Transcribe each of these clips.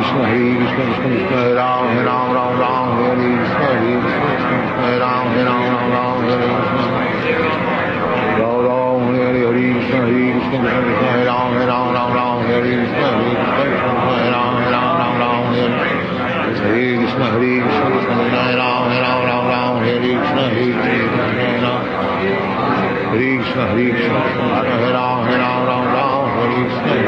Krishna Krishna Krishna Hare Ram Ram Ram Hare Krishna Hare Ram Ram Ram Hare Krishna Ram Ram Hare Krishna Krishna Krishna Hare Ram Ram Hare Krishna Hare Ram Ram Hare Krishna Krishna Hare Ram Ram Hare Krishna Krishna Krishna Hare Ram Ram Hare Krishna Hare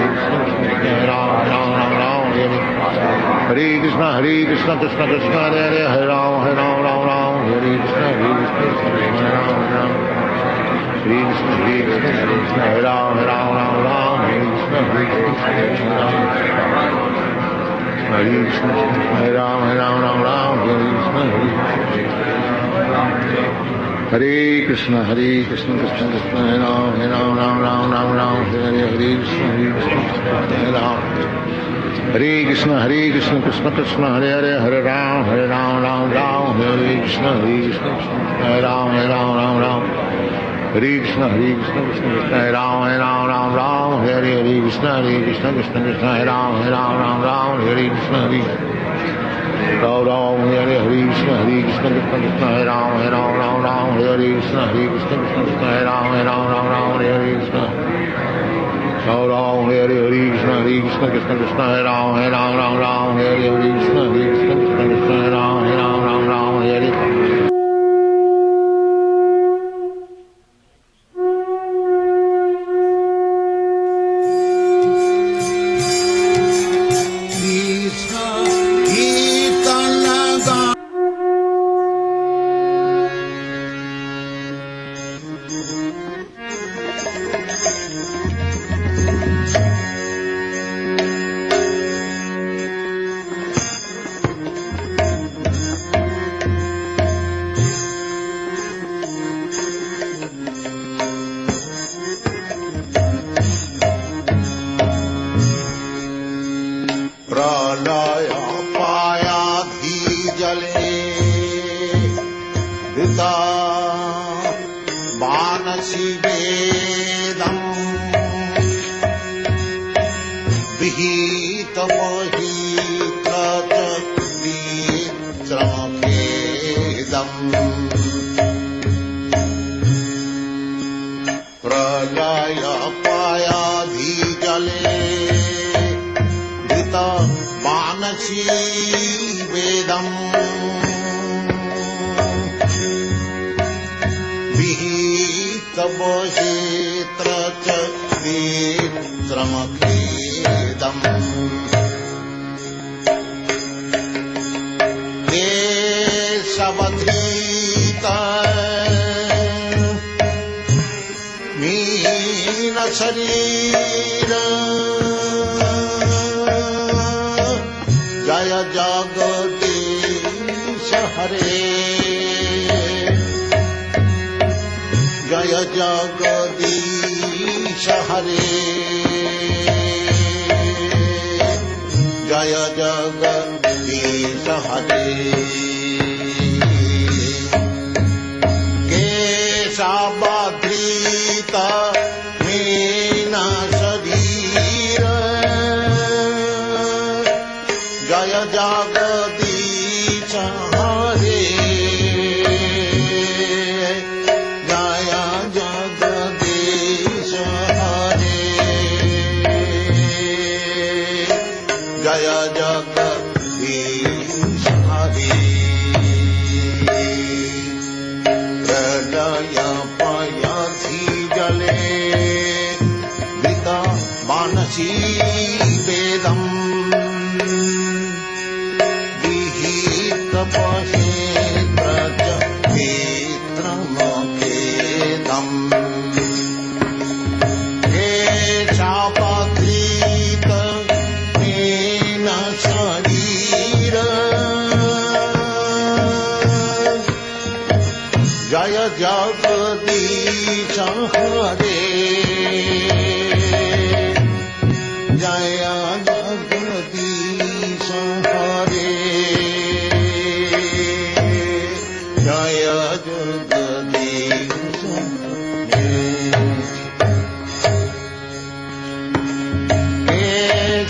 Ram Hare Krishna Krishna Krishna Hare Ram Ram Hare Krishna Krishna Krishna Hare Ram Ram Hare Krishna Hare Krishna Hare Ram Hare Krishna Hare Krishna Krishna Krishna Hare Ram Hare Krishna Hare Ram Hare Krishna Krishna Krishna Hare Ram Hare Krishna Hare Ram Hare Krishna Krishna Hare Ram Hare Krishna Krishna Hare Ram Hare Krishna Ram Ram Hare Krishna Krishna Krishna Hare Ram Hare Krishna Krishna Hare Ram Hare Krishna Ram Ram Hare Krishna Krishna Krishna Hare Ram Hare Krishna Krishna Hare Ram Hare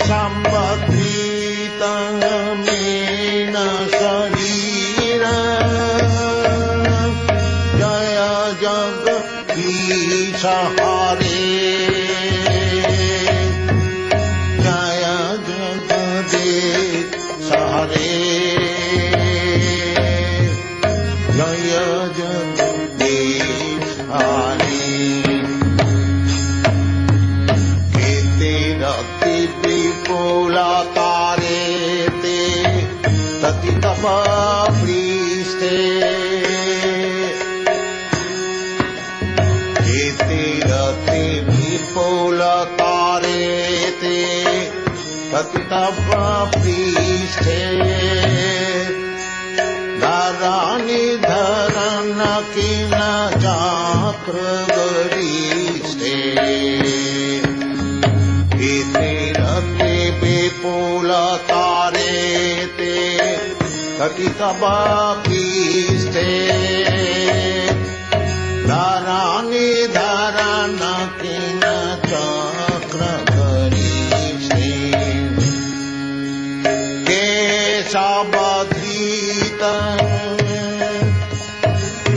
Sambhadrita mean शरीर जय जगदीश हरे जय जगदीश हरे जय जगदीश हरे रति विपुला तारे ते तति तप पृष्ठे रति विपुला तारे ते तति तप पृष्ठे धरानि धरन किन चक्र गरिष्ठे रति विपुल तारे ते कति तप पृष्ठे धरानि धरन किन चक्र गरिष्ठे केशवधृत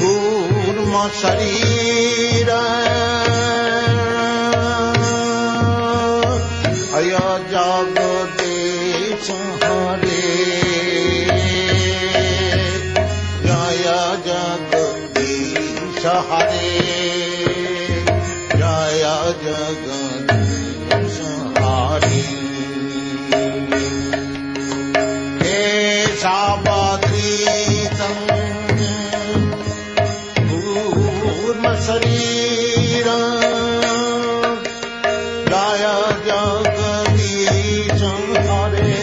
कूर्म शरीर जय जगदीश हरे जय जगदीश हरे जय जगदीश हरे केशवधृत कूर्म शरीर जय जगदीश हरे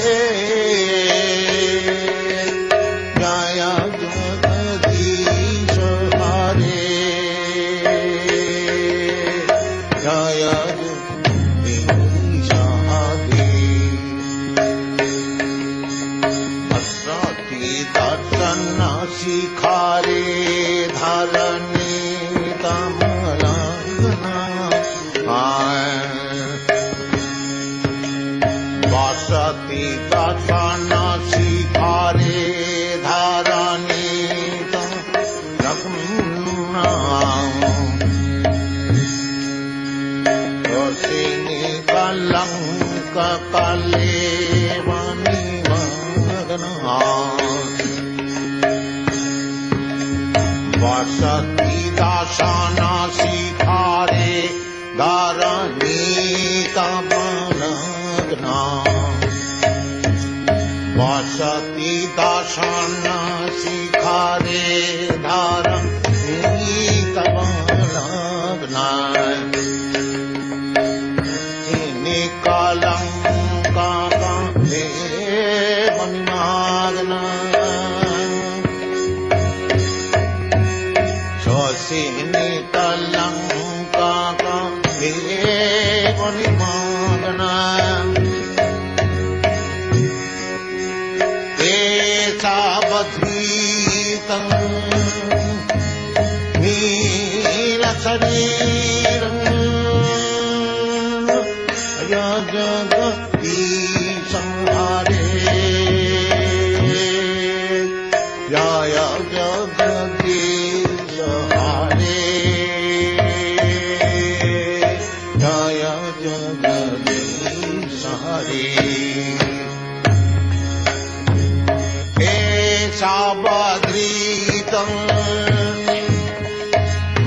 जय जगदीश हरे जय जगदीश हरे असति दर्शन शिखारे धरणी कमलना वसति दर्शन शिखारे धरणी रसिनी कलंक कलेवनी मग्ना वसति दर्शन शिखारे धरणी कमलना वसति दर्शन शिखारे धरणी कमलना कलंक कलेवनी शशिनी कलंक कलेवनी केशवधृत मीन शरीर जय जगदीश हरे जय जगदीश हरे जय जगदीश हरे केशवधृत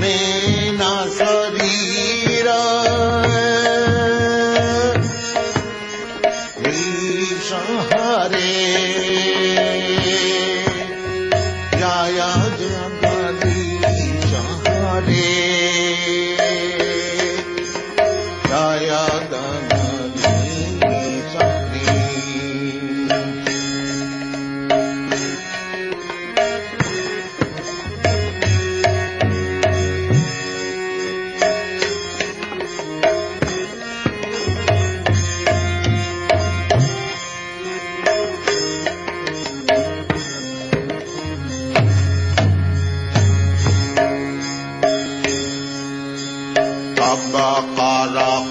मीन शरीर हरे जय जगदीश हरे जय जगदीश हरे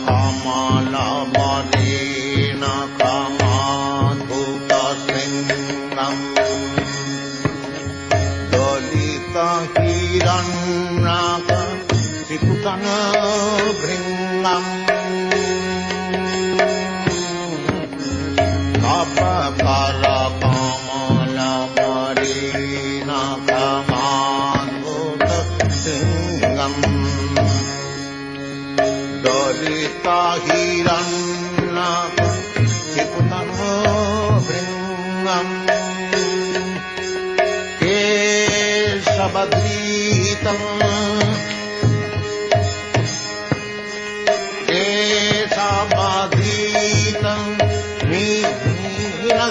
कमल मलिन कमाधुता भृङ्गम् कपकरकमलमणिनखमान्मुखसिंहम् दलितहिरण्य भृङ्गम् केशवधृतम्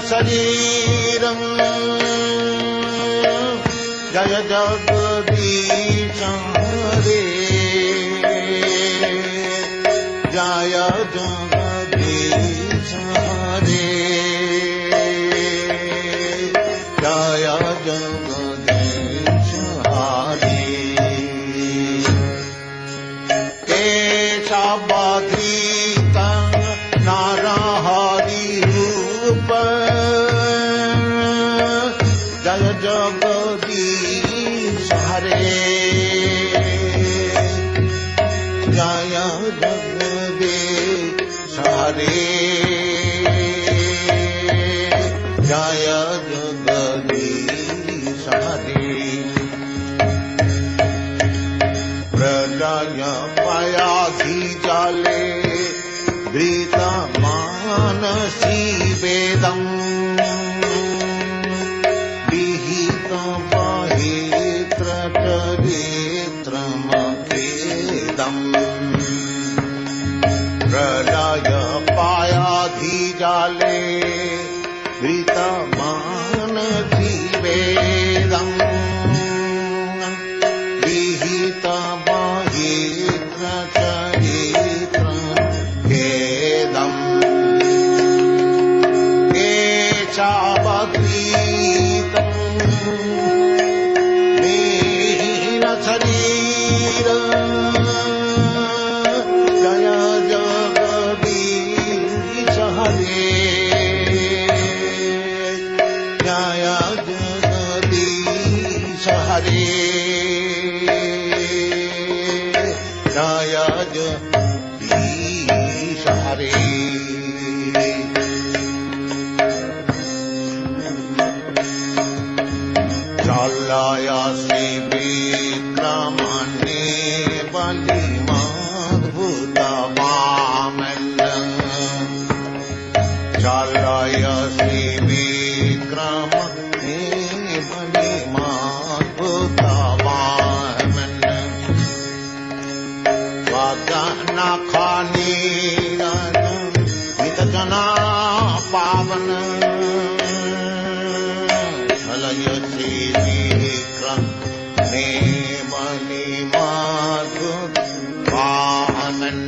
शरीरम् जय जगदीश हरे जय जगदीश हरे जय जगदीश हरे केशवधृत नरहरि रूप जय जगदीश हरे जय जगदीश हरे जय जगदीश हरे प्रलय पयाधि जले धृतमानसी वेदम् प्रलय पायाधि जाले धृतमानसी वेदम् विहित बहित्र चरित्र खेदम् केशावधृतम् मीन शरीर जय जगदीश हरे जय जगदीश हरे जय जगदीश हरे चलयसि विक्रमणे बलिमद्भुतवामन् चलयसि विक्रमणे बलिमद्भुतवामन् वदनखनीरजना पावन चलयसि विक्रमे बलिमद्भुतवामन्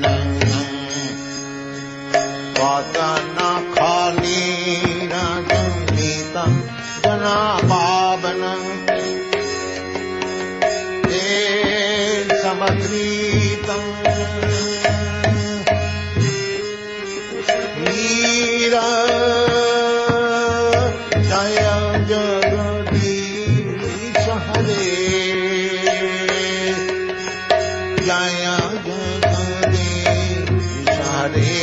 वदनखनीरजना पावन केशवधृतम् वीरा जय जगदीश हरे जय जगदीश हरे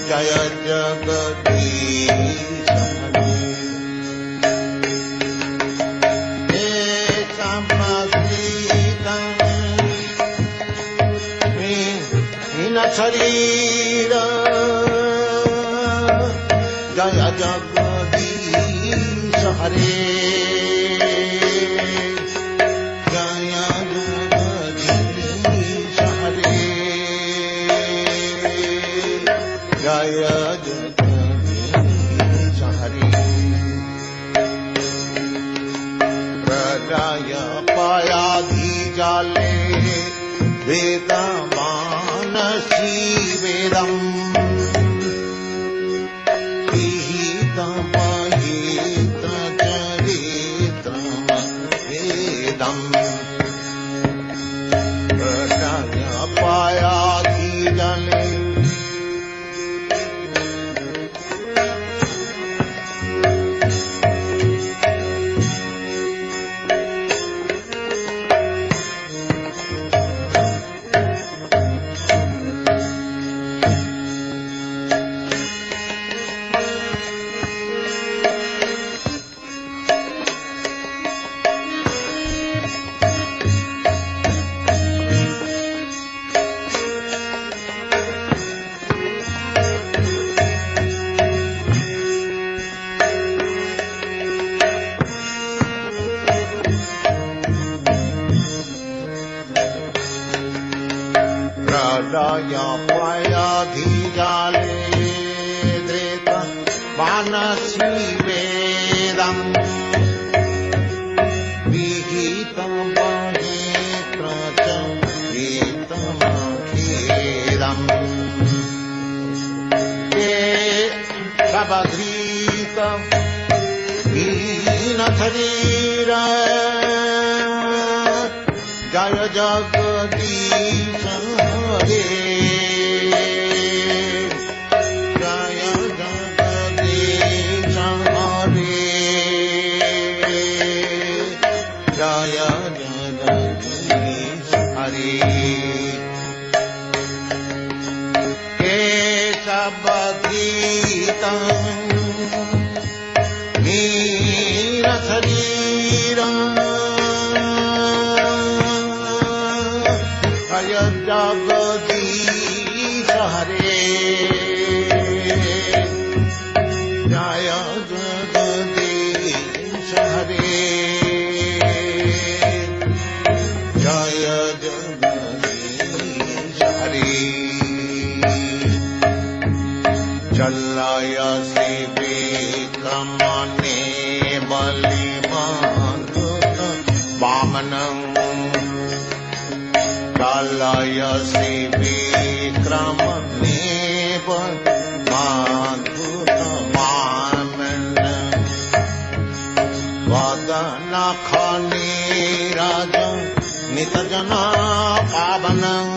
जय जगदीश हरे मीन शरीर जय जगदीश हरे जय जगदीश हरे जय जगदीश हरे प्रलय पयाधि जाले वेदमानसी वेदम् विहित बहित्र चरित्र वेदम् प्रलय पयाधि जले पयाधिजाले धृत मानसी वेदम् विहितं वनेत्र च प्रीतमखिलम् ये सबधृत हीनशरीर जय जगदीश हरे जय जगदीश हरे जय जगदीश हरे केशवधृतं हीनशरीरम् जगदीश हरे जय जगदीश हरे जय जगदीश हरे चलयसि विक्रमणे बलिमान वामनम् चलयसि विक्रमणे बलिमान वदनखनीरज नितजना पावनम्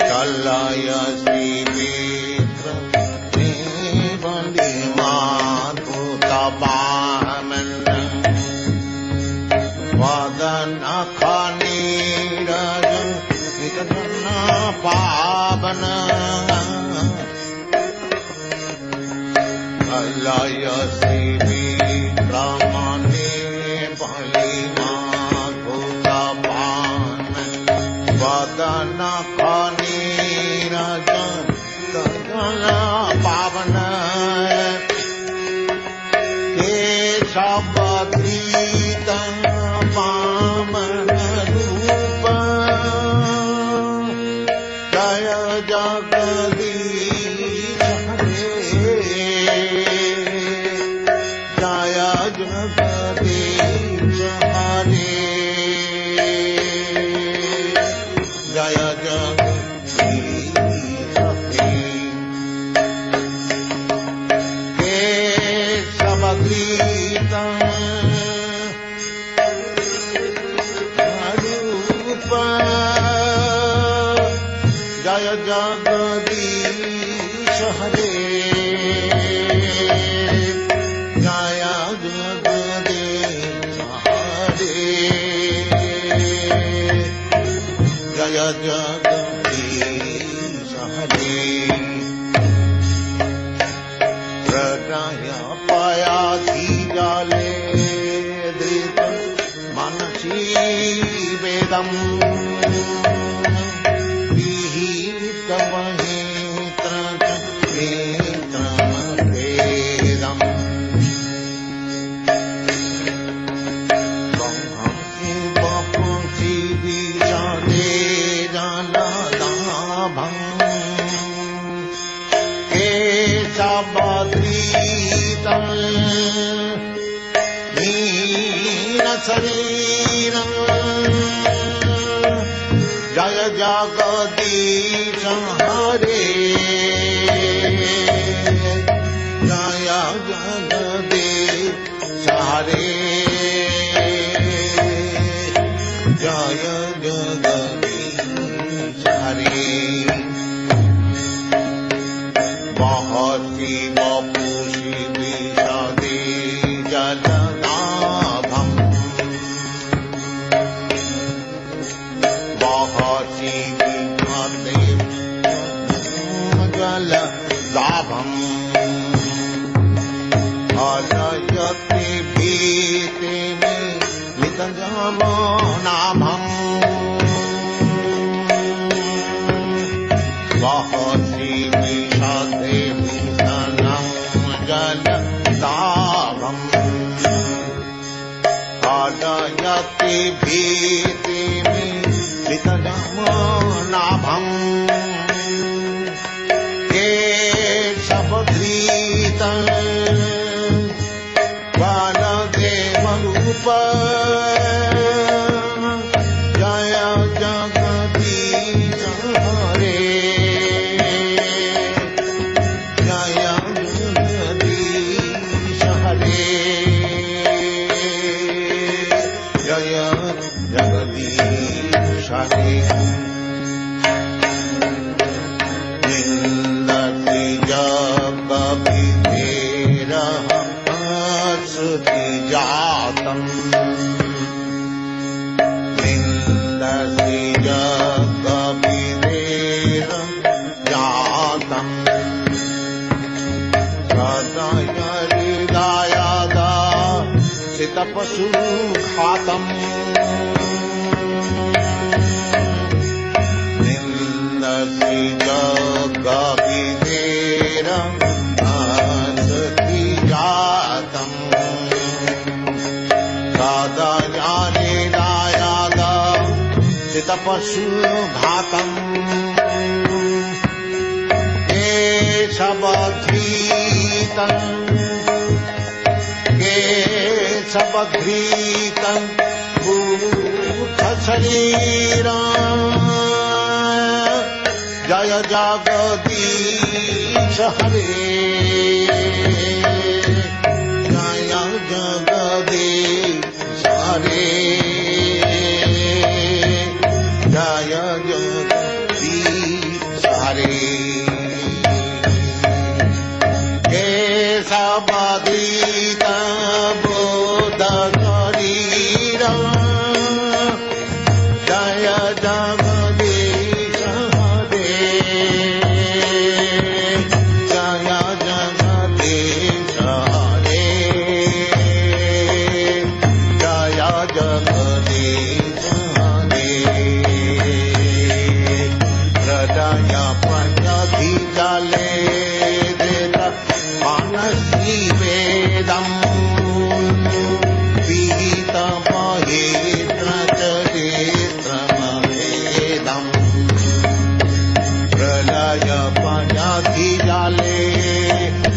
चलयसि विक्रमणे बलिमान वदनखनीरज नितजना पावन चलयसि विक्रमणे बलिमान वदनखनीरज नितजना पावन केशवधृतं वामन रूप जय जगदीश हरे जय जगदीश हरे जय जगदीश हरे केशवधृतं जय जगदीश हरे जय जगदीश हरे जय जगदीश हरे हृदय पयाधिजाले धृत मनसि वेदम् केशवधृतं हीनशरीरम् जय जगदीश हरे जय जगदीश हरे जय जगदीश हरे महर्षि वपुषि विशदे जलनाभम् महर्षि विशदे जलनाभम् अलयति भीति मिलितजमो नाभम् महर्षि विशदे जलदाभम् अलयति भीति मिलितजमो जातम केशवधृतं बालदेवरूप जय जगदीश हरे जय जगदीश हरे जय जगदीश हरे निन्दति जगविधेरहंसति जातम् निन्दति जगविधेरजातम् सदयहृदयादा सितपशुघातम् निन्दति जगविधेरहंसति जातम् सदयहृदयादा सितपशुघातम् केशवधृतं केशवधृतं भूतशरीरं जय जगदीश हरे जय जगदीश हरे जय जगदीश हरे केशवधृतं बोधशरीरं जय जगदीश हरे जय जगदीश हरे जय जगदीश हरे हृदय पंचधि जले मानसी वेदम् विहितमहेत्रचरित्रमभेदम् प्रलय पञ्चधि जाले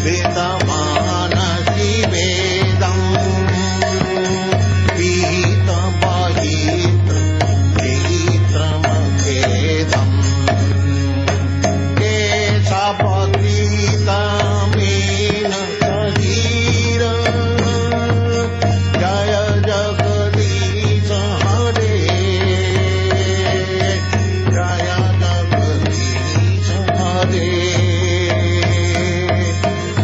वेदमानसी वेदम् विहितमहेत्रचरित्रमभेदम् केशवधृतं शरीर जय जगदीश हरे जय जगदीश हरे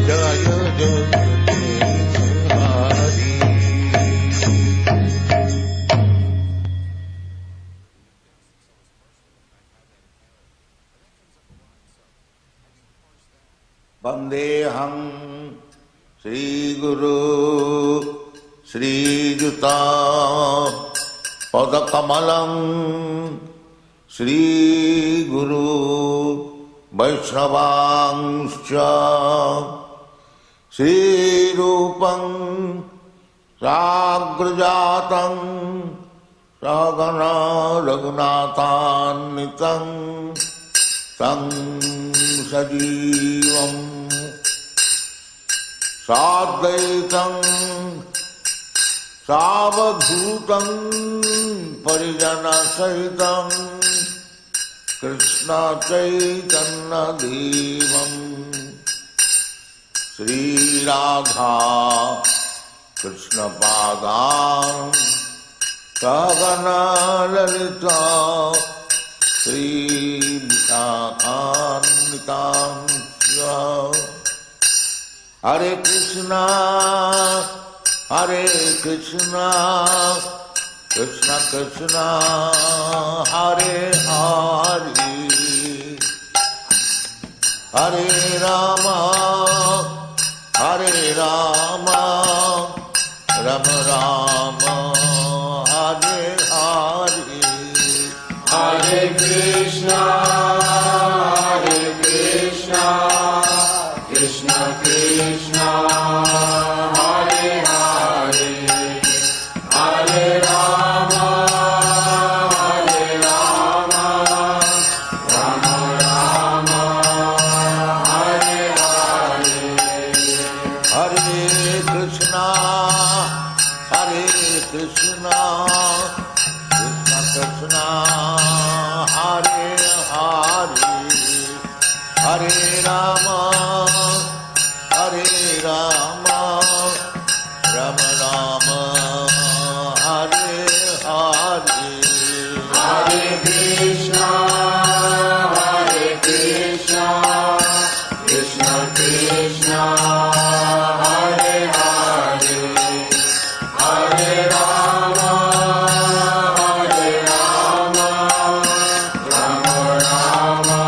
जय जगदीश हरे। वंदेहं श्रीगुरु श्रीयुता पदकमलं श्रीगुरु वैष्णवांश्च श्रीरूपं साग्रजातं सहगना रघुनाथान्वितं तं सजीवम् साद्वैतं सावधूतं परिजनसहितं कृष्णचैतन्यदेवं श्रीराधा कृष्णपादान् सहगना ललिता श्रीविशाखान्वितांश्च हरे Krishna Krishna Krishna Hare Hare Hare Ram Ram Ram Hare Hare Hare Krishna Krishna Krishna Hare Hare Hare Ram Ram Hare Rama, Hare Rama, Rama Rama, Hare Hare, Hare Krishna, Krishna Krishna, Hare Hare, Hare Rama, Rama Rama,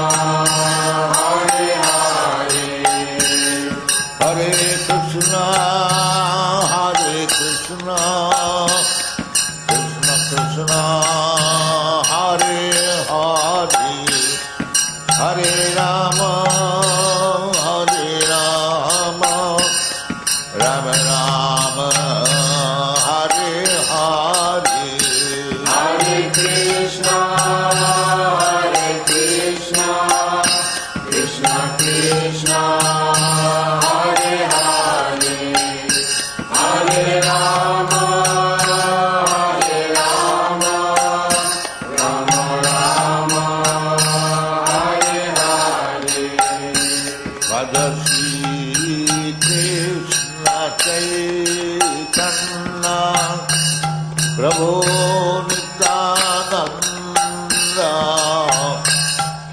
Hare Hare. Hare Krishna, Krishna Krishna, Hare Hare, Hare Rama, Rama Rama, Hare Hare. Hare Krishna, Krishna Krishna, Hare Hare, Hare Rama, Rama Rama, Hare Hare. Bhaja Shri Krishna Chaitanya Prabhu Nityananda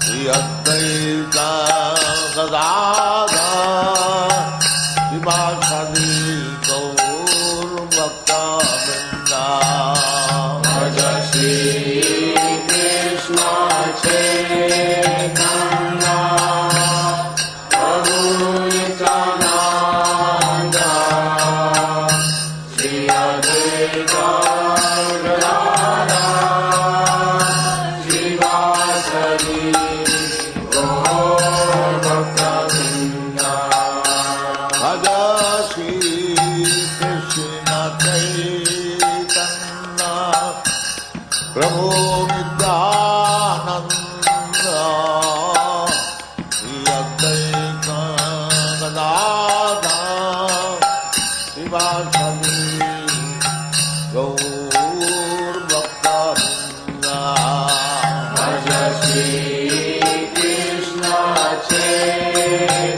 Shri Advaita Gadadhar Srivasadi Gaur Bhakta-vrinda. Bhaja Shri Krishna Chaitanya Prabhu Nityananda Shri Advaita Gadadhar Srivasadi Gaur Bhakta-vrinda. Bhaja Shri Krishna Chaitanya Prabhu Nityananda Shri Advaita Gadadhar Srivasadi Gaur Bhakta-vrinda. Bhaja Shri Krishna Chaitanya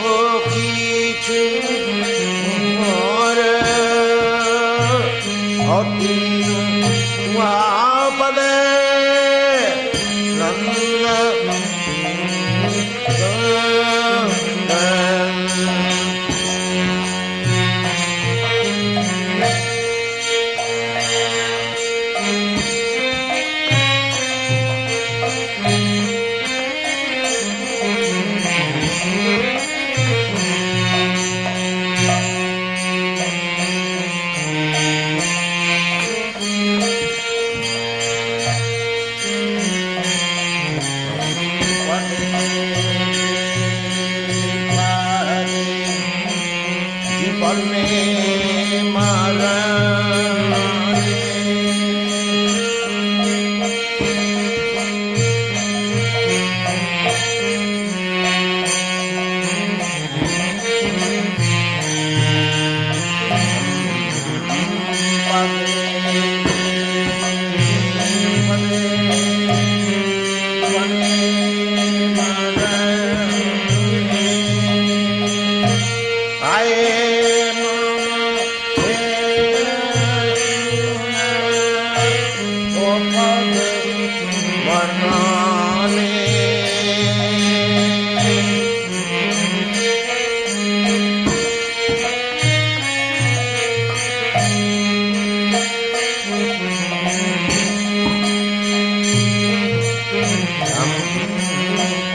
Loki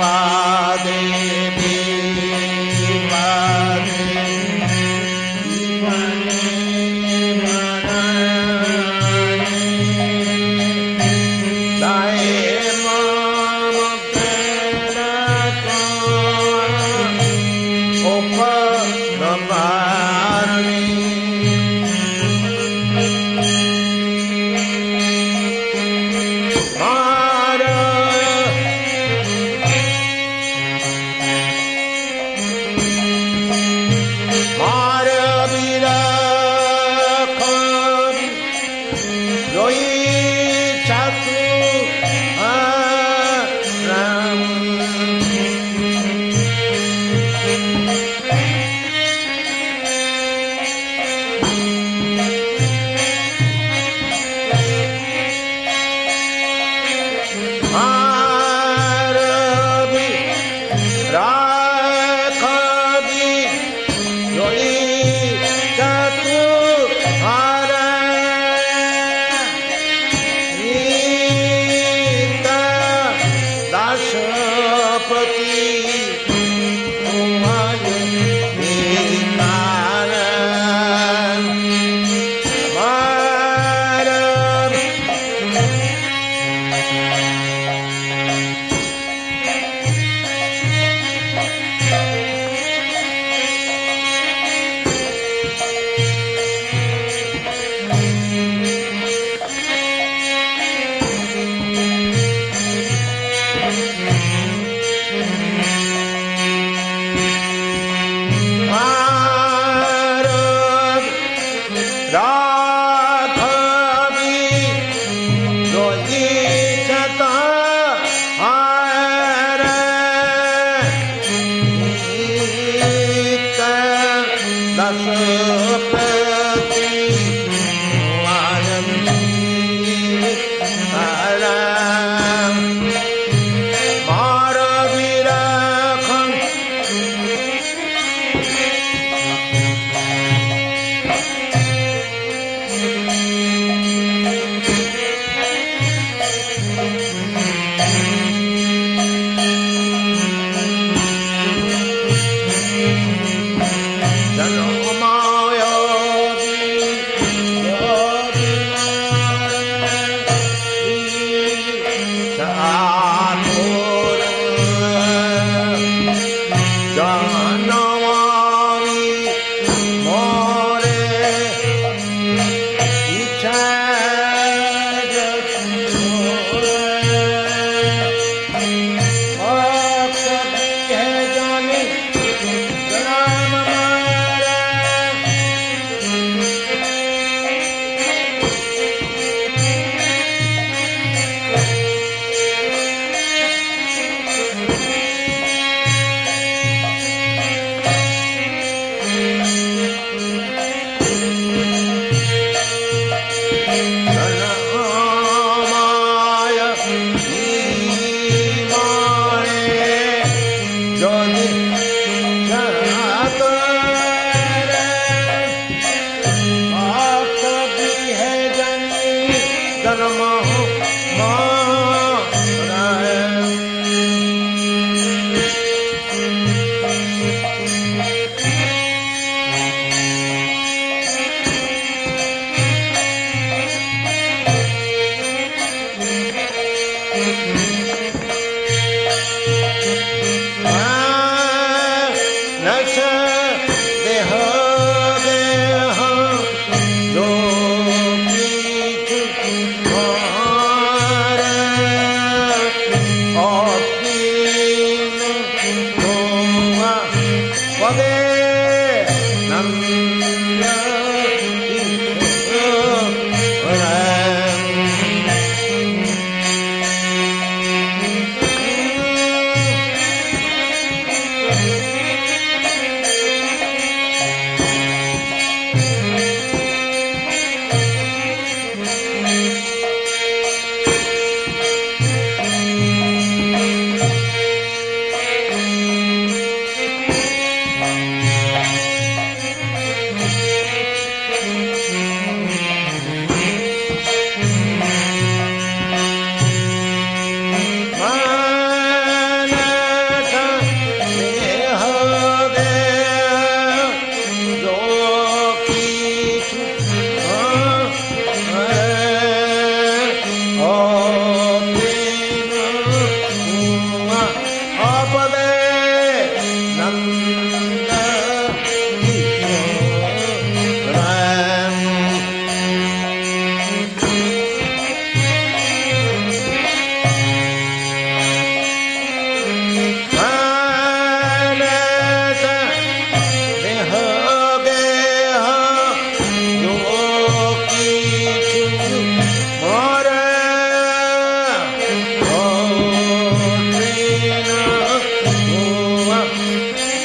Ah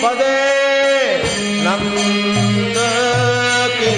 पदे नंद की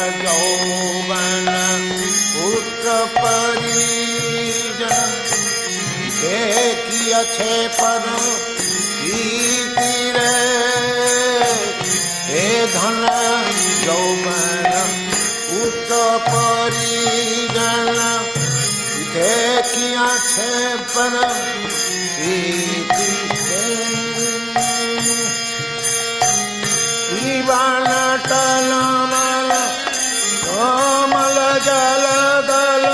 यौवन पुत्र परिजन देखी अच्छे पर कीर्ति रे हे धन यौवन पुत्र परिजन देखी अच्छे पर कीर्ति जीवन टलमल कोमल जल दल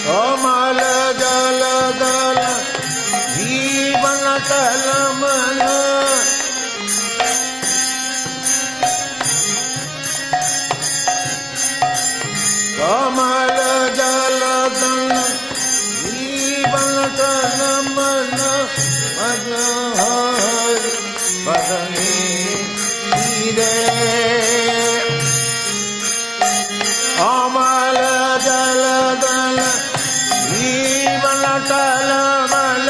कोमल जल दल जीवन टलमल कोमल जल दल जीवन टलमल भज हरि बदनी रे कोमल जल दल जीवन टलमल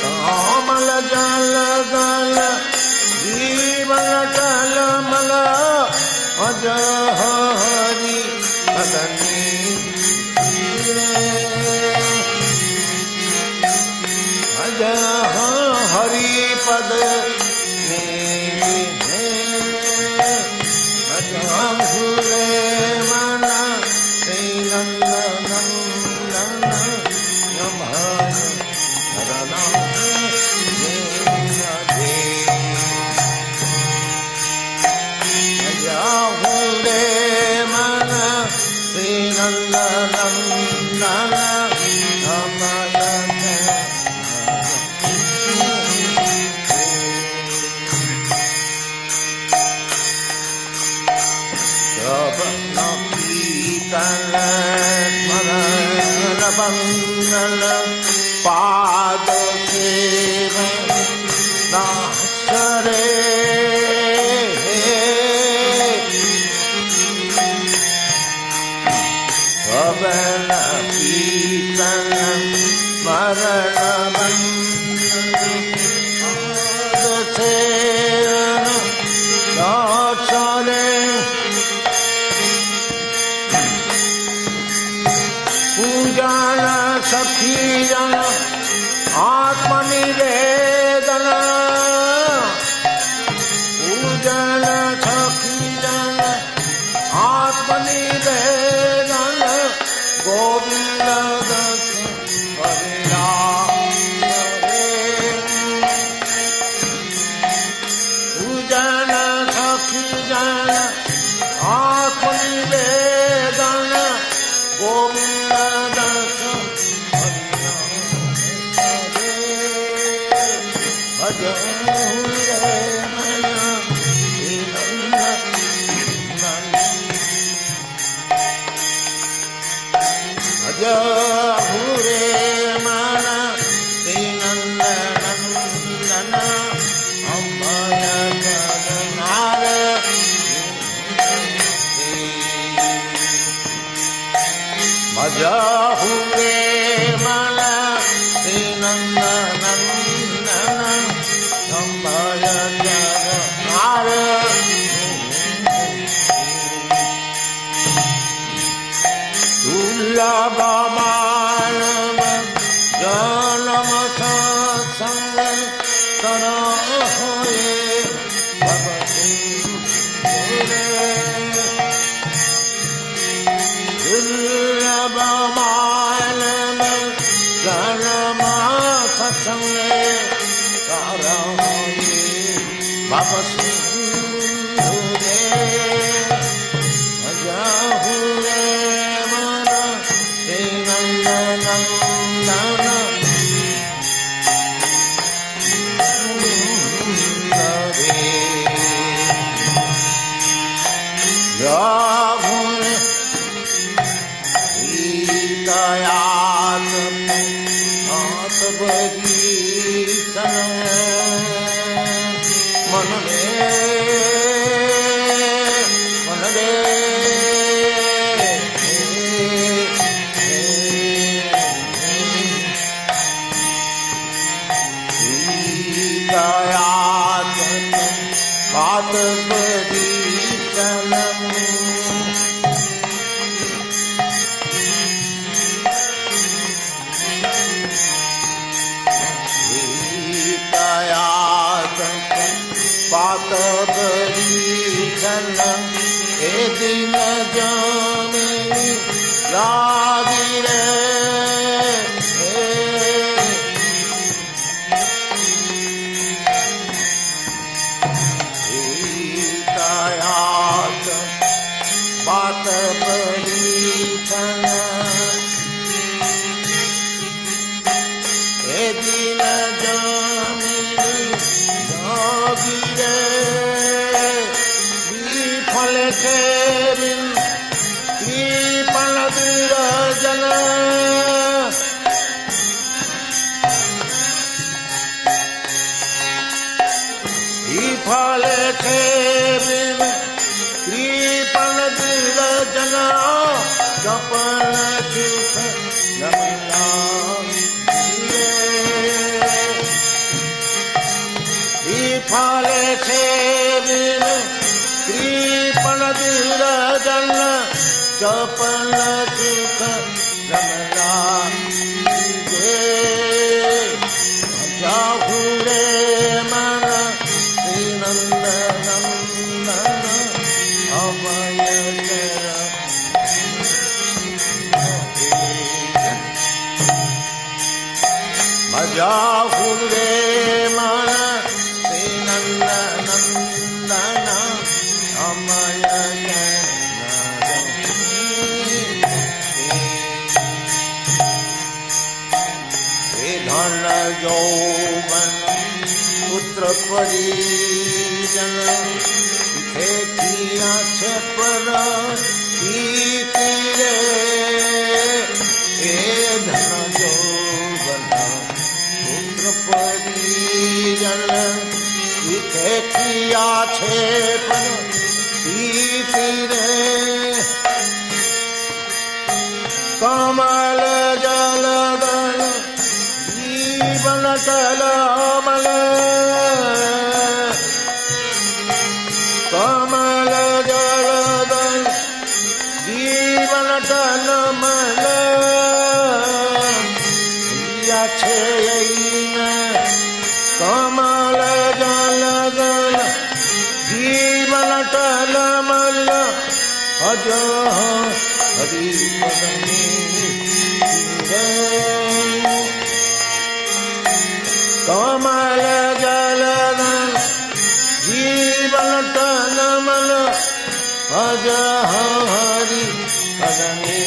कोमल जल दल जीवन टलमल भज हरि बदनी भज हरि पद भजरे मन श्री नंदनंदन भजरे मन श्री नंदनंदन बंदन पाद सेवन दासरे भवन कीर्तन स्मरण बंदन पाद सेवन दासरे पूजन सखी जन आत्मनिवेदन पूजन सखी जन आत्मनिवेदन गोविंद पूजन सखी जन आत्मनिवेदन गोविंद भज हुरे मन श्री नंदनंदन अम्बय जगन्नाथ भज हुरे मन श्री नंदनंदन अम्बय जगन्नाथ दुर्लभ मानव जन्म सत्संग कर होए भगवती दुर्लभ मानव जन्म सत्संग कर होए भगवती मन बात बड़ी सनम बात बड़ी सनम ए दिन जाने लागी रे बात बड़ी ए दिन जामिनी लागी रे विफल के बिन कृपण विरजन विफल के बिन कृपण विरजन जपन सुख नमना विफल के बिन कृपण विरजन जपन सुख नमना जाहुरे मन श्रीनंदनम जाहुरे मन श्रीनंदनंदन अमय धन यौवन पुत्र परिजन किया पर रे धन यौवन पुत्र परिजन किया पर रे कमल जलदल जीवन कलमल कमल जलदल जीवन कलमल कमल जलदल जीवन कलमल अज हरि कमल जलदल जीवन कलमल अज हरि पदमे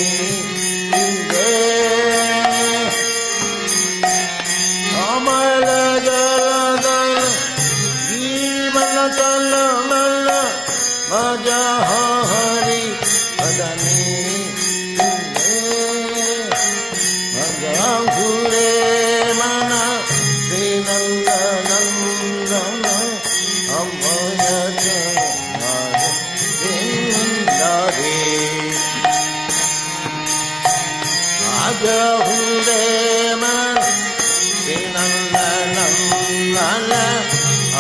कमल जलदल जीवन कलमल अज हरि पदमे घुरे मन श्रीनंदनंदन अमय आज घुरे मन श्रीनंदनंदन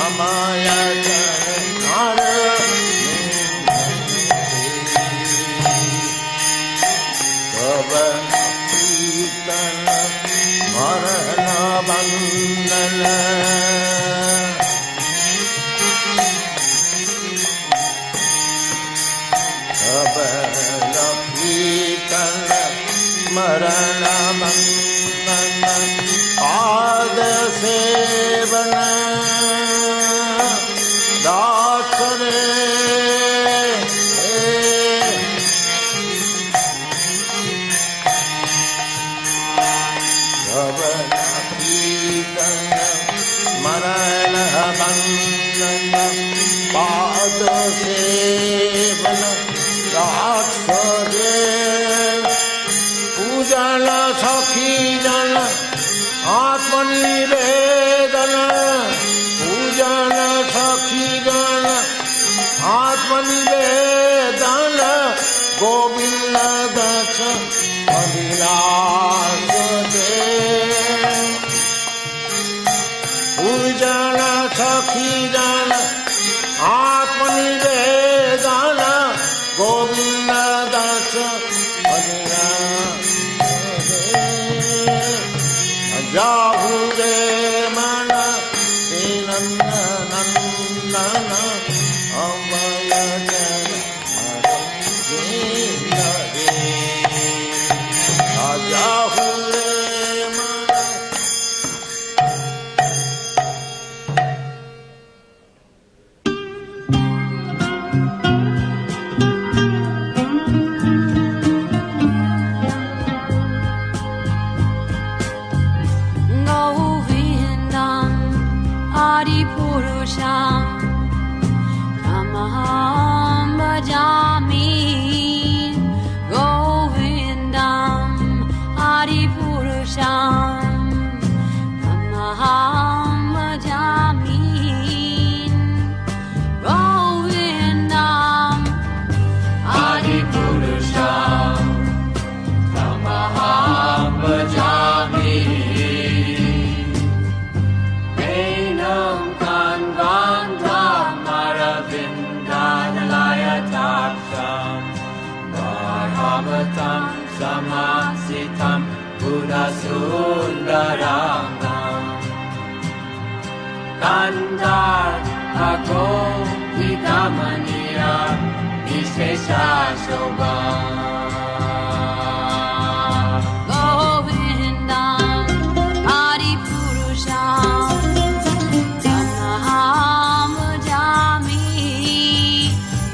अमय मरण बंदन कीर्तन मरण बंदन पाद सेवन दास रे मरण बंदन पाद सेवन राख रे पूजन सखी जन आत्मनिवेदन पूजन सखी जन आत्मनिवेदन गोविंद दस अभिलाष दे पूजन सखी जन आत्मनिवेदन गोविंद दास जाहु रे मन नंदन अमय जाहु रे Samasitam Buddha Sundarangam Kandar Ako Vikamaniya Vishesha Shobham Govindam Adi Purusham Tamaham Bhajami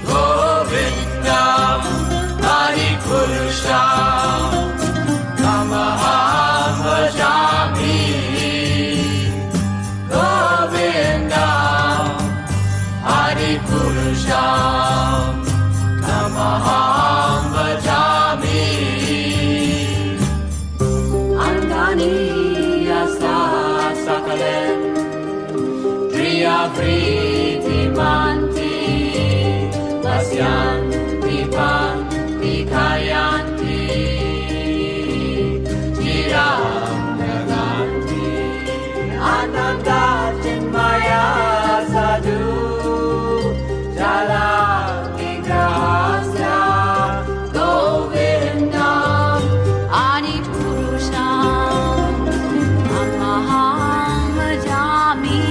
Govindam Adi Purusham Tamaham Bhajami Govindam Adi Purusham Tamaham Bhajami Andani Yasa Sakalen Priya Priti Manti Pasyan Vipan Vikayanti Chiram Naganti Ananda Chinmaya Sadhu Jala Vigrahasya Govindam Adi Purusham Tamaham Bhajami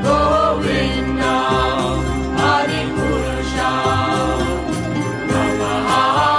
Govindam Adi Purusham Tamaham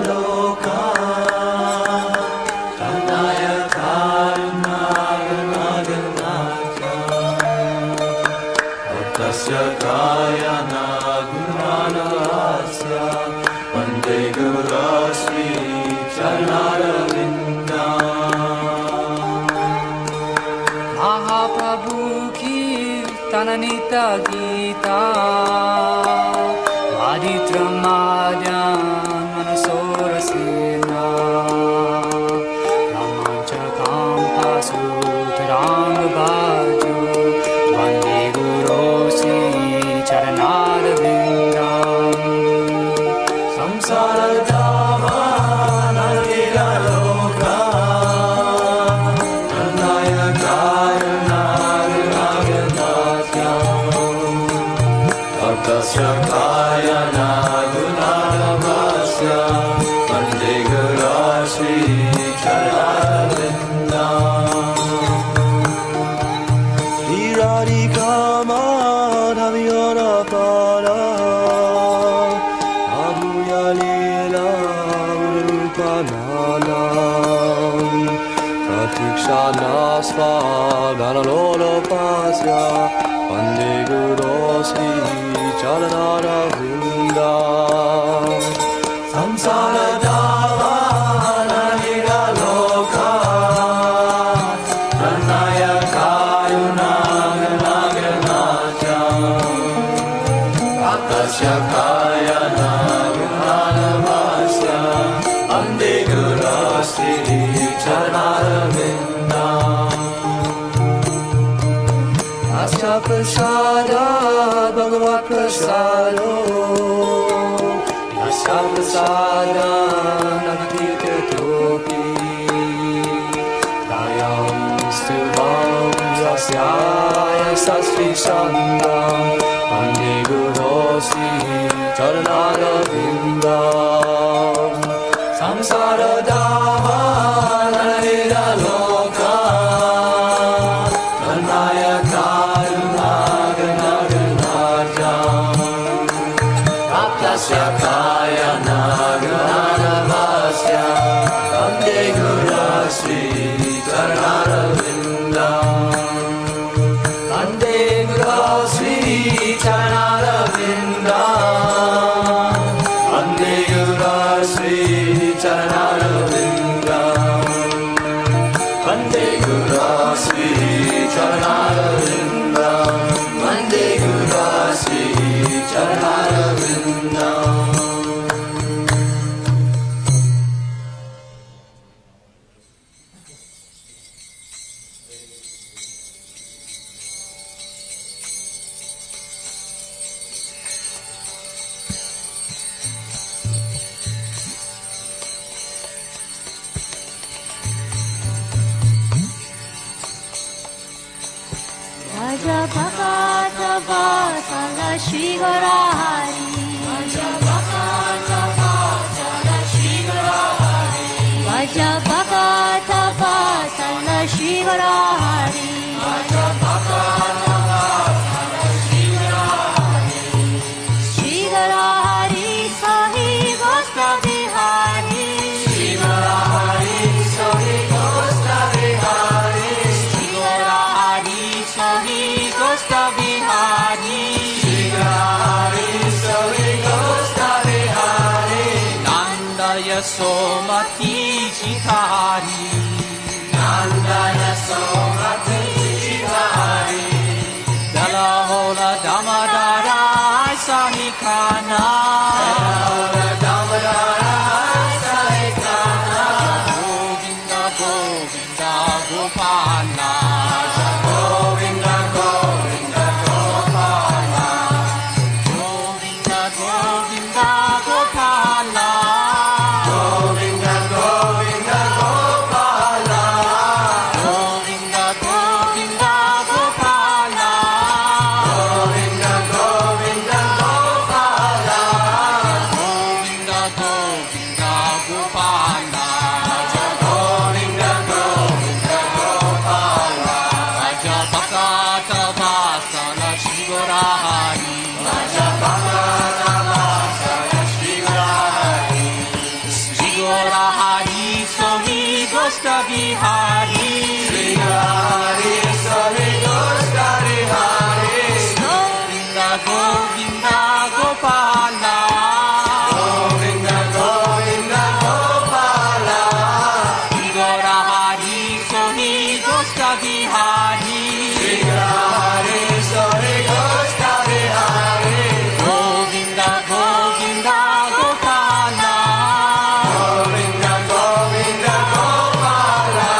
loka Tanaya karunaganaganatya Bhattasya kayana gunanagasya Vande gurasmi charanaravindam Mahaprabhu kirtananita gita Aditramadyan manasorasena Ramanchakam pasutaranga bhaju Vande gurosi charanarvindam Samsara dhamma nandira loka Nandaya karunaganaganatya Bhattasya kayana gunanavasya Vande gurasmi charanaravindam Sri Radhika madhaviyana para Abhuya lila urupananam Pratikshana svaganalolopasya Vande gurosmi charanaravinda Samsara dhamma nira loka Pranaya karunaganaganatya Bhattasya kayana gunanavasya Vande gurasmi charanaravinda Asya prasada bhagavat prasado Yasya prasada navaditatopi Dayam stubham yasya yasasri sandam Vande gurosi charanaravinda Samsara dhamma nandira loka Nandaya karunaganaganatya Bhattasya kayana gunanavasya Vande gurasmi charanaravinda Vande gurasmi charanaravinda Vande gurasmi charanaravinda Vande gurasmi charanaravinda Vande gurasmi charanaravinda Raja Bhakata Vasala Shri Garahari Raja Bhakata Vasala Shri Garahari Raja Bhakata Vasala Shri Garahari Raja Bhakata Vasala Shri Garahari Shri Garahari Sahi Gosta Vihari Shri Garahari Sahi Gosta Vihari Shri Garahari Sahi Gosta Vihari Shri Garahari Sahi Gosta Vihari Nanda Yasomati Chitari Nanda Yasomati Chitari Dalahola Damadara Sahikana Dalahola Damadara Sahikana Govinda Govinda Gopala Govinda Govinda Gopala Govinda Govinda Gopala Govinda Govinda Gopala Govinda Govinda Gopala Govinda Govinda Gopala Govinda Govinda Gopala Govinda Govinda Gopala Raja Bhakata Vasala Shri Garahari Raja Bhakata Vasala Shri Garahari Gosta Bihari, Sri Hari Sari Gosta Bihari, Govinda Govinda Gopala, Govinda Govinda Gopala, Igora Hari Soni Gosta Bihari, Sri Hari Sari Gosta Bihari, Govinda Govinda Gopala, Govinda Govinda Gopala,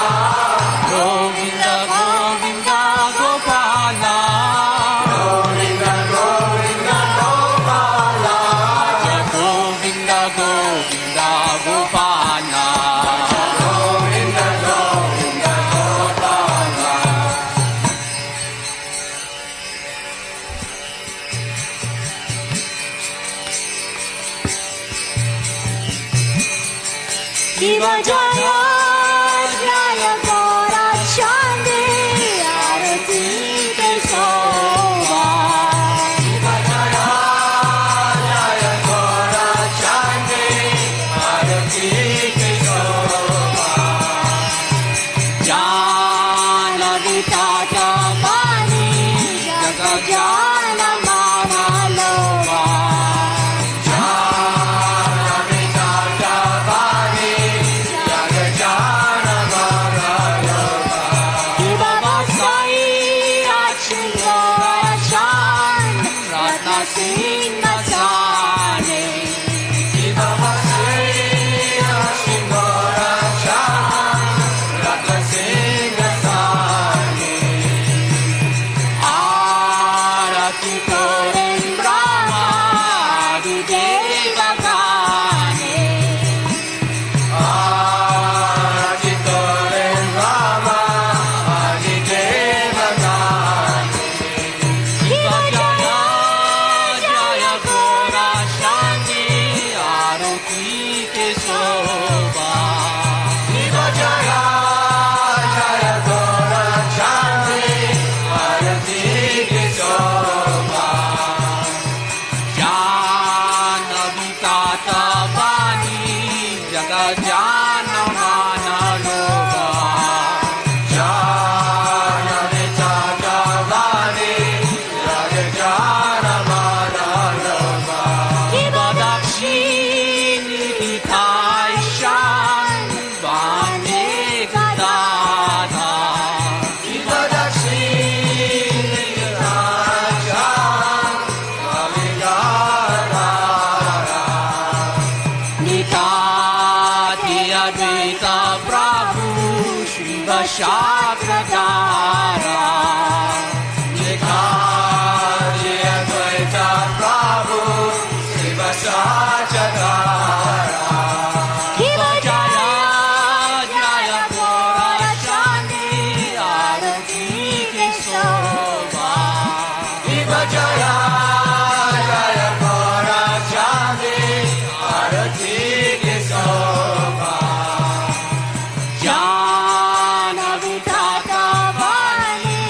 Govinda Govinda Gopala, Govinda Govinda Gopala, Govinda Govinda Gopala. Govinda Govinda Gopala. Shiva Jaya Jaya Gora Chande Arati Ke Shobha Shiva Jaya Jaya Gora Chande Arati Ke Shobha. Jana Vitata Mani Jaga Jana Mana Lova Jana Vitata Vani Jaga Jana Mana Lova. Shiva Vasai Achingora Chan Ratna Singh Masane Shiva Vasai Ashingora Chan Ratna Singh Sani. Arati Koren Brahma Deva Gane Ajitore Rama Ajiteva Gani. Shiva Jaya Jaya Gora Shanti Arati Ke Shobha Shiva Jaya Jaya Gora Chandri Arati Ke Shobha. Jana Vitata Vani Jaga Jana Mana Lova Jana Vitata Vani Jaga Jana Mana Lova. Shiva Dakshini Hitai Shan Vani Dada Shiva Dakshini Raja Avidara. Nikati Advaita Prabhu Shiva Shakradara Nikari Advaita Prabhu Shiva Sajadara. Shiva Jaya Jaya Gora Shanti Arati Ke Shobha Shiva Jaya Jaya Gora Chandi Arati Ke Shobha. Jana Vitata Vani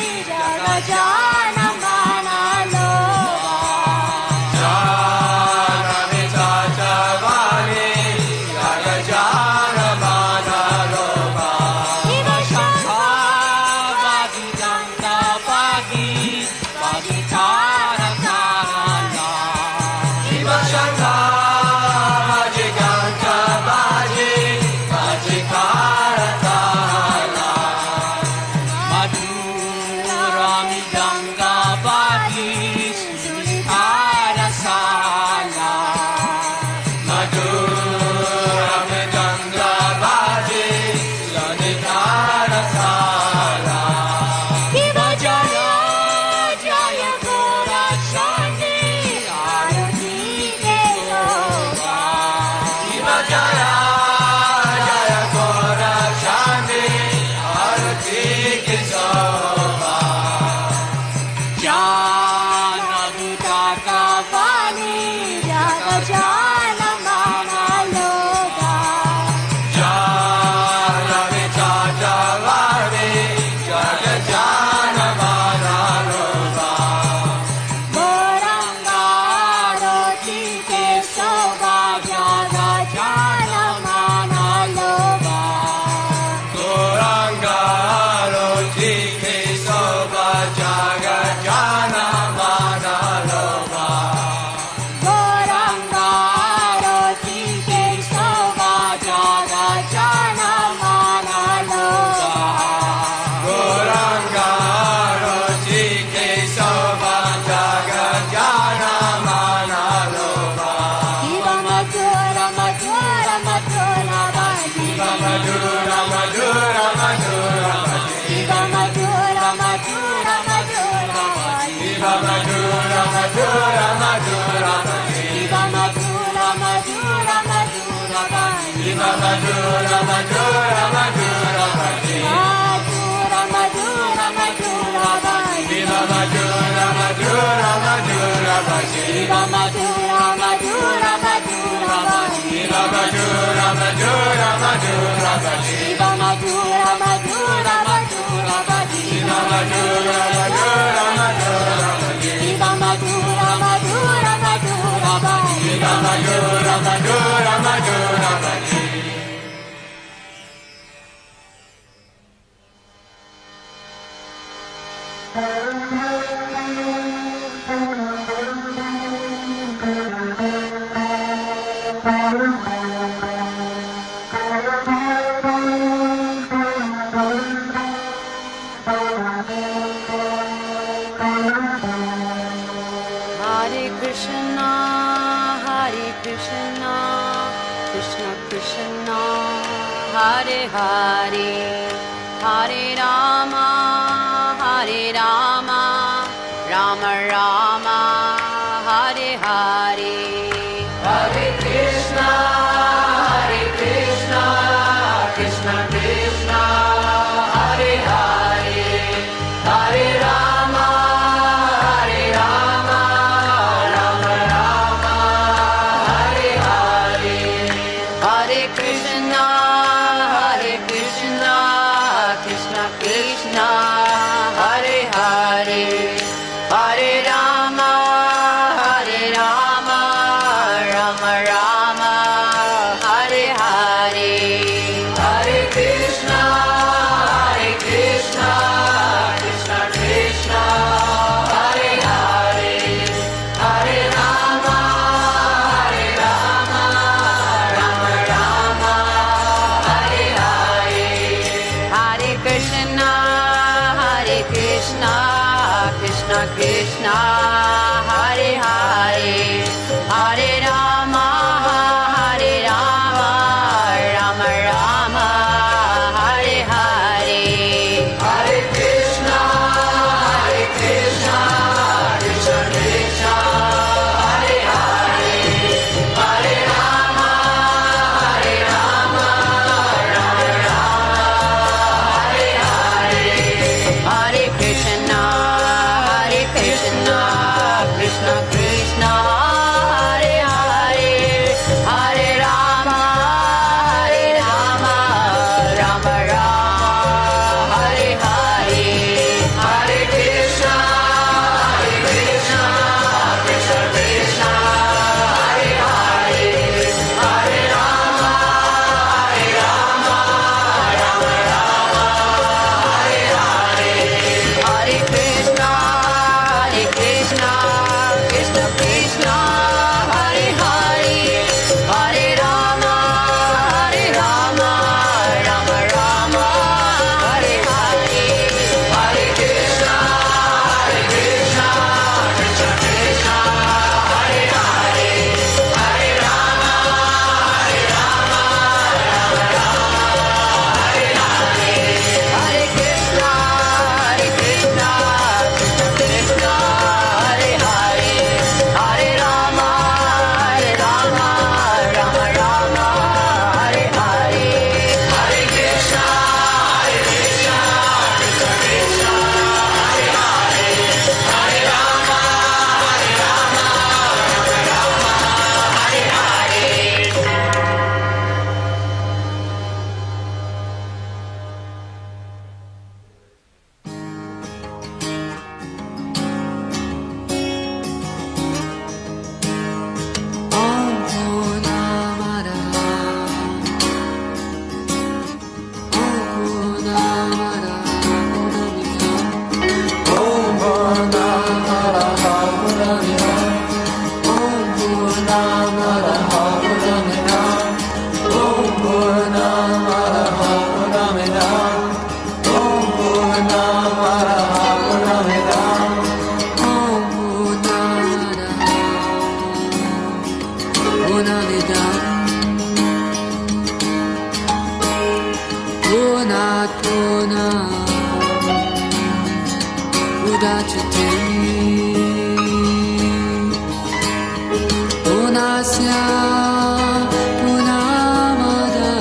Punasya Punamada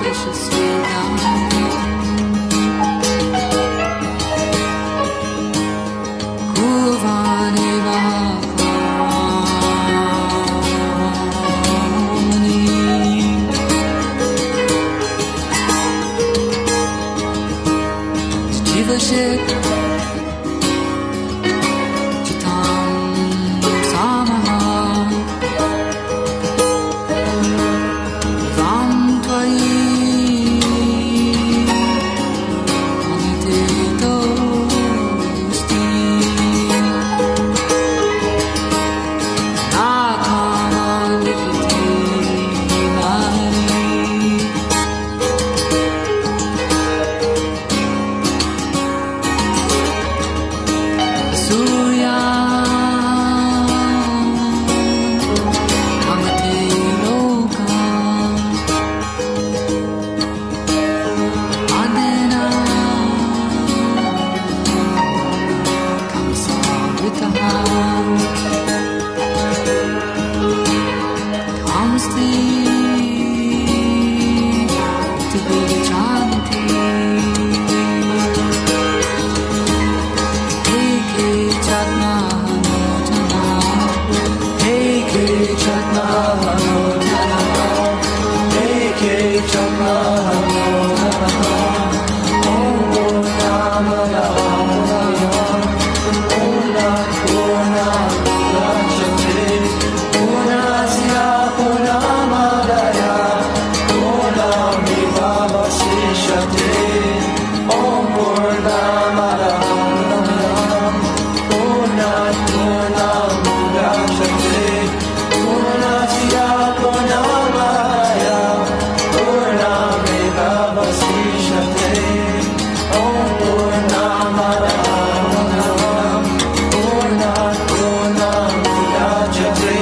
graciously done. Kuvaneva Kani Jivashik Chitam Samaha Vam Tvai Anite Dosti Nakama Nipati Nari Surya Amate Loka Adena Kamsavitaha Kamsti to be Chanti Eke Chatna Hanotana Eke Chatna Hanotana Eke Chatna Hanotana Om Purnamada Purna Purna Rajate Purnasya Purnamadaya Purnamiva Vasishate Om Purnamada Purna Purna Rajate Purnasya Purnamadaya Purnamiva Vasishate Om Purnamada Purna Purna Rajate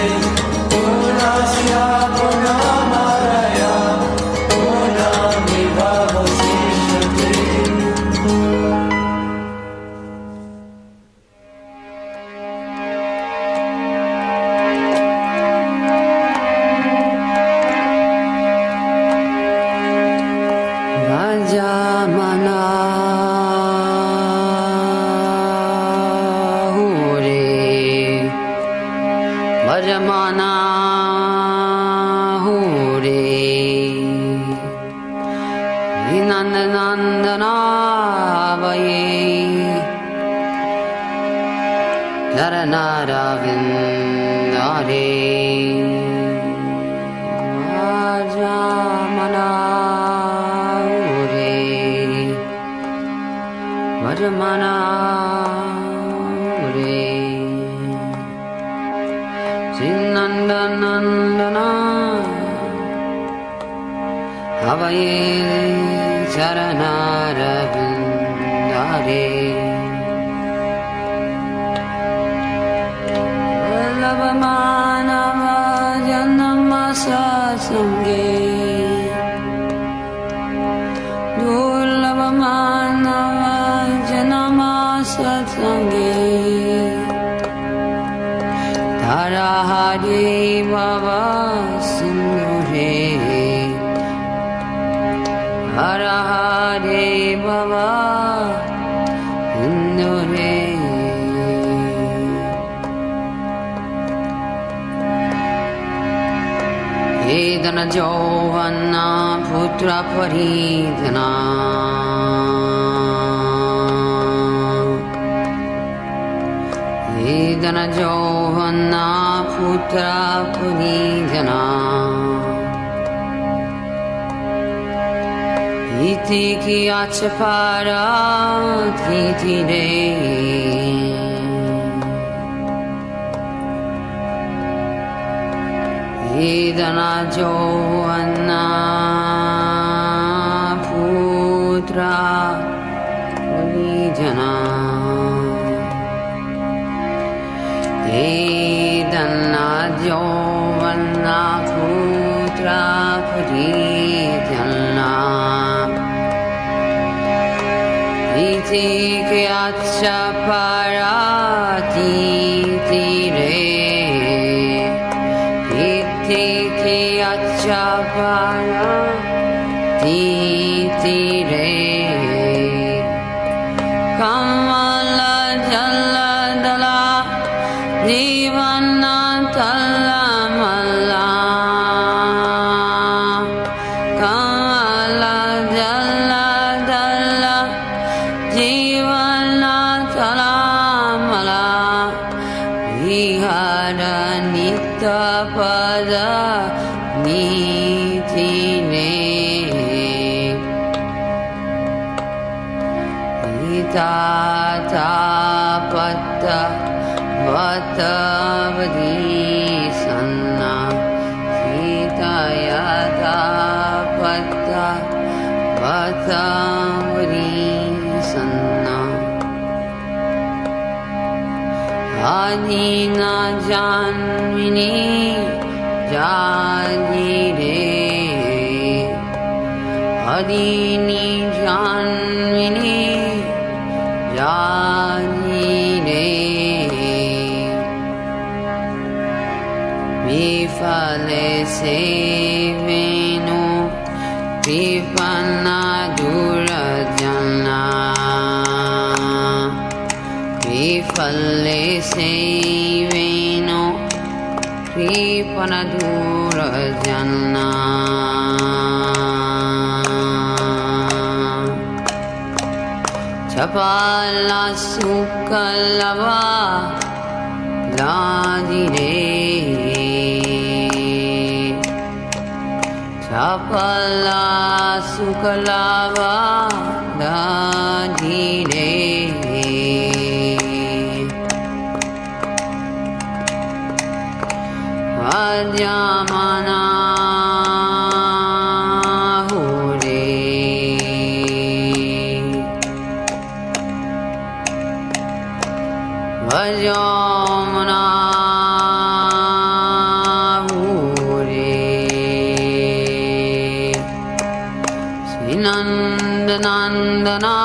Purnasya Purnamadaya Purnamiva Vasishate. Rajamana Hure Rajamana Hure Vinandanandana Vaye Naranara Vindare Rajamana Vajamana Hure Sinandanandana Havaye Charanara Vindare Vallabhamana Vajanamasa Sange Durlabhamana Janamasatsanghe Tarahari Baba Sindhure Tarahari Baba Sindhure Edana Jovana Putra Paridana Edana Jovana Putra Paridana Iti ki achapara titi de Edana Jovana Putra Paridana Edana Jovana Putra Paridana Iti ke acha parati tire Iti ke acha parati tire kamala jala dala jivana tala mala kamala jala dala jivana tala mala vihara nitya pada nitine Tata patta vatavadi sanna Sita yata patta vatavadi sanna Adina janmini jajire Adini janmini Janine Vifale sevenu Vipana durajana Vifale sevenu Vipana durajana Chapala sukalava lajire Chapala sukalava lajire Vajamana Vajamana Hure Srinandanandana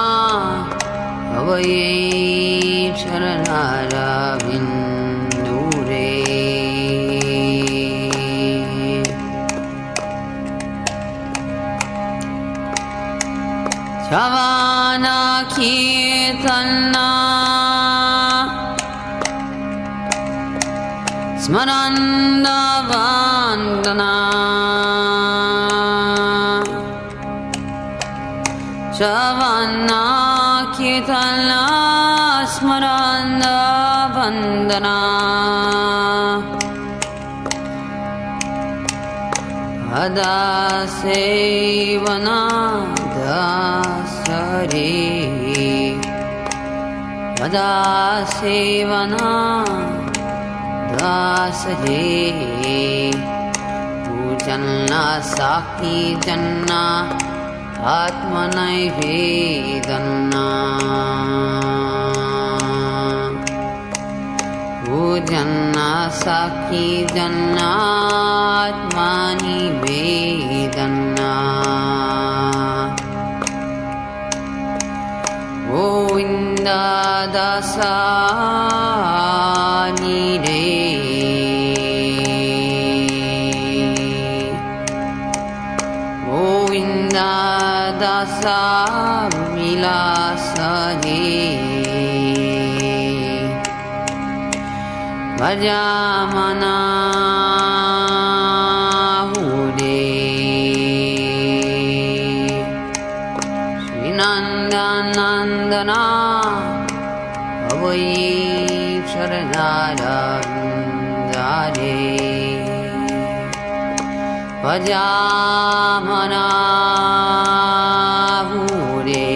Avaye Sharanara Vindure Chavana Kirtana Smaranda Vandana Chavana Kirtana Smaranda Vandana Ada Sevana Dasare Ada Sevana Dasaje Pujanna Sakti Janna Atmanai Vedanna Pujanna Sakti Janna Atmani Vedanna Govinda Dasa Nire Govinda Dasa Vilasade Vajamana Hude Srinandanandana Avaye Sharanara Vindare Vajamana Hure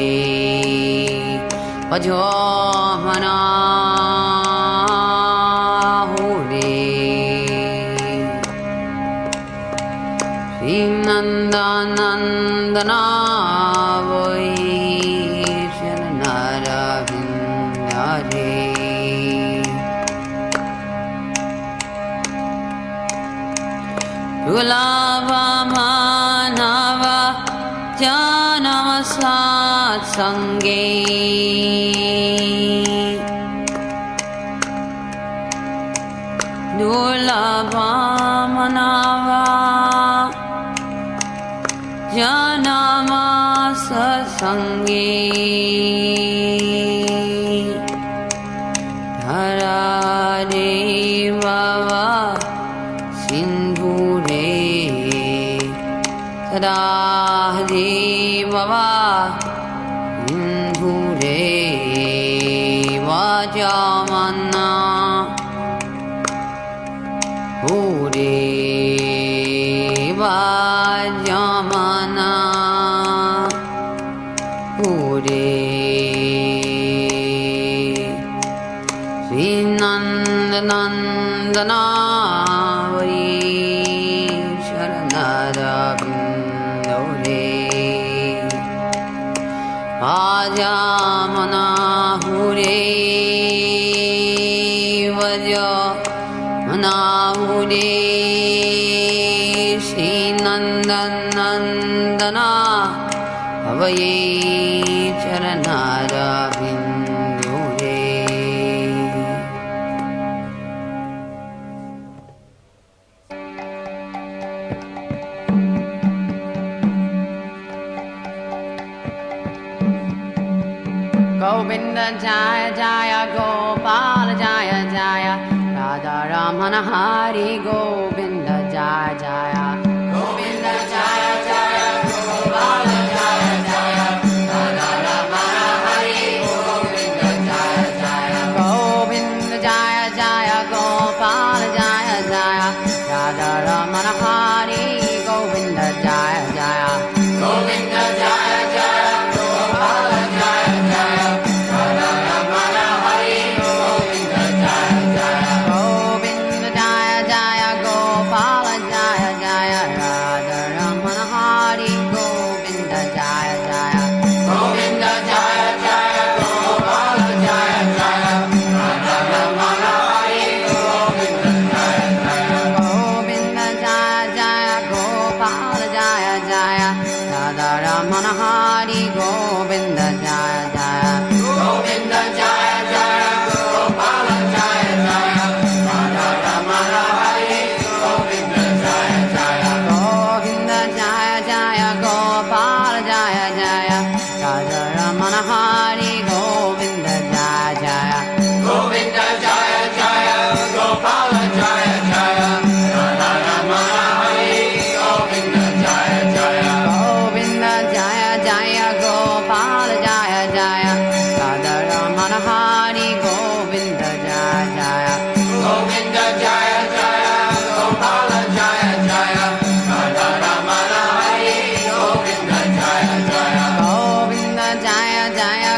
Vajamana Hure Srinandanandana Avaye Sharanara Vindare Gulava manava janava satsange Gulava manava janava Sange Dharare Baba Sindhure Tadahri Baba Sindhure Vajamana Hure Vajamana Hure Sri Nandana Vari Sharanara Bindore Vajamana Hure Vajamana Hure Sri Nandana Avaye Charanara Bindore. Govinda Jaya Jaya Gopala Jaya Jaya Radha Ramana Hari Govinda Jaya Jaya Govinda Jaya Jaya Gopala Jaya Jaya Radha Ramana Hari Govinda Jaya Jaya Govinda Jaya Jaya Gopala Jaya Jaya Radha Ramana Hari Govinda Jaya Jaya Govinda Jaya Jaya Gopala Jaya Jaya Radha Ramana Hari Govinda Jaya Jaya Govinda Jaya Jaya Gopala Jaya Jaya Radha Ramana Hari Govinda Jaya Jaya Govinda Jaya Jaya Gopala Jaya Jaya Radha Ramana Hari Govinda Jaya Jaya Govinda Jaya Jaya Gopala Jaya Jaya Radha Ramana Hari Govinda Jaya Jaya Govinda Jaya Jaya Gopala Jaya Jaya Radha Ramana Hari Govinda Jaya Jaya Govinda Jaya Jaya Gopala Jaya Jaya Radha Ramana Hari Govinda Jaya Jaya Govinda Jaya Jaya Gopala Jaya Jaya Radha Ramana Hari Govinda Jaya Jaya Govinda Jaya Jaya Gopala Jaya Jaya Radha Ramana Hari Govinda Jaya Jaya Govinda Jaya Jaya Gopala Jaya Jaya Radha Ramana Hari Govinda Jaya Jaya Govinda Jaya Jaya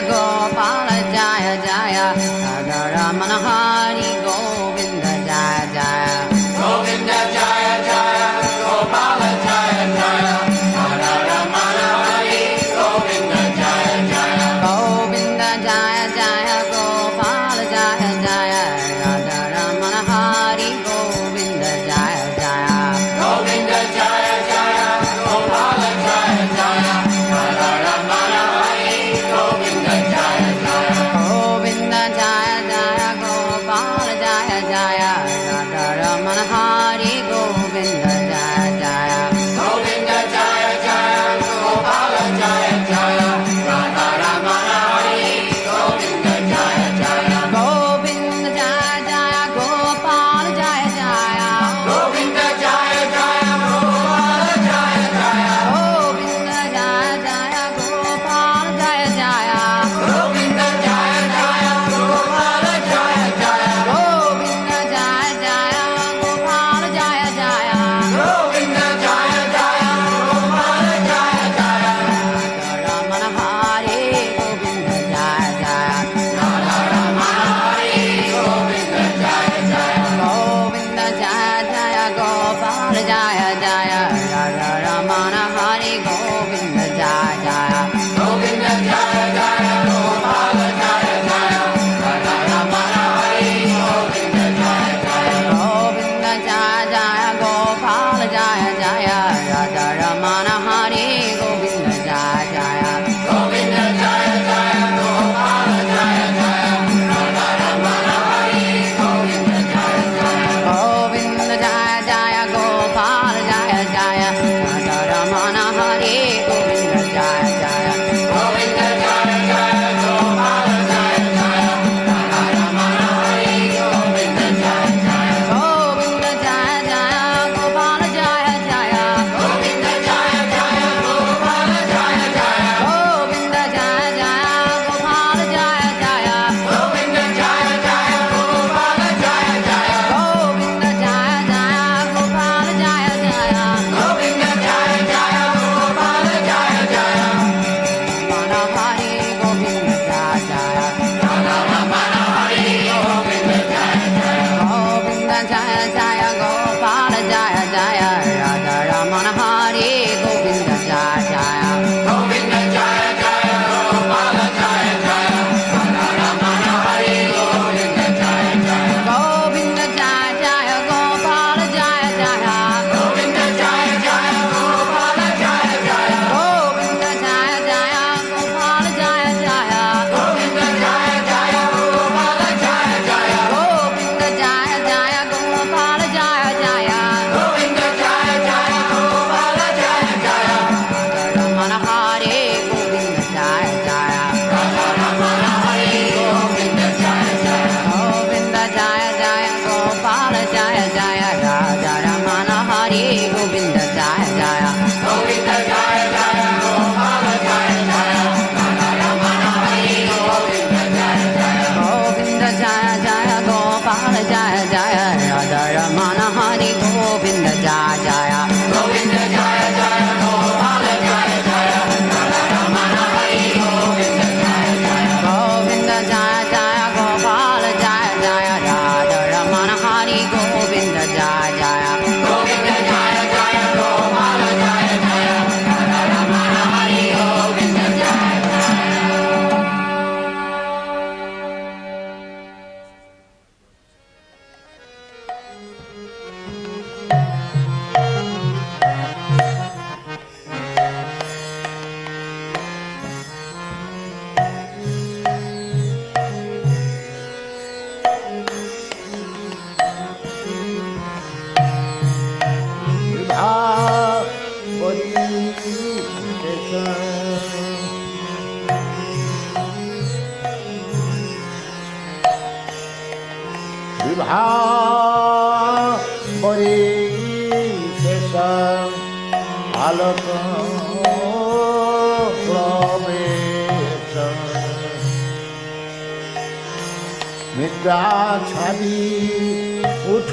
Vibha परिशेष आलोक प्रवेश मित्रा छादी उठ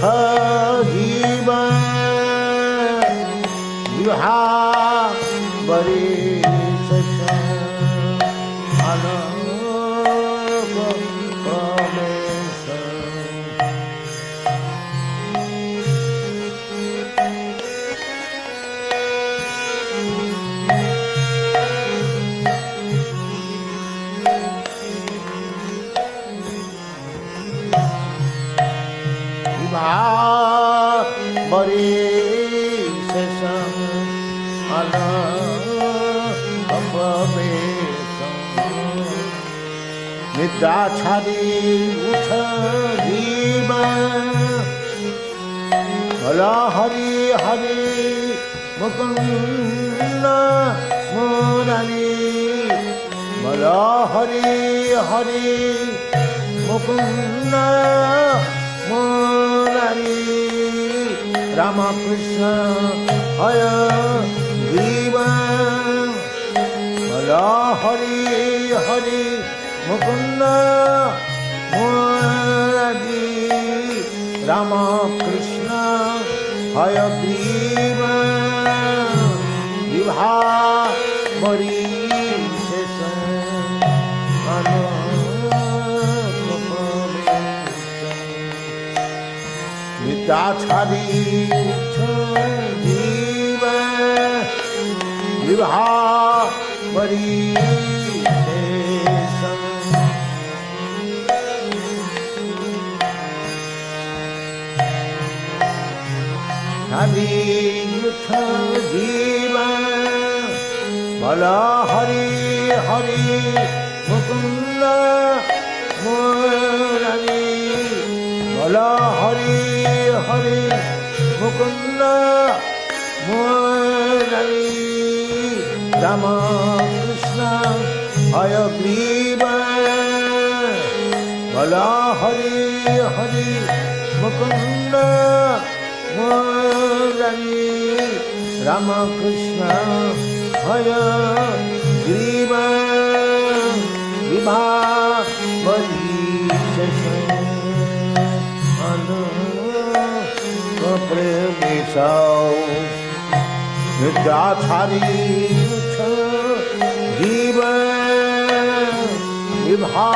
जीवन विभा परिशेष आलोक प्रवेश परिशेष अनवेश निद्रा छादी उठ जीवन भला हरि हरि मुकुंद मुरारी भला हरि हरि मुकुंद मुरारी राम कृष्ण हय ग्रीव भला हरि हरि मुकुंद मुरारी राम कृष्ण हय ग्रीव विभा परिशेष मित्रा छादी जीव विभा परिशेष छादी उठ जीव भला हरि हरि मुकुंद मुरारी भला हरि हरि मुकुंद मुरारी राम कृष्ण हय ग्रीव भला हरि हरि मुकुंद मुरारी राम कृष्ण हय ग्रीव विभा परिशेष प्रेमेश निद्रा छादी जीव विभा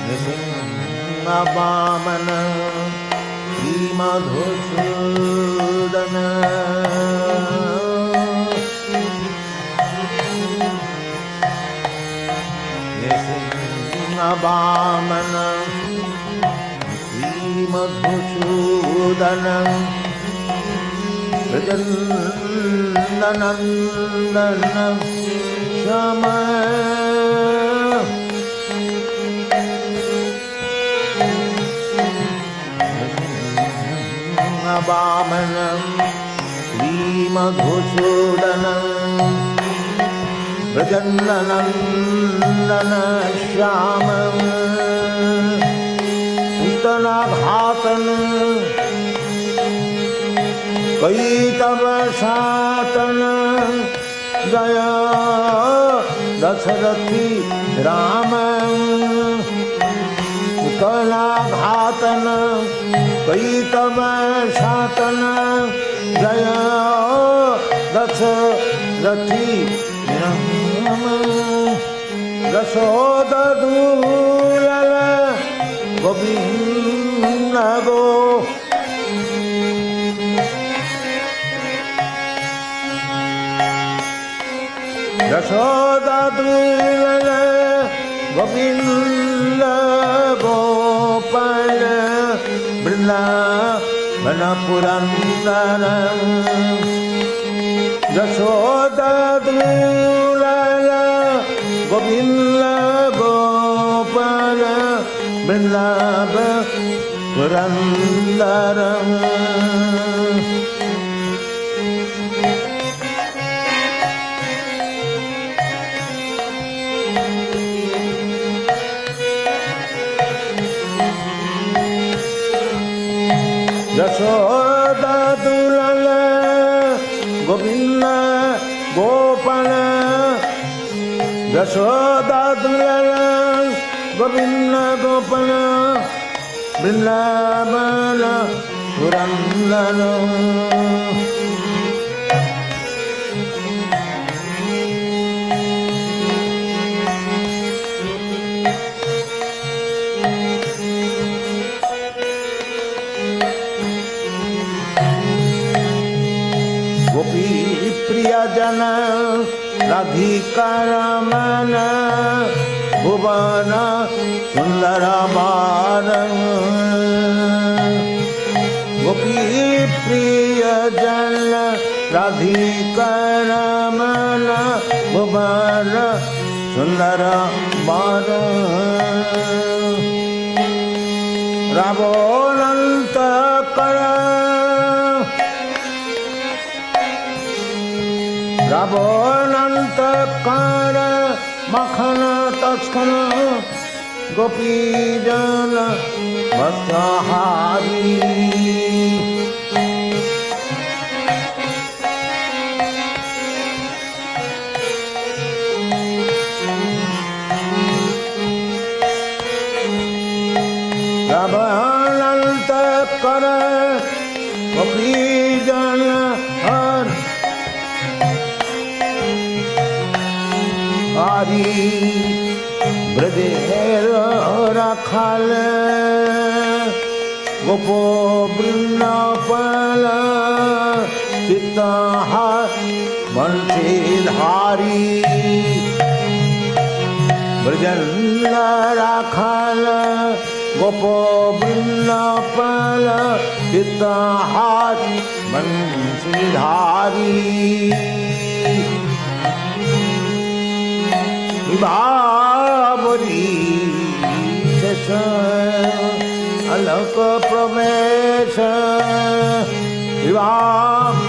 नृसिंह वामन मधुसूदन वामन मधुसूदन ब्रजनंदन श्याम वामन मधुसूदन ब्रजनंदन श्याम इतना घातन कई तब सातन गया दशरथी राम इतना घातन कई तब सातन गया दशरथी यशोदूलल गोविंद गो यशोदूलल गोविंद गोपाल वृंदावन पुरंदर यशोदूलल गोविंद गोपाल वृंदावन पुरंदरम यशोदा दुलाल गोविंद गोपाल यशोदा दुलाल गोविंद गोपाल वृंदावन पुरंदर गोपी प्रियजन राधिका रमन भुवन सुंदर बारन गोपी प्रियजन राधिका रमन भुवन सुंदर बारन रावणंत कर रावणंत कर मखन तस्कन गोपीजन भक्तहारी रावणंत कर गोपीजन हरि ब्रजेर रखल गोपो वृंदावन चित्तहार बंशीधारी ब्रजन रखल गोपो वृंदावन चित्तहार बंशीधारी बाबरी अलक प्रवेश विवाह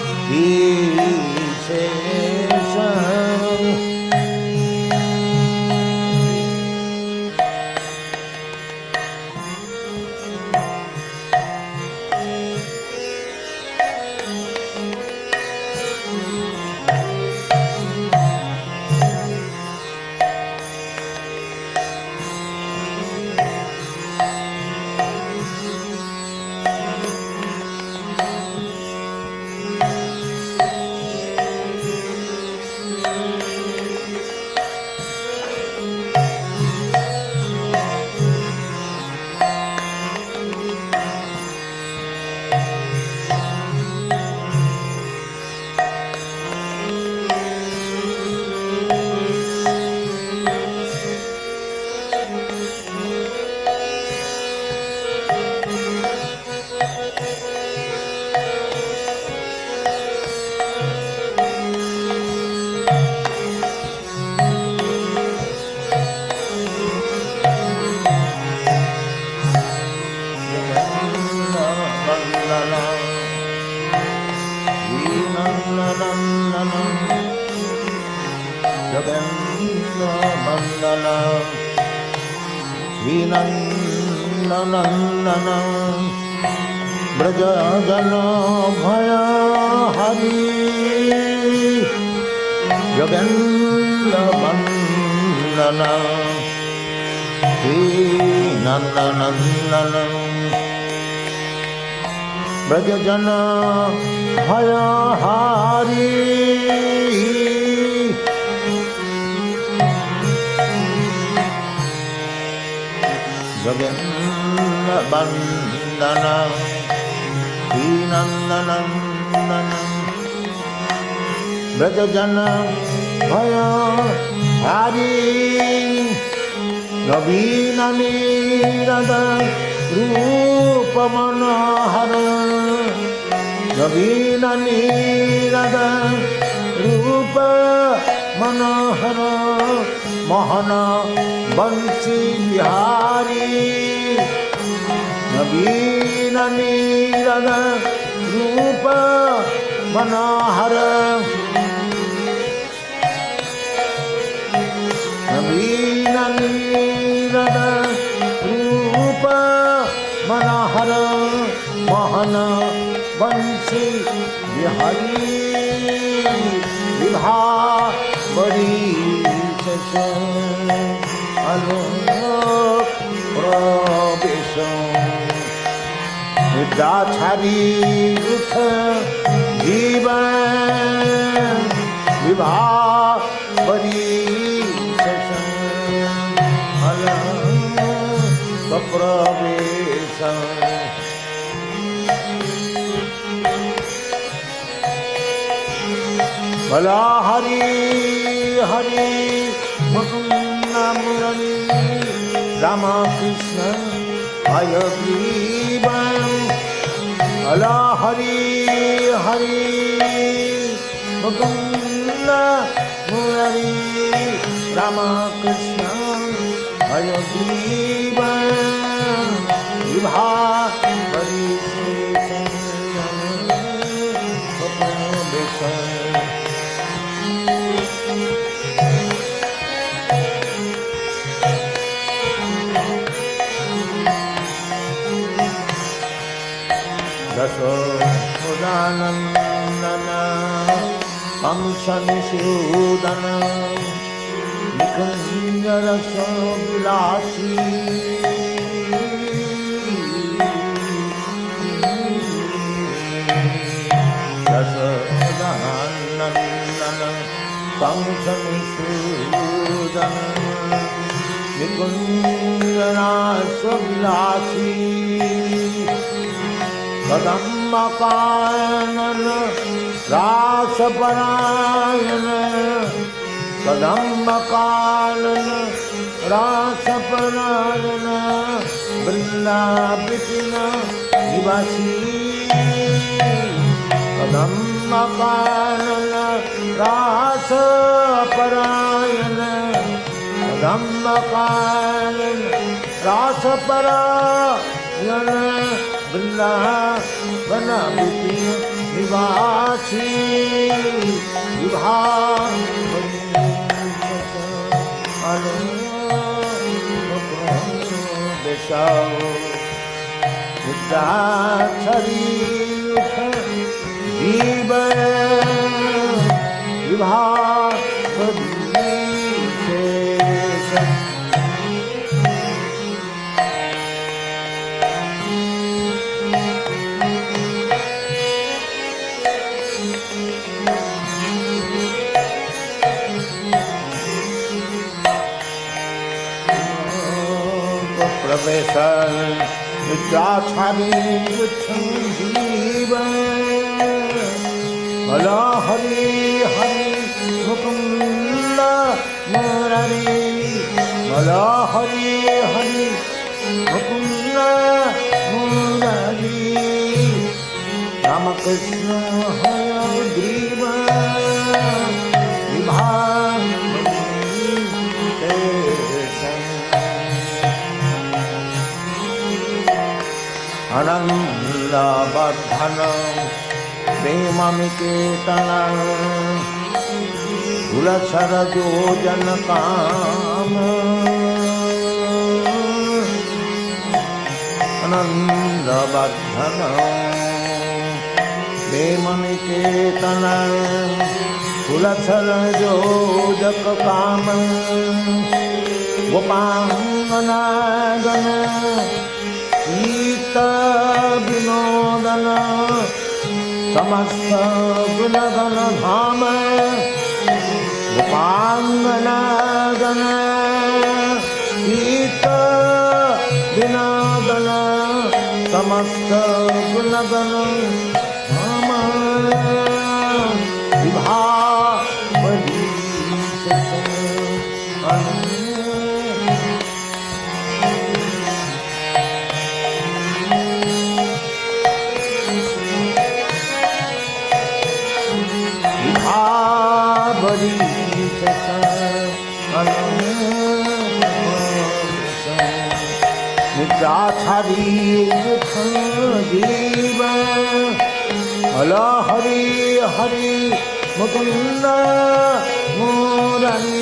ब्रज जन भय हरि योगेन्द्र वंदन श्री नंदनंदन ब्रज जन भय हरि योगेन्द्र वंदन श्री नंदनंदन ब्रज जन भय हरि नवीन नीरद रूप मनोहर नवीन नीरद रूप मनोहर मोहन बंशी बिहारी नवीन नीरद रूप मनोहर नवीन नीरद रूप मनोहर मोहन बंशी बिहारी विभा बड़ी अलोक प्रवेश दाछारी उठ जीवन विभा बड़ी अलोक प्रवेश भला हरि हरि मुकुंद मुरली राम कृष्ण हय ग्रीव भला हरि हरि मुकुंद मुरली राम कृष्ण हय ग्रीव विभा बड़ी दशोदानंदन कंसनिषूदन निकुंज रस विलासी दशोदानंदन कंसनिषूदन निकुंज रस विलासी कदम्बकानन रासपरायण कदम्बकानन रासपरायण वृंदाविपिन निवासी कदम्बकानन रासपरायण कदम्बकानन रासपरायण वृंदावन निवासी विभा विद्याक्षरी जीव विभा प्रवेश विद्याक्षरी जीव भला हरि हरि मुकुंद मुरारी भला हरि हरि मुकुंद मुरारी रामकृष्ण हय ग्रीव विभा आनंदवर्धन प्रेमनिकेतन कुलशरजोजन काम आनंदवर्धन प्रेमनिकेतन कुलशरजोजक काम गोपांगनागन गीत विनोदन समस्त गुणगण धाम गोपांगनागन गीत विनोदन समस्त गुणगण धाम विभा बड़ी ছাড়ি জীবন হলো হরি হরি মুকুন্দ মুরারি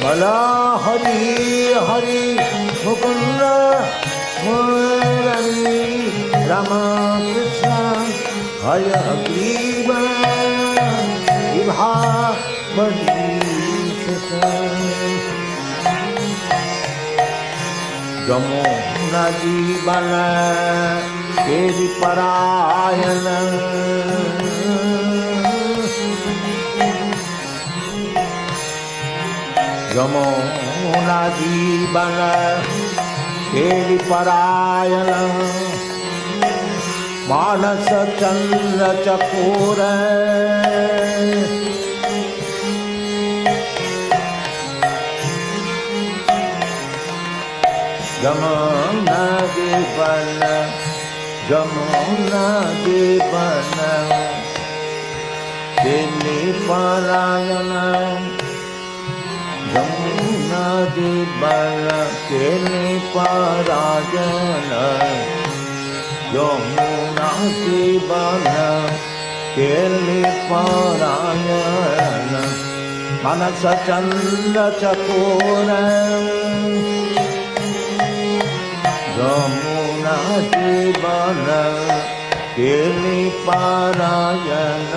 বলো হরি হরি মুকুন্দ মুরারি রাম কৃষ্ণ হয় গ্রীব বিভা যমুনা জীবন तेरी परायण यमुना जीवन तेरी परायण मानस चंद्र चकोर यमुना जीवन यमुना जीवन तेरी परायण यमुना जीवन तेरी परायण यमुना जीवन तेरी परायण मनस चंद्र चकोर यमुना जीवन तेरी परायण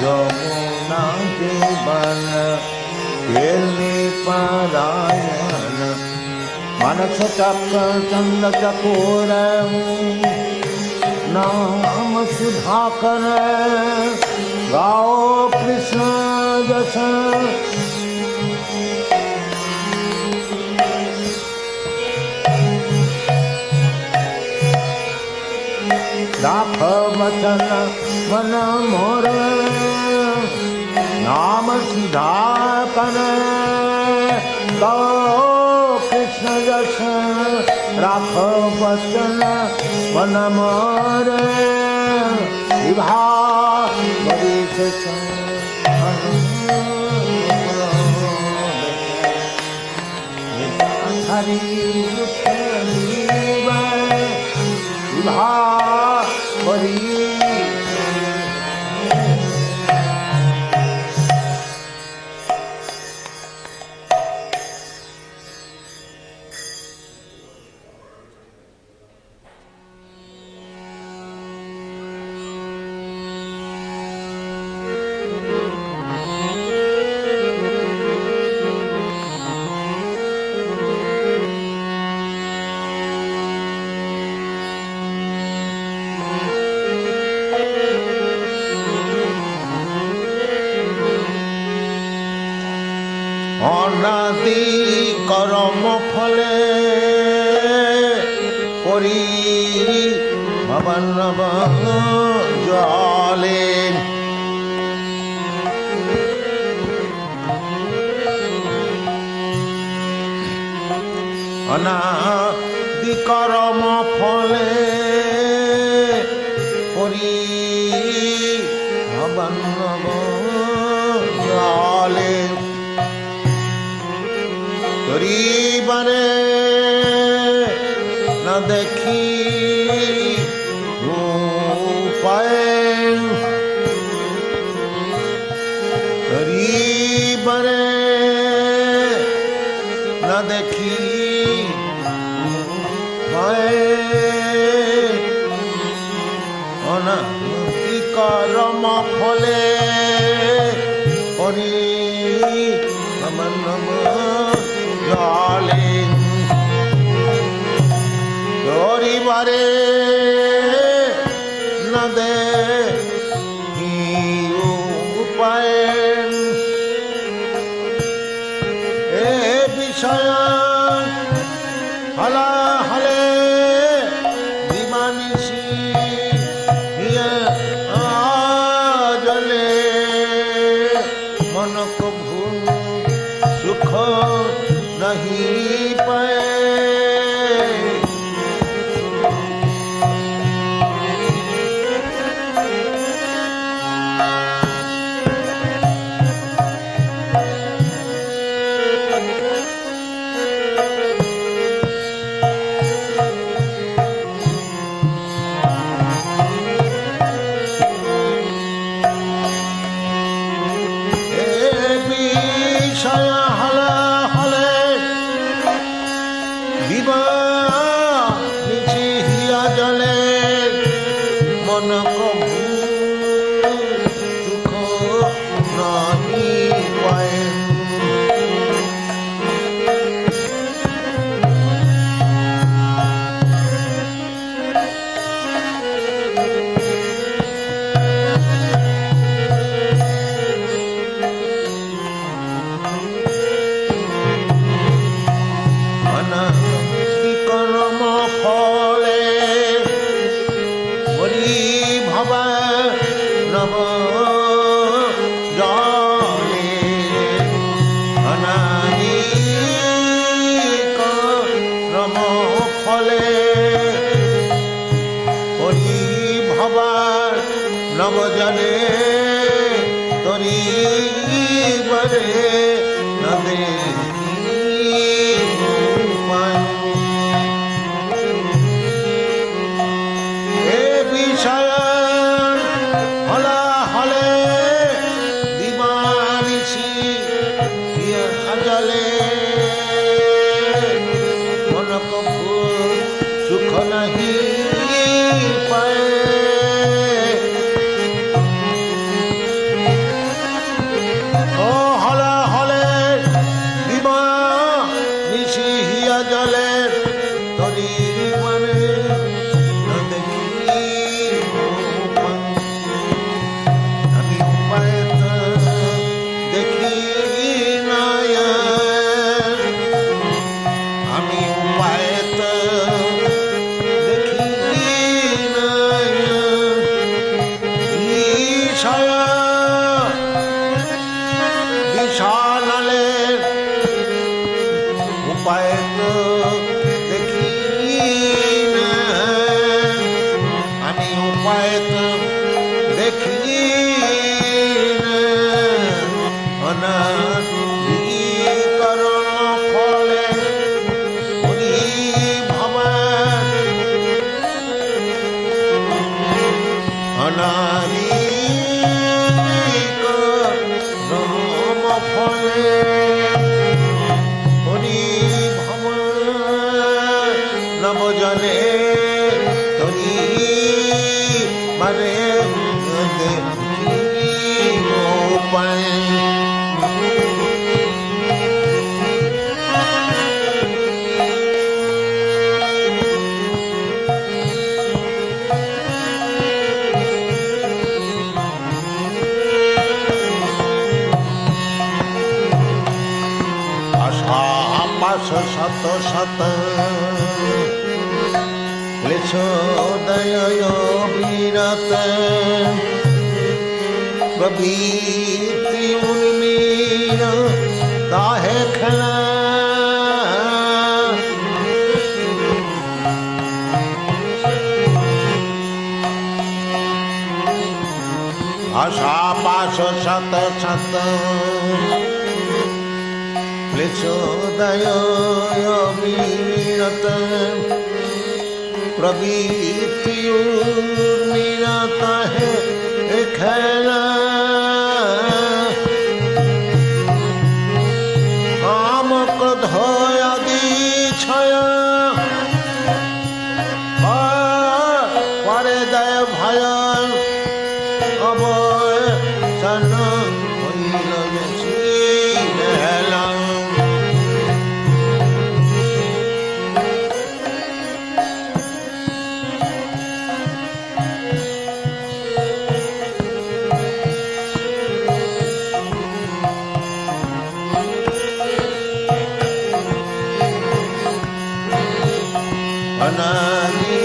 यमुना जीवन तेरी परायण मनस चक्र चंद्र चकोर नाम सुधाकर गाओ कृष्ण जस राख वचन मन मोर नाम सुधाकर गाओ कृष्ण जस राख वचन मन मोर विभा हरि विभा অনাদি করম ফলে পরি ভবন জলে অনাদি করম ফলে পরি ভবন জলে गरीबने न देखी पाए गरीबने न देखी पाए अनादि कर्म फले हरि नमः गरीबरे न दे उपाय ए विषय हला हले दिमानिसी जले मन को भूल सुख नहीं पाए কনক সুখ নাহি পায় কর্ম ফলে হরি ভবা নব জলে অনাদি কর্ম ফলে হরি ভবা নব জলে তরি বরে নদে সুখ নাহি পায় ও হলে হলে দিবা নিশি হিয়া জলে তরি মানে দেখি আমি উপায় দেখি নাই আমি উপায় বিশালে উপায় দেখি আমি উপায় দেখি অনাদিকরণ ফলে হরি ভবা অনাদি ফলে হরি ভব নব জলে তরি মানে গোপায় পাশ শত শত ক্লেশোদয় বিরত প্রবৃত্তি উন্মীল তাহে খেলা আশা পাশ শত শত ক্লেশোদয় বিরত প্রবৃত্তি উন্মীলত হে খেলা কাম ক্রোধ আদি ছয় পরে দয় ভয় অবসান হইল বেশি হেলা অনাদি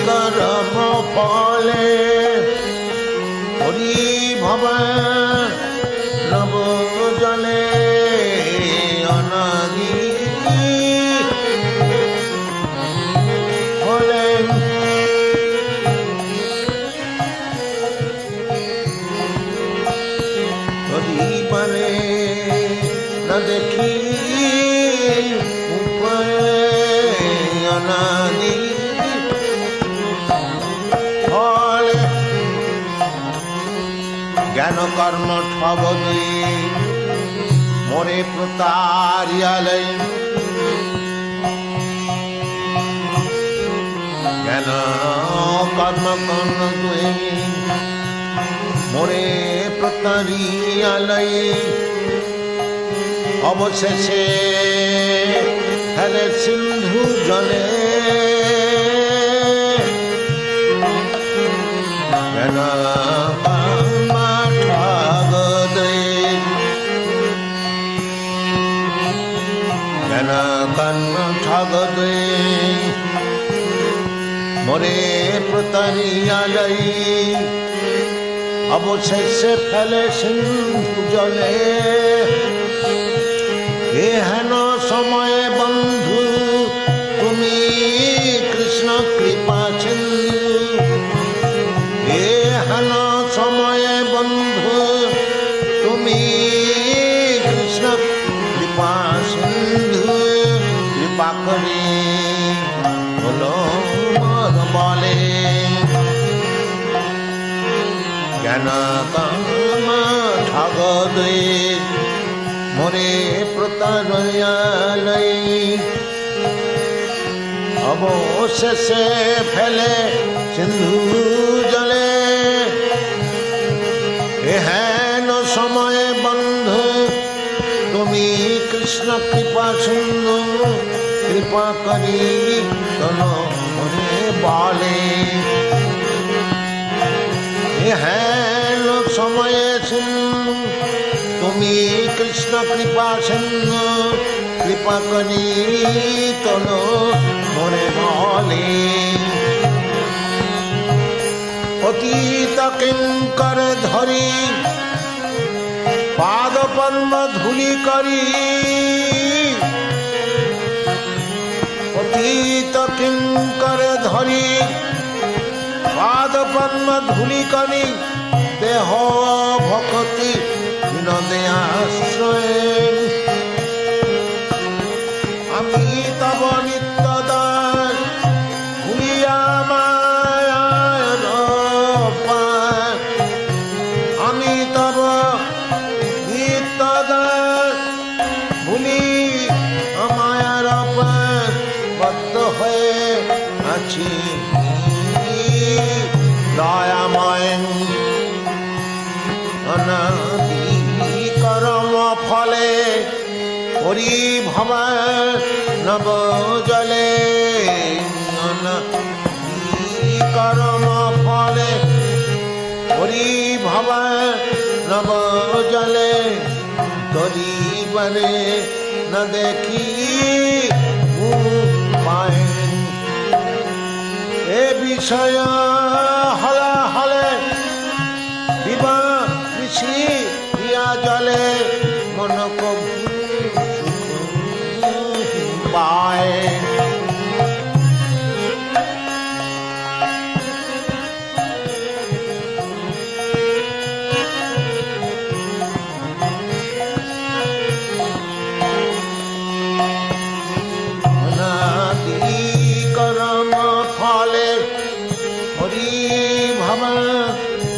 কর্ম ফলে হরি ভবা নব জলে অনাদি ফলে হরি মানে না দেখি অনাদি ফলে জ্ঞান কর্ম ঠবদে মোরে প্রতারিয়ালে জ্ঞান কর্ম দুই মোরে প্রতারিয়ালয় অবশেষে ফেলে সিন্ধু জলে জ্ঞান কর্ম ঠগ দুই জ্ঞান কর্ম ঠগ দুই মোরে প্রতারিয়ালয় অবশেষে ফেলে সিন্ধু জলে এ হেন সময়ে বন্ধু তুমি কৃষ্ণ কৃপা সিন্ধু এ হেন সময়ে বন্ধু তুমি কৃষ্ণ কৃপা সিন্ধু কৃপা করে বলো বলে জ্ঞান কর্ম ঠগ দুই মোরে প্রতারণালয় অবশেষে ফেলে সিন্ধু জলে এ হেন সময়ে বন্ধু তুমি কৃষ্ণ কৃপা সিন্ধু কৃপা করি চলো মনে বলে হেন সময়ে সিন্ধু তুমি কৃষ্ণ কৃপা সিন্ধু কৃপা করি চলো মনে বলে অতীত কিঙ্কর ধরি পাদ পদ্ম ধূলি করি অতীত কিঙ্কর ধরি পাদ পদ্ম ধূলি করি দেহ ভক্তি বিনোদে আশ্রয়ে আমি তব নিত্য দাস ভুলিয়া মায়ার পার আমি তব নিত্য দাস ভুলি মায়ার পার বদ্ধ হয়ে আছি দয়াময় অনাদি কর্ম ফলে পরিভব নব জলে অনাদি কর্ম ফলে পরিভব নব জলে তরিবারে ন দেখি পায় এ বিষয় হলা হলে দিবা ঋষি দিয়া জলে মন কবু পায়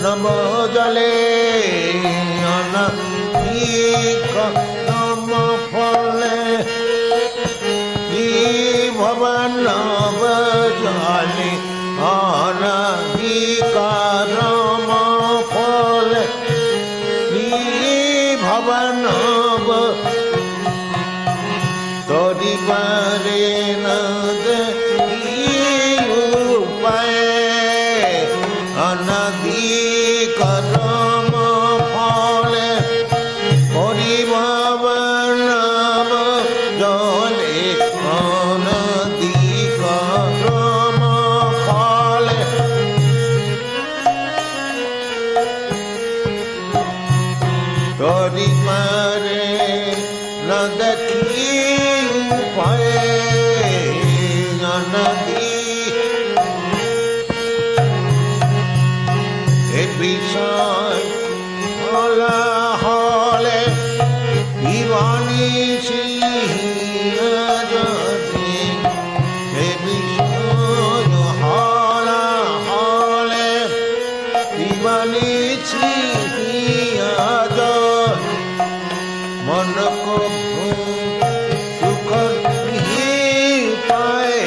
নব জলে অনাদিক নম ফলে ভবন নব জলে অনাদিক নম ফলে ভবন নব তরিবারে নদ উপায় অনাদি কর্ম ফলে পরিভব নাম জলে অনাদি কর্ম ফলে তরিবারে ন দেখি উপায় অনাদি বিষয় হলা হলে বিবানী যদি এ বিষয় হলা হলে বিবানী মন কবু সুখ পায়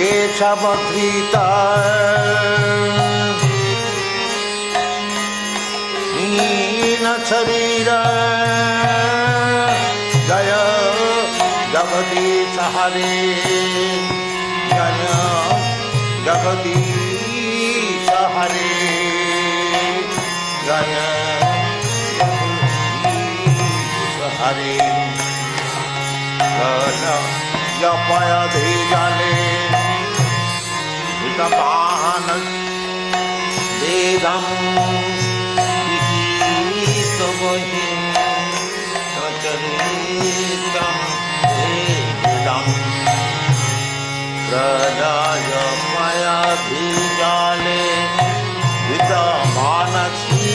केशवधृता हीन शरीर जय जगदीश हरे जय जगदीश हरे जय जगदीश हरे जपय धे जले हितपान वेदम विहितमहि प्रचलितं वेदम प्रजपय धे जले हितमानसी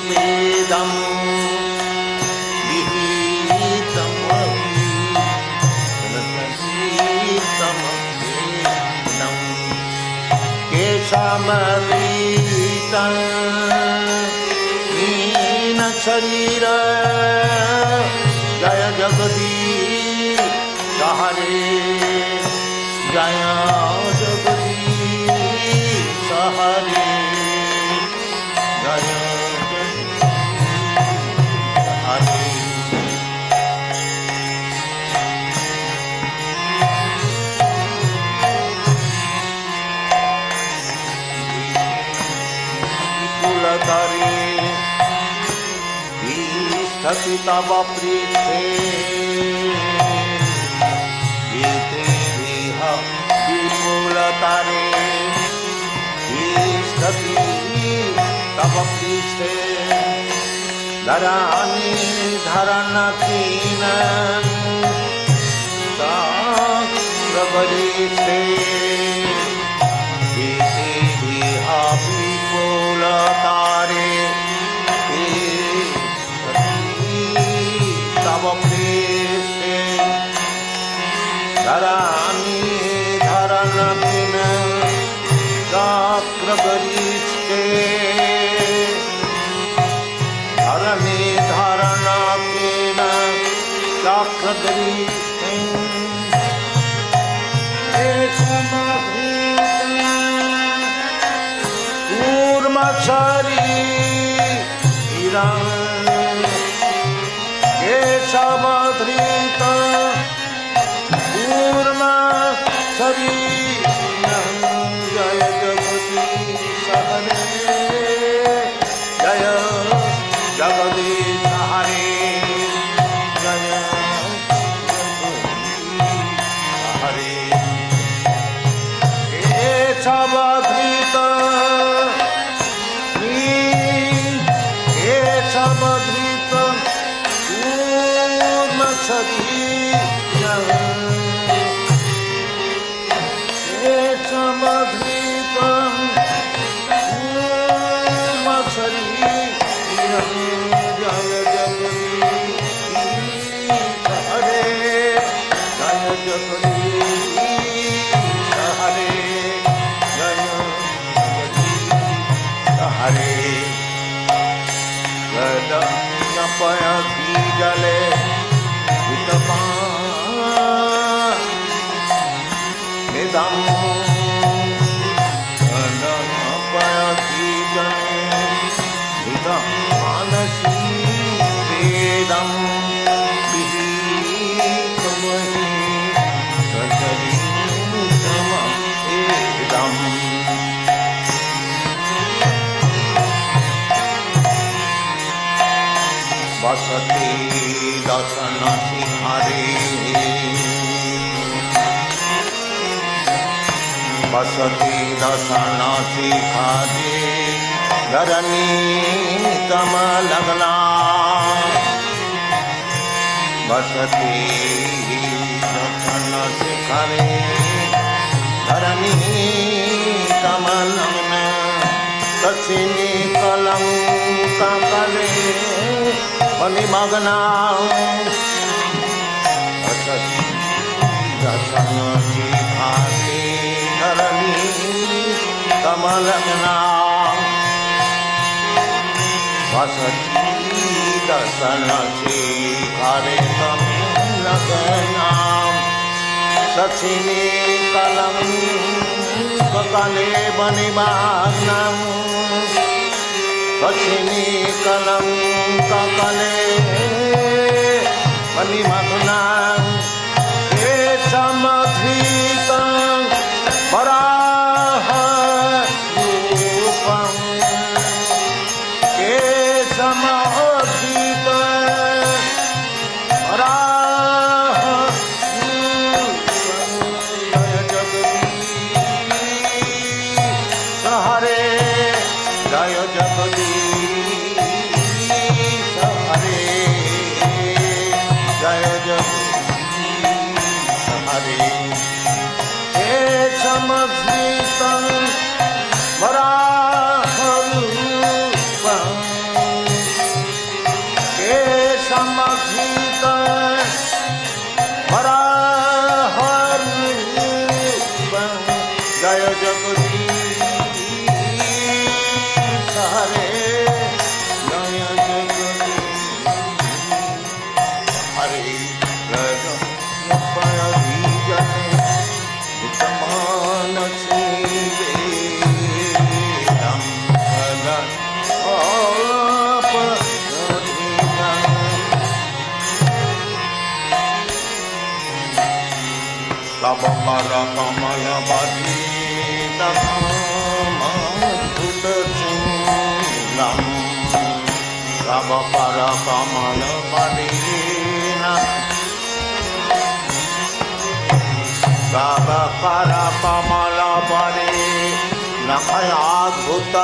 वेदम केशवधृता हीन शरीर जय जगदीश हरे जय जगदीश हरे जय जगदीश हरे कुलधरे तिष्ठति तव पृष्ठे गीते विह विपुलतरे तिष्ठति तव पृष्ठे धरानि धरन्कीन प्रबलिष्ठे गीते विह विपुलतारे तव पृष्ठे धरामि धरन्कीन चक्रगरिष्ठे धरमि धरन्कीन चक्रगरिष्ठे शरीरं केशवधृता कूर्म शरीरं जय जगदीश हरे जय जगदीश हरे जय जगदीश हरे केशवधृता केशवधृता कूर्म शरीरं केशवधृता कूर्म शरीरं जय जगदीश हरे जय जगदीश हरे जय जगदीश हरे जपय धे जले हितपानिदं जपय धे जले हितमानसी वेदं विहितमहि प्रचलितं वेदम् वसति दशन शिखरे वसति दशन शिखरे धरणी कमलग्ना वसति दशन शिखरे धरणी कमलग्ना दक्षिणी कलंकले मणिमग्ना दशन शिखरे धरणी कमलग्ना वसति दशन शिखरे कमलग्ना दक्षिणी कलम कले बनिबाग्नम दक्षिणी कलम कले बनिबाग्नम ये समधीत वराह रूपम ये समधीत वराह हरे जय जगदीश हरे जय जगदीश हरे हे समधीतं वराहरूपं हे समधीतं वराहरूपं जय जगदीश हरे जय जगदीश हरे जय उत्तमानसी वेदं तव कर कमल बदीतमद्भुतचिह्नं तव कर कमल तव कर कमल बरे नखयाद्भुत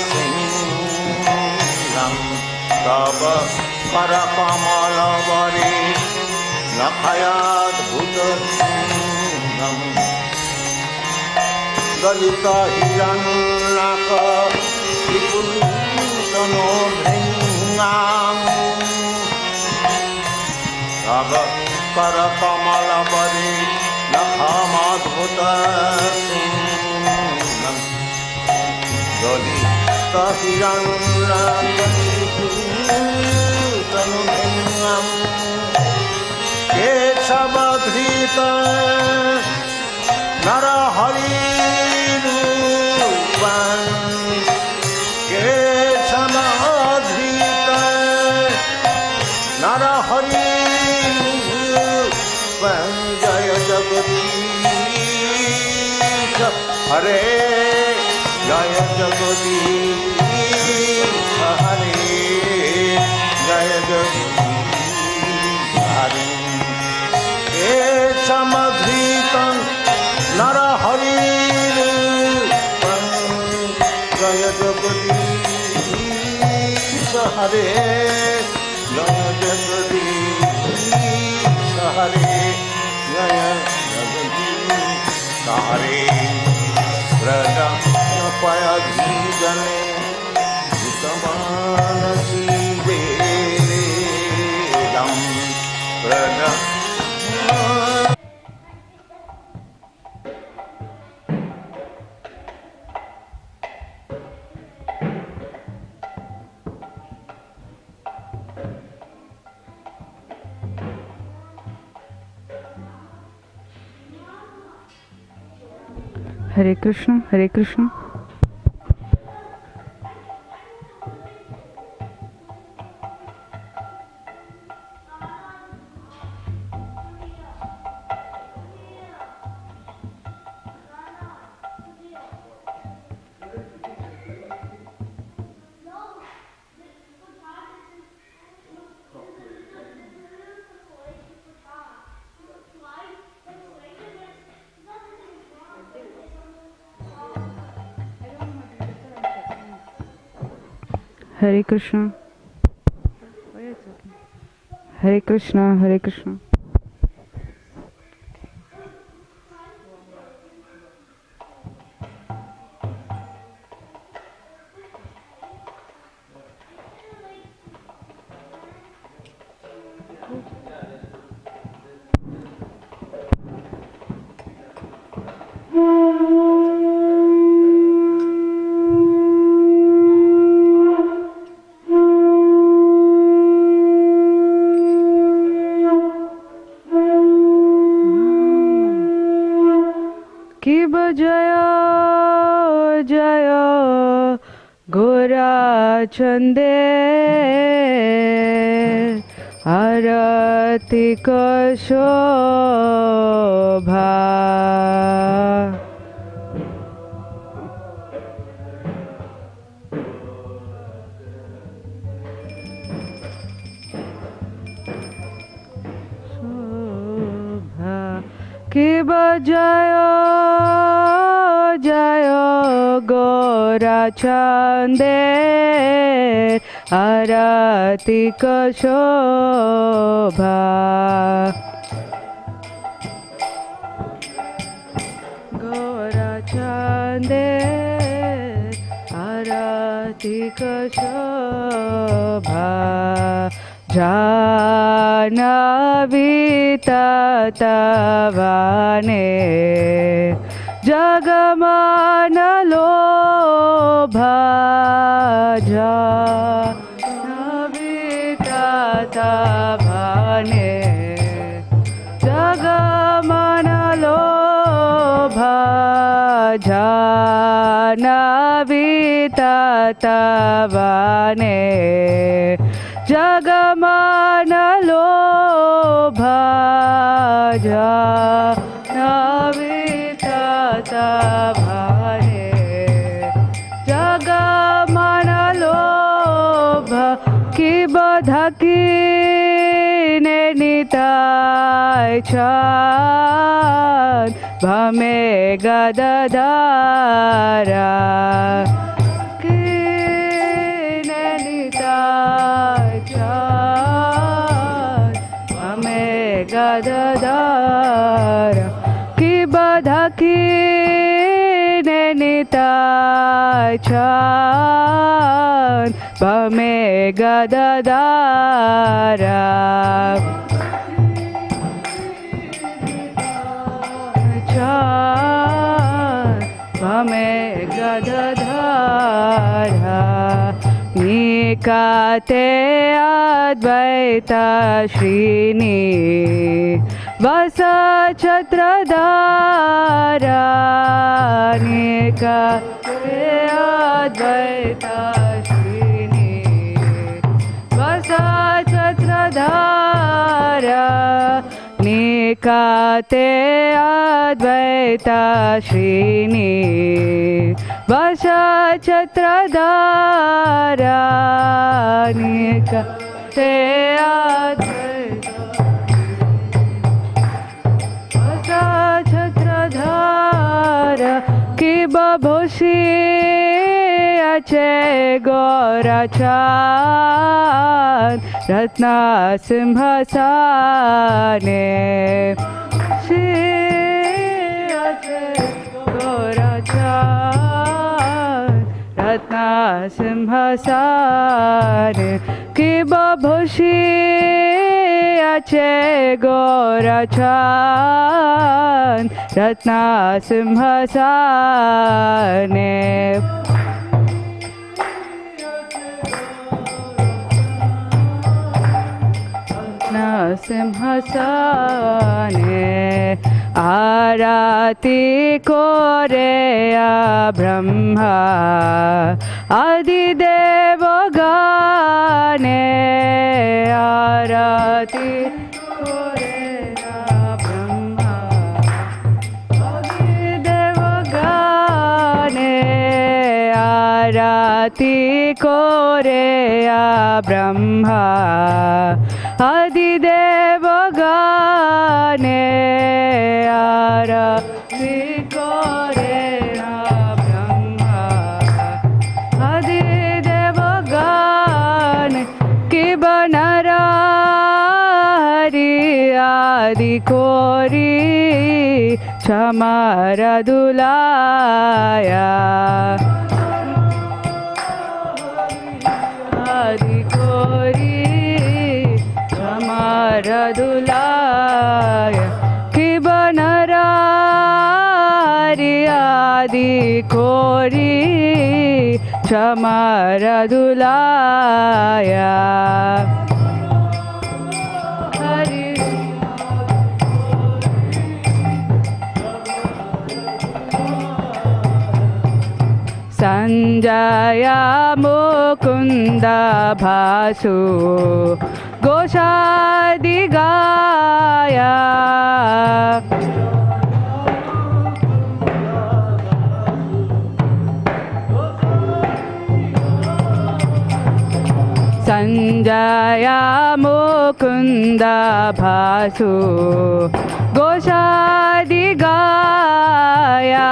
सिंहं तव कर कमल बरे नखयाद्भुत सिंहं ललित हिरण्यक विपुलतनो भृङ्गां तव कर कमल बरे नखमाद्भुत सिंहं ललित हिरण्यक विपुलतनो भृङ्गां केशवधृत नरहरिरूपं केशवधृत नरहरिरूपं जय जगदीश हरे जय जगदीश हरे जय जगदीश हरे हे समधृतं नरहरिरूपं जय जगदीश हरे जय जगदीश हरे जय जगदीश हरे व्रजपयधीजने उत्तमानसी वेदं व्रज हरे कृष्ण हरे कृष्ण। हरे कृष्ण हरे कृष्ण हरे कृष्ण। कि जय जय गोरा चंदे आरती को शोभा कि जय जय गोरा चंदे आरती को शोभा गोरा चंदे आरती को शोभा जानवी तवाने जगमान लोभा जानवी तवाने जगमान लोभा जानवी तवाने जगमान लोभा जानवी तवाने जगमान लोभा कि बधकी ने निताय चाँद भमे गदधारा कि ने निताय चाँद भमे गदधारा कि बधकी ने निताय चाँद भमे गदधारा भमे गदधारा निकाते अद्वैत श्रीनी वस छत्रधारा निकाते अद्वैत श्रीनी वस छत्रधारा निकाते अद्वैत श्रीनी वस छत्रधारा निकाते अद्वैत वस छत्रधारा कि बभूषी अचे गौरा चाँद रत्न सिंहासने गौरा चाँद रत्न सिंहासने कि बभूषी अचे गौरा चाँद रत्न सिंहासने सिंहासने आरती कोरे ब्रह्मा आदिदेव गाने आरती कोरे ब्रह्मा आदिदेव गाने आरती कोरे ब्रह्मा आदिदेव गाने आरती कोरे ब्रह्मा आदिदेव गाने कि बनरा हरि आदि कोरी क्षमार दुलाया आदि कोरी दुलाय कि बनरा हरि आदि कोरी क्षमार दुलाया हरि संजय मुकुंद भासु गोषादि गाया संजय मुकुंद भासु गोषादि गाया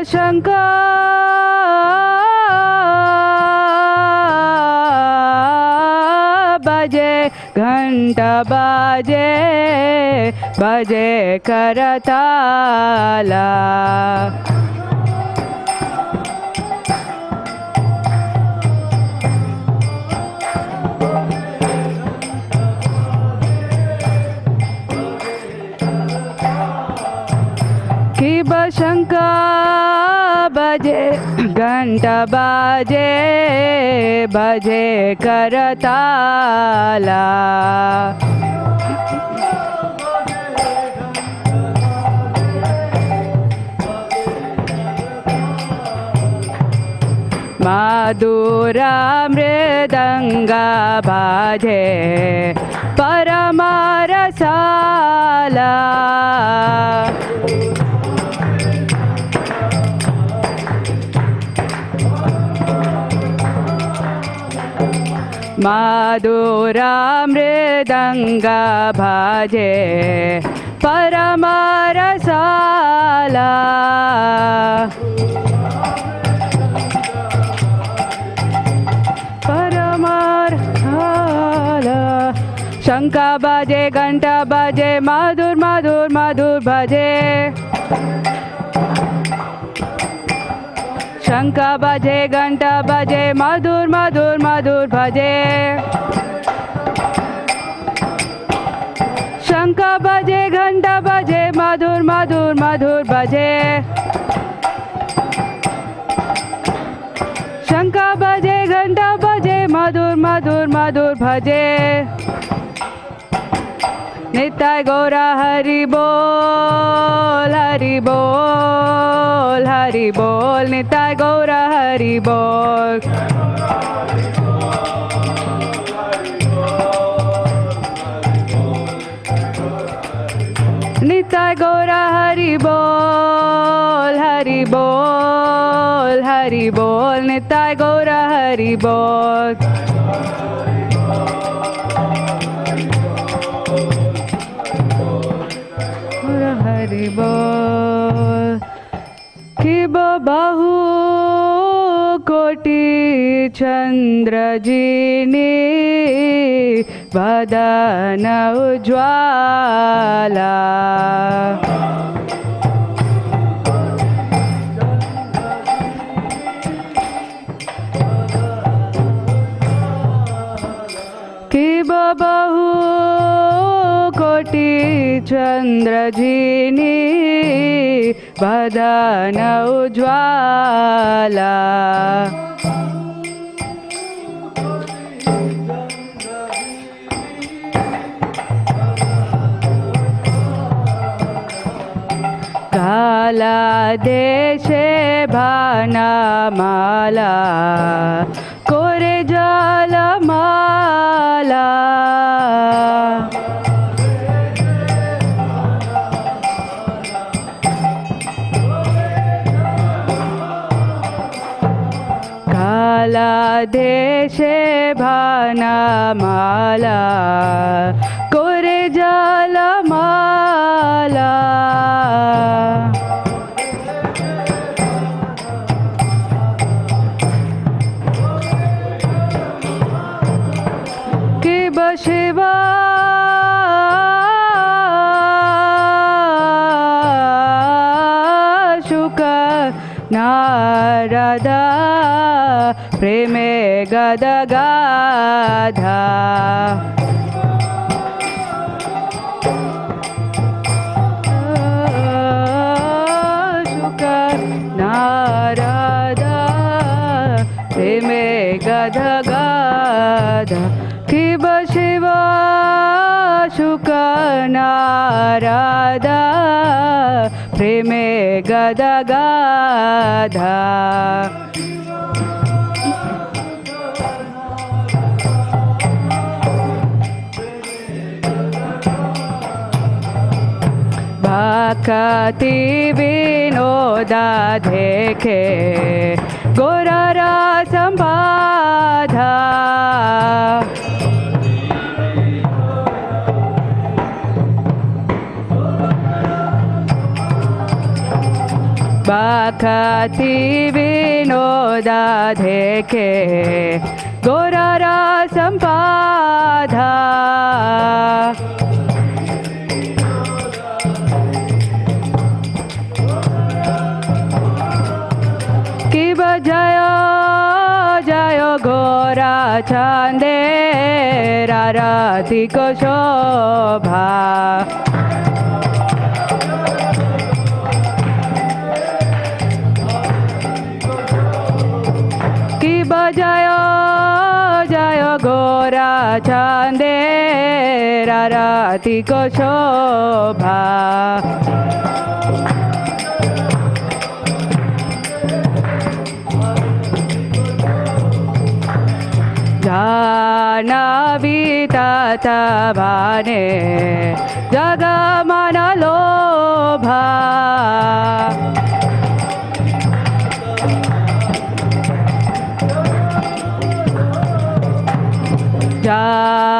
शंकर बजे घंटा बजे बजे करताला कि बशंका बजे घंटा बजे बजे करताला मधुरा मृदंगा बाजे परमरसाला मधुरा मृदंगा भाजे परमरसाला परमरसाला शंका बाजे घंटा बाजे मधुर मधुर मधुर भजे शंका बजे घंटा बजे मधुर मधुर मधुर भजे शंका बजे घंटा बजे मधुर मधुर मधुर भजे शंका बजे घंटा बजे मधुर मधुर मधुर भजे निताय गौरा हरि बोल हरि बोल हरि बोल निताय गौरा हरि बोल निताय गौरा हरि बोल हरि बोल हरि बोल निताय गौरा हरि बोल हरि बोल कि बहु कोटि चंद्र जिनी वदन उज्ज्वला कि बहु कोटि चंद्र जिनी वदन उज्ज्वला काला देशे भानमाला कोरे जलमाला काला देशे भानमाला कोरे जलमाला शिवा शुक नारदा प्रेमे गदगाधा शुक नारदा प्रेमे गदगाधा कि शिव शिव शुक नारदा प्रेमे गदगाधा भक्ति विनोदा देखे गोरा संबाधा भक्ति विनोदा देखे गोरा संबाधा जय जय घोरा चंदेरा राति को शोभा कि बजय जय घोरा चंदेरा राति को शोभा जानवीता भाने जगमन लोभा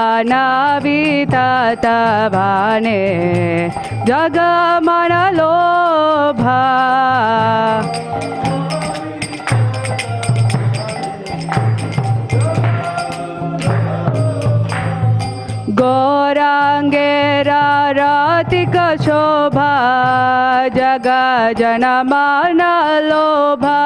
जानवीता भाने जगमन लोभा गौरांगेरा रातिक शोभा जग जन मान लोभा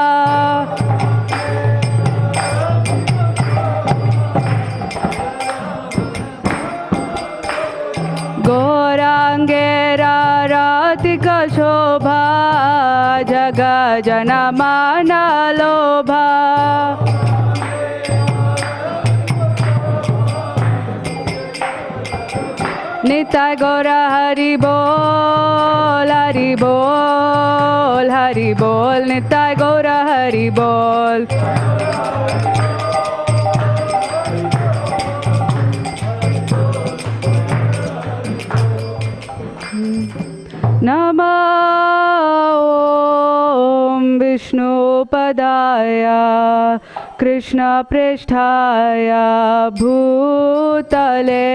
गौरांगेरा रातिक शोभा जग जन मान लोभा निताय गौरा हरि बोल हरि बोल हरि बोल निताय गौरा हरि बोल नमो ॐ विष्णुपदाय कृष्णप्रेष्ठाय भूतले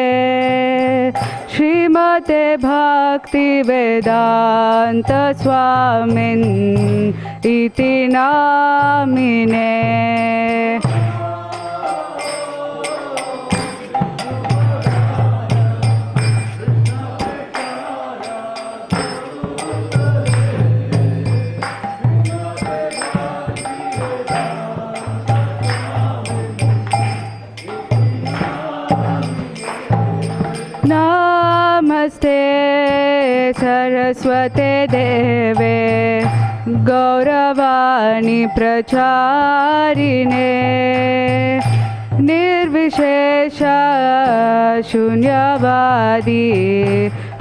श्रीमते भक्तिवेदान्त स्वामिन् इति नामिने नमस्ते सरस्वते देवे गौरवाणी प्रचारिणे निर्विशेष शून्यवादी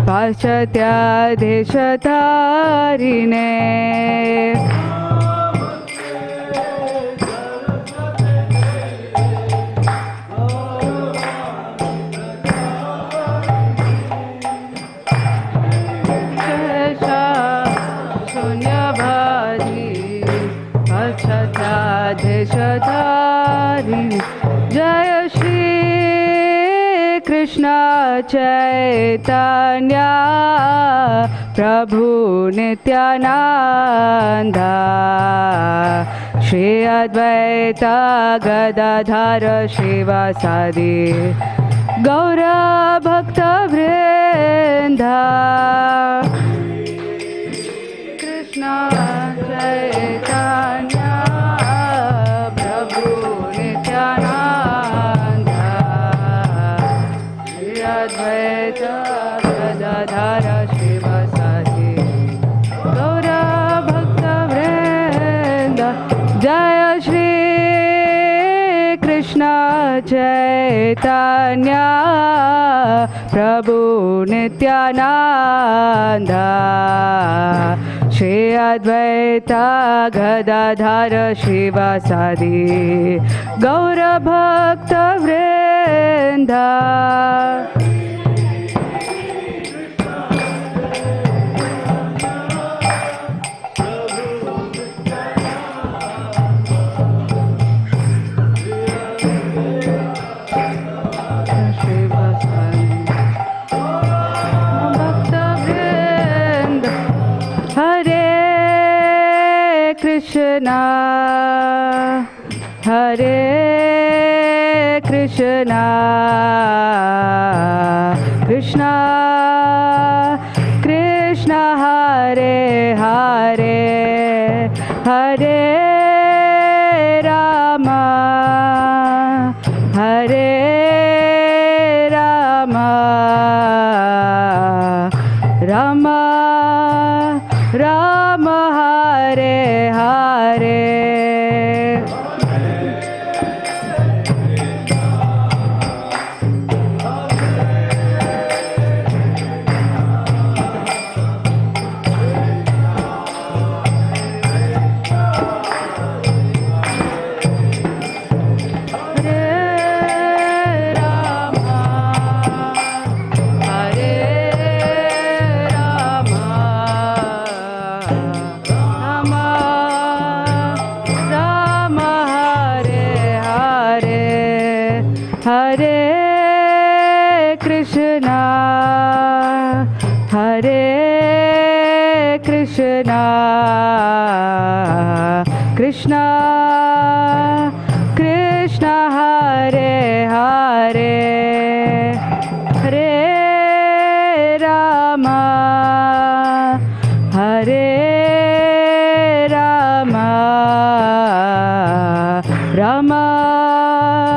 पाश्चात्यादेशधारिणे जय श्री कृष्ण चैतन्य प्रभु नित्यानंद श्री अद्वैत गदाधर शिवासादि गौर भक्त वृंद कृष्ण चैतन्य प्रभु नित्यानंद श्री अद्वैत गदाधर शिवासादि गौर भक्त वृंद जय Shri Krishna Chaitanya Prabhu Nityananda Shri Advaita Gadadhara Shivasadi Gaura Bhakta Vrinda Krishna Hare Krishna Krishna Krishna Hare Hare Hare Rama Hare Rama Rama Rama Hare Hare Krishna Krishna Hare Hare Hare Rama Hare Rama Rama Rama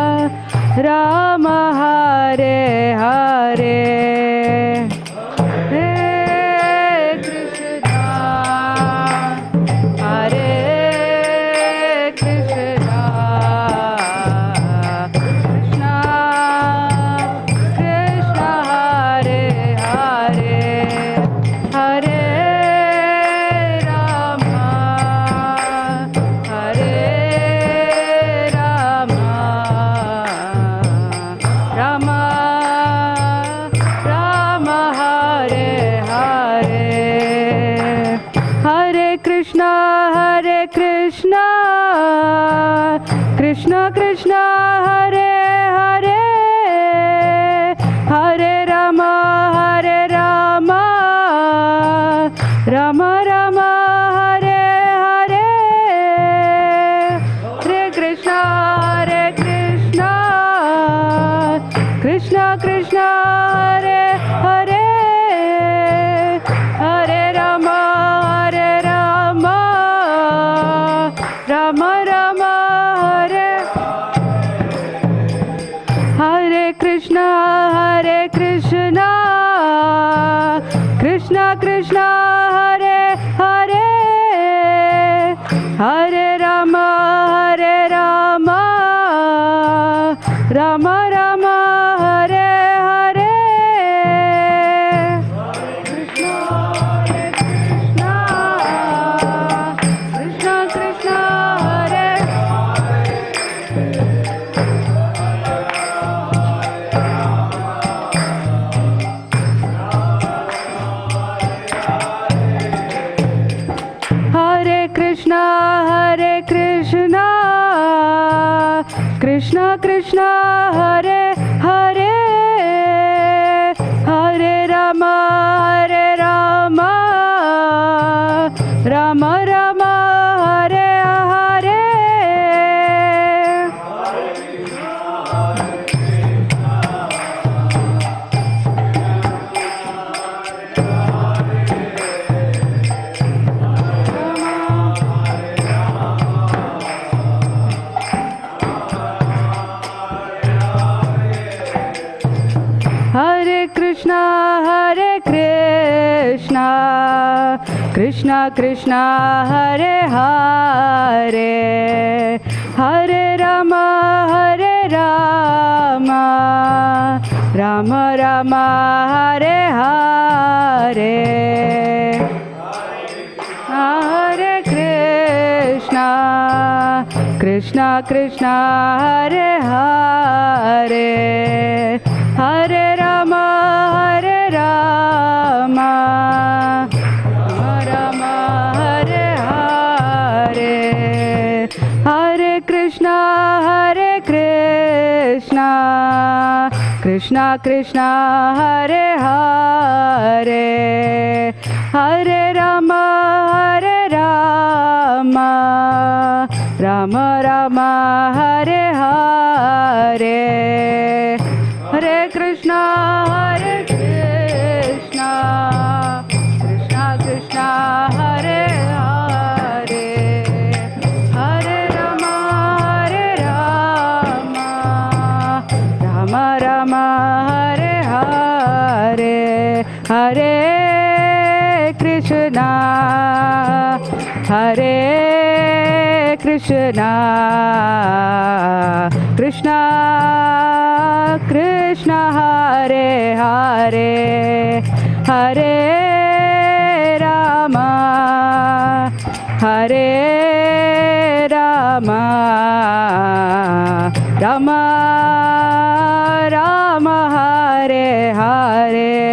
Hare Hare Krishna Krishna Hare Hare Hare Rama Hare Rama Rama Rama Hare Hare Hare Krishna Krishna Krishna Hare Hare Hare Rama Rama Rama Hare Krishna Krishna Krishna Hare Hare Hare Rama Rama Rama Hare Hare Krishna Krishna Krishna Hare Krishna Krishna Hare Hare Hare Rama Rama Rama Hare Hare Hare Krishna Krishna Krishna Hare Hare Hare Rama Ram Rama Hare Hare Hare Krishna Krishna Krishna Hare Hare Hare Rama Hare Rama Rama Hare Hare Hare Krishna Krishna Krishna Hare Hare Hare Rama Rama Rama Hare Hare Hare Krishna Krishna Krishna Hare Hare Hare Rama Rama Rama Hare Hare Hare Krishna Krishna Krishna Krishna Hare Hare Hare Rama Rama Rama Hare Hare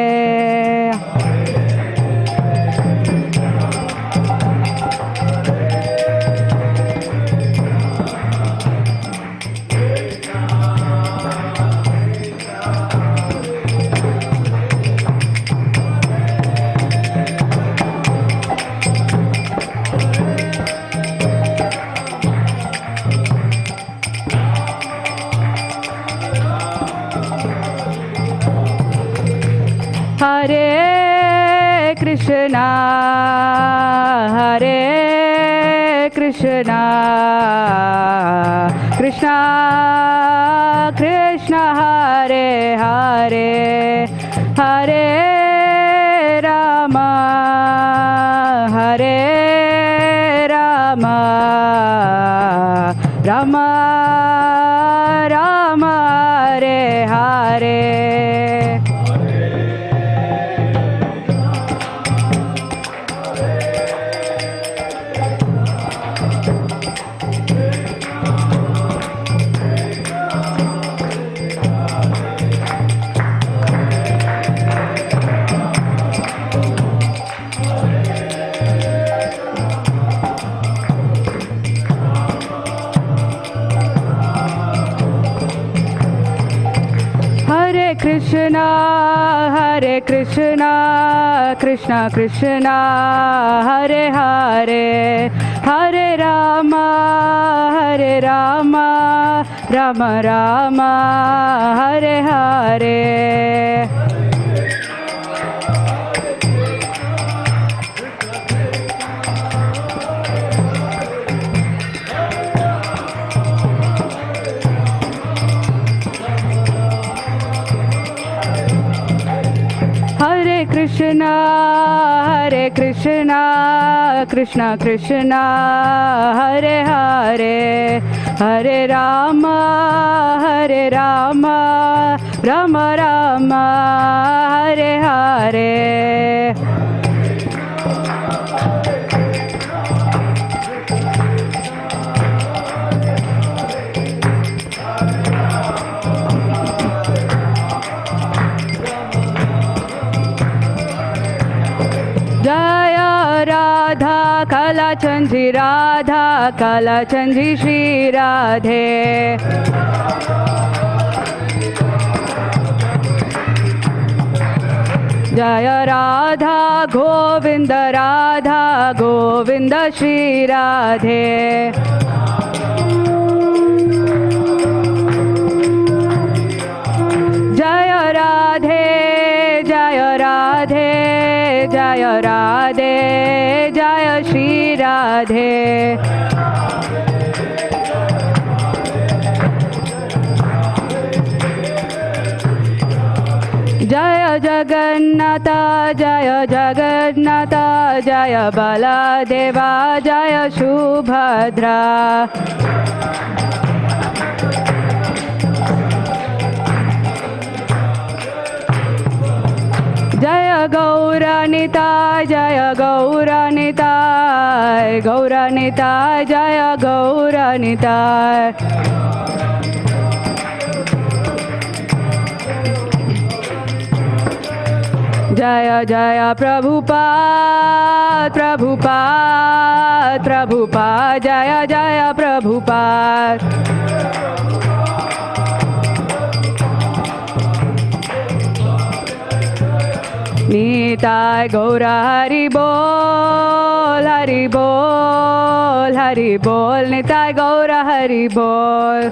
Hare Krishna Krishna Krishna Hare Hare Hare Rama Rama Rama Hare Hare Hare Krishna Krishna Krishna Hare Hare Hare Rama Rama Rama Hare Hare Hare Krishna Krishna Krishna Hare Hare Hare Rama Rama Rama Hare Hare Jaya Radha Kalachandji Radha Kalachandji Shri Radhe Jaya Radha Govinda Radha Govinda Shri Radhe Jaya Radhe Jaya Radhe Jaya Radhe Jaya Shri Radhe Jaya Jagannatha Jaya Jagannatha Jaya Baladeva Jaya Subhadra Nitai जय गौर निताय गौर निताय जय गौर निताय जय जय प्रभुपाद प्रभुपाद प्रभुपाद जय जय प्रभुपाद निताय गौर हरि बोल हरि बोल हरि बोल निताय गौर हरि बोल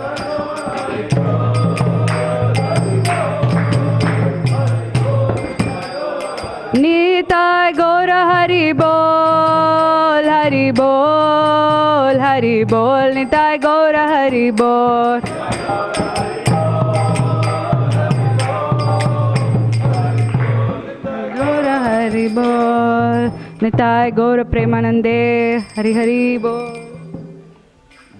निताय गौर हरि बोल हरि बोल हरि बोल निताय गौर हरि बोल गौर हरि बोल निताय गौर प्रेमानंदे हरि हरि बोल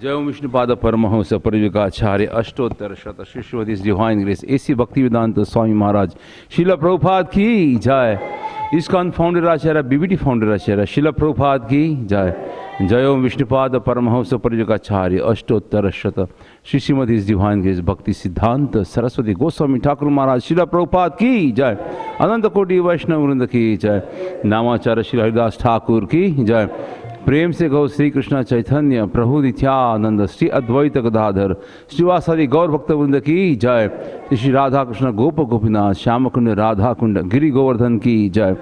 जय ओम विष्णुपाद परमहंस परिविकाचार्य अष्टोत्तर शत शिष्यवती डिवाइन ग्रेस एसी भक्ति वेदांत स्वामी महाराज शिला प्रभुपाद की जय ISKCON फाउंडर आचार्य बीबीटी फाउंडर आचार्य शिला प्रभुपाद की जय जय ओम विष्णुपाद परमहंस परिविकाचार्य अष्टोत्तर शत श्रीमती डिवाइन ग्रेस भक्ति सिद्धांत सरस्वती गोस्वामी ठाकुर महाराज शिला प्रभुपाद की जय अनंत कोटि वैष्णव वृंद की जय नामाचार्य श्री हरिदास ठाकुर की जय प्रेम से गौ श्री कृष्ण चैतन्य प्रभु नित्यानंद श्री अद्वैत गदाधर श्रीवासादि गौर भक्त वृंद की जय श्री राधा कृष्ण गोप गोपीनाथ श्याम कुंड राधा कुंड गिरि गोवर्धन की जय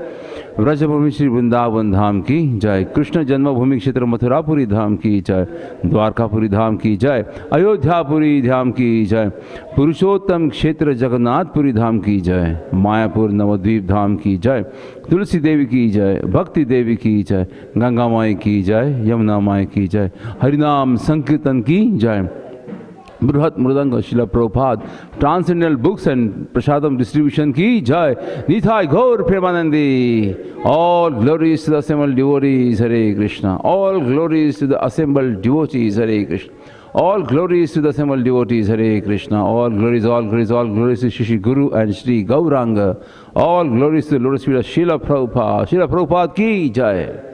व्रजभूमि श्री वृंदावन धाम की जय कृष्ण जन्मभूमि क्षेत्र मथुरापुरी धाम की जय द्वारकापुरी धाम की जय अयोध्यापुरी धाम की जय पुरुषोत्तम क्षेत्र जगन्नाथपुरी धाम की जय मायापुर नवद्वीप धाम की जय तुलसी देवी की जय भक्ति देवी की जय गंगा माई की जय यमुना माई की जय हरिनाम संकीर्तन की जय बृहत मृदंग शिला Prabhupada transcendental books and prasadam distribution की जय निताय गौर प्रेमानंदी all glories to the assembled devotees Hare Krishna all glories to the assembled devotees Hare Krishna all glories to the assembled devotees hare krishna all glories to Shri Guru and Shri Gauranga all glories to the lotus feet of Srila Prabhupada ki jai.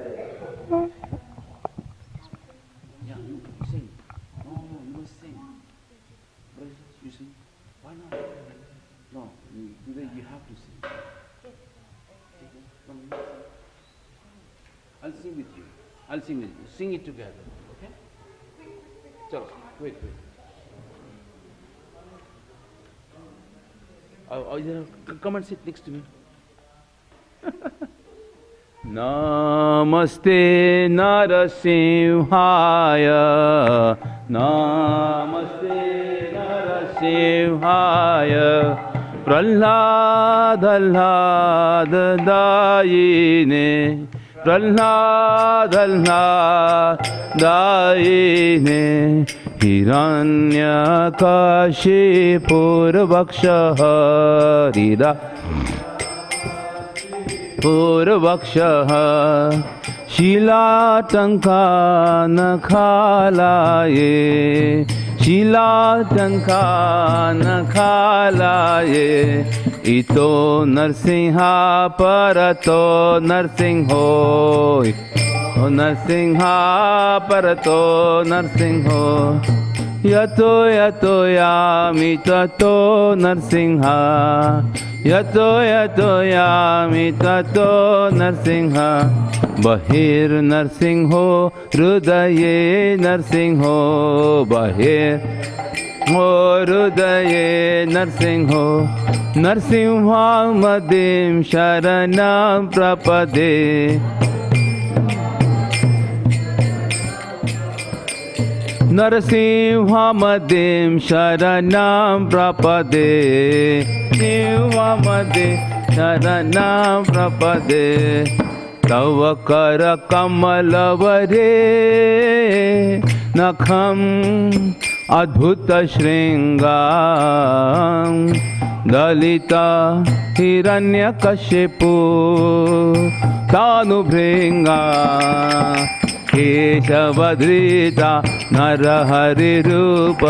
I'll sing with you. Sing it together. Okay? Chalo, wait. Come and sit next to me. Namaste Narasimhaya. Namaste Narasimhaya. Prahlad Dayine. Prahlad दायिने हिरण्यकशिपुर्वक्षः पूर्वक्षः शिलाटङ्कानखालाये इतो नरसिंहा परतो नरसिंहो नरसिंहा परतो नरसिंहो यतो यामि ततो नरसिंहा यतो यामि ततो नरसिंहा बहिर्नरसिंहो हृदये नरसिंहो हृदये नरसिंहो नरसिंहामदिं शरणं प्रपदे नरसिंहामदिं शरणं प्रपदे सिंहामदिं शरणं प्रपदे तव कर कमलवरे नखम् अद्भुत श्रृंगां दलिता हिरण्यकशिपु तानुभृंगा केशवधृता नर हरि रूप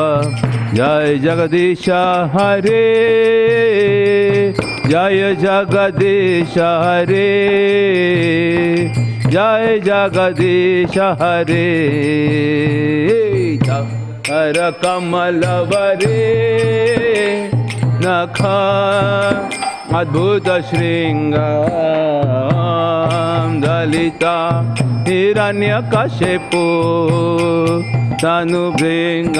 जय जगदीश हरे जय जगदीश हरे जय जगदीश हरे कर कमल वरे नख अद्भुत श्रृंग दलिता हिरण्यकशिपु तनुभृंग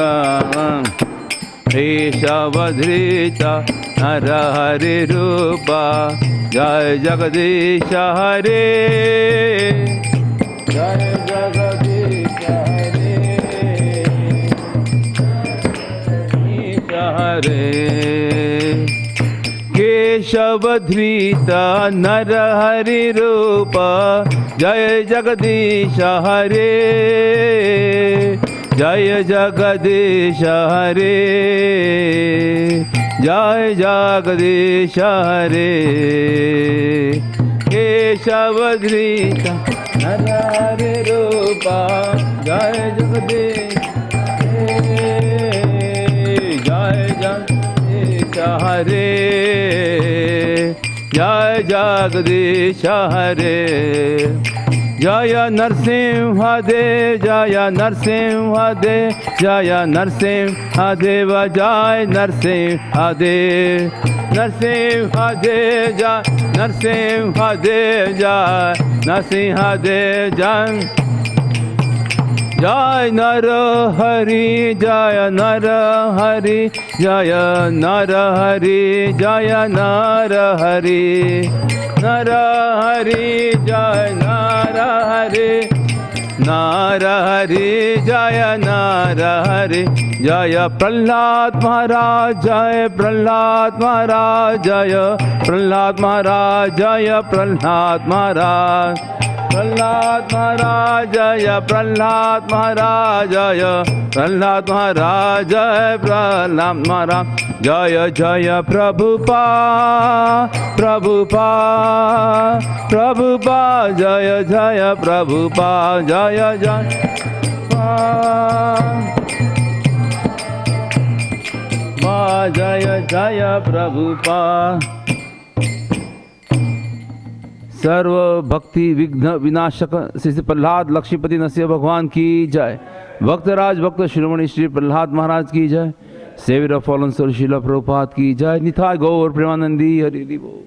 केशवधृता नर हरि रूप जय जगदीश हरे जय जगदीश हरे हरे केशवधृता नर हरि रूप जय जगदीश हरे जय जगदीश हरे जय जगदीश हरे केशवधृता नर हरि रूप जय जगदीश जय जगदीश हरे जय जगदीश हरे जय नरसिंह देव जय नरसिंह देव जय नरसिंह देव जय नरसिंह देव नरसिंह देव जय नरसिंह देव जय नरसिंह देव जय जय नर हरि जय नर हरि जय नर हरि जय नर हरि नर हरि जय नर हरि नर हरि जय नर हरि जय प्रहलाद महाराज जय प्रहलाद महाराज जय प्रहलाद महाराज जय प्रहलाद महाराज प्रहलाद महाराज जय प्रहलाद महाराज जय प्रहलाद महाराज जय प्रहलाद महाराज जय जय प्रभुपा प्रभुपा प्रभुपा जय जय प्रभुपा जय जय जय जय प्रभुपा सर्व भक्ति विघ्न विनाशक श्री प्रहलाद लक्ष्मीपति नरसिंह भगवान की जय। भक्तराज भक्त शिरोमणि श्री प्रहलाद महाराज की जय। Saviour of fallen soul Srila Prabhupada की जय। निताय गौर प्रेमानंदी हरि हरि बोल।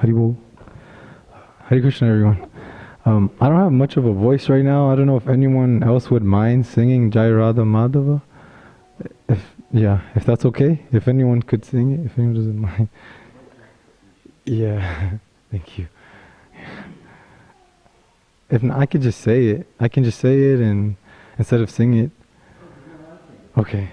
हरि बोल। Hare Krishna, everyone. I don't have much of a voice right now. I don't know if anyone else would mind singing Jai Radha Madhava. If that's okay. If anyone could sing it, if anyone doesn't mind. Yeah, thank you. If not, I could just say it. I can just say it and instead of singing it. Okay.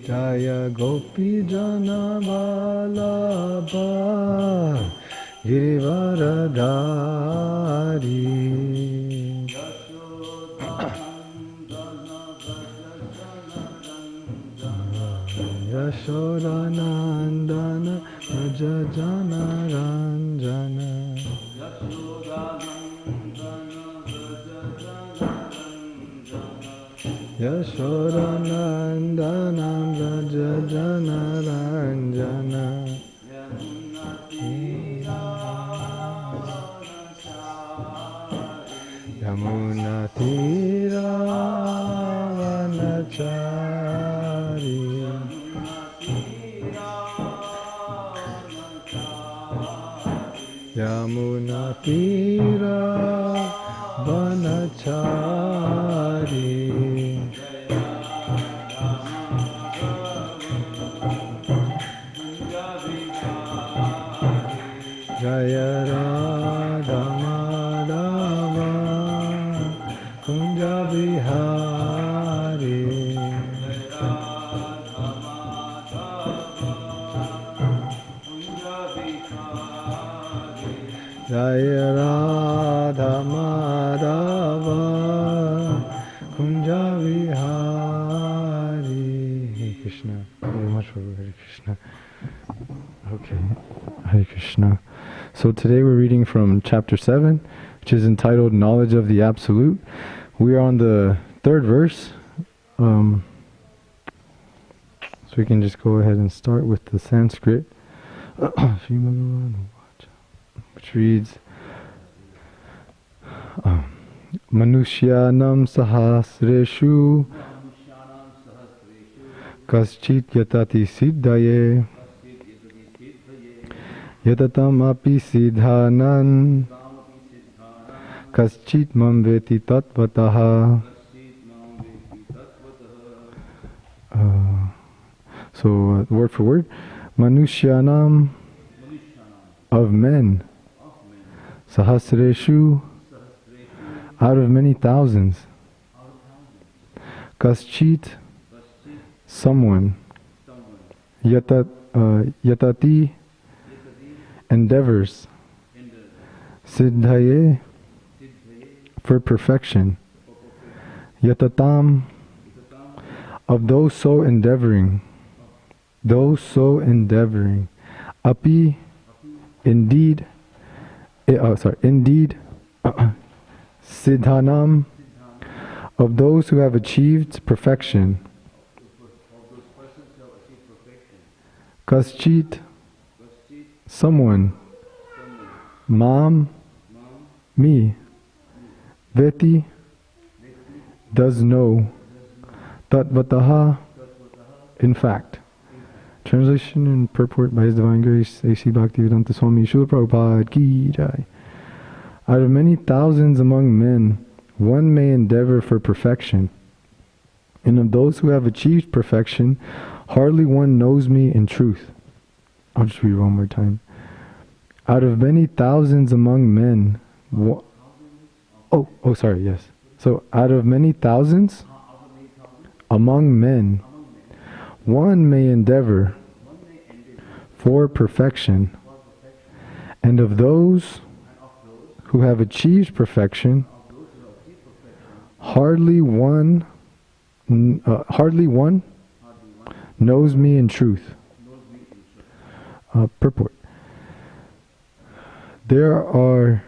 Jaya Gopi Jana Vallabha Girivaradhari Yashodanandana Raja Jana Ranjana Yashodanandanam Raja Jana Ranjana Yamuna Tira Vanachari Yamuna Tira Vanachari Jaya Radha Madhava Kunja Bihari Jaya Radha Madhava Kunja Bihari. Hare Krishna. Very much for Hare Krishna. Okay. Hare Krishna. So today we're reading from chapter 7, which is entitled Knowledge of the Absolute. We are on the third verse. So we can just go ahead and start with the Sanskrit, which reads, Manushyanam sahasreshu kaschit yatati siddhaye Yatatam api siddhanan kaschit mam veti tatvataha. So word for word, Manushyanam, of men, Sahasreshu, out of many thousands, Kaschit, someone, Yatati, endeavors, Siddhaye, for perfection, Yatatam, of those so endeavoring, Api, indeed, Siddhanam, of those who have achieved perfection, Kaschit, someone, Mam, me, Veti, does know, Tatvataha, in fact. Translation and purport by His Divine Grace, A.C. Bhaktivedanta Swami Srila Prabhupada Ki Jai. Out of many thousands among men, one may endeavor for perfection. And of those who have achieved perfection, hardly one knows me in truth. I'll just read one more time. Out of many thousands among men, sorry, yes. So out of many thousands among men, one may endeavor for perfection, and of those who have achieved perfection, hardly one knows me in truth. Purport. There are,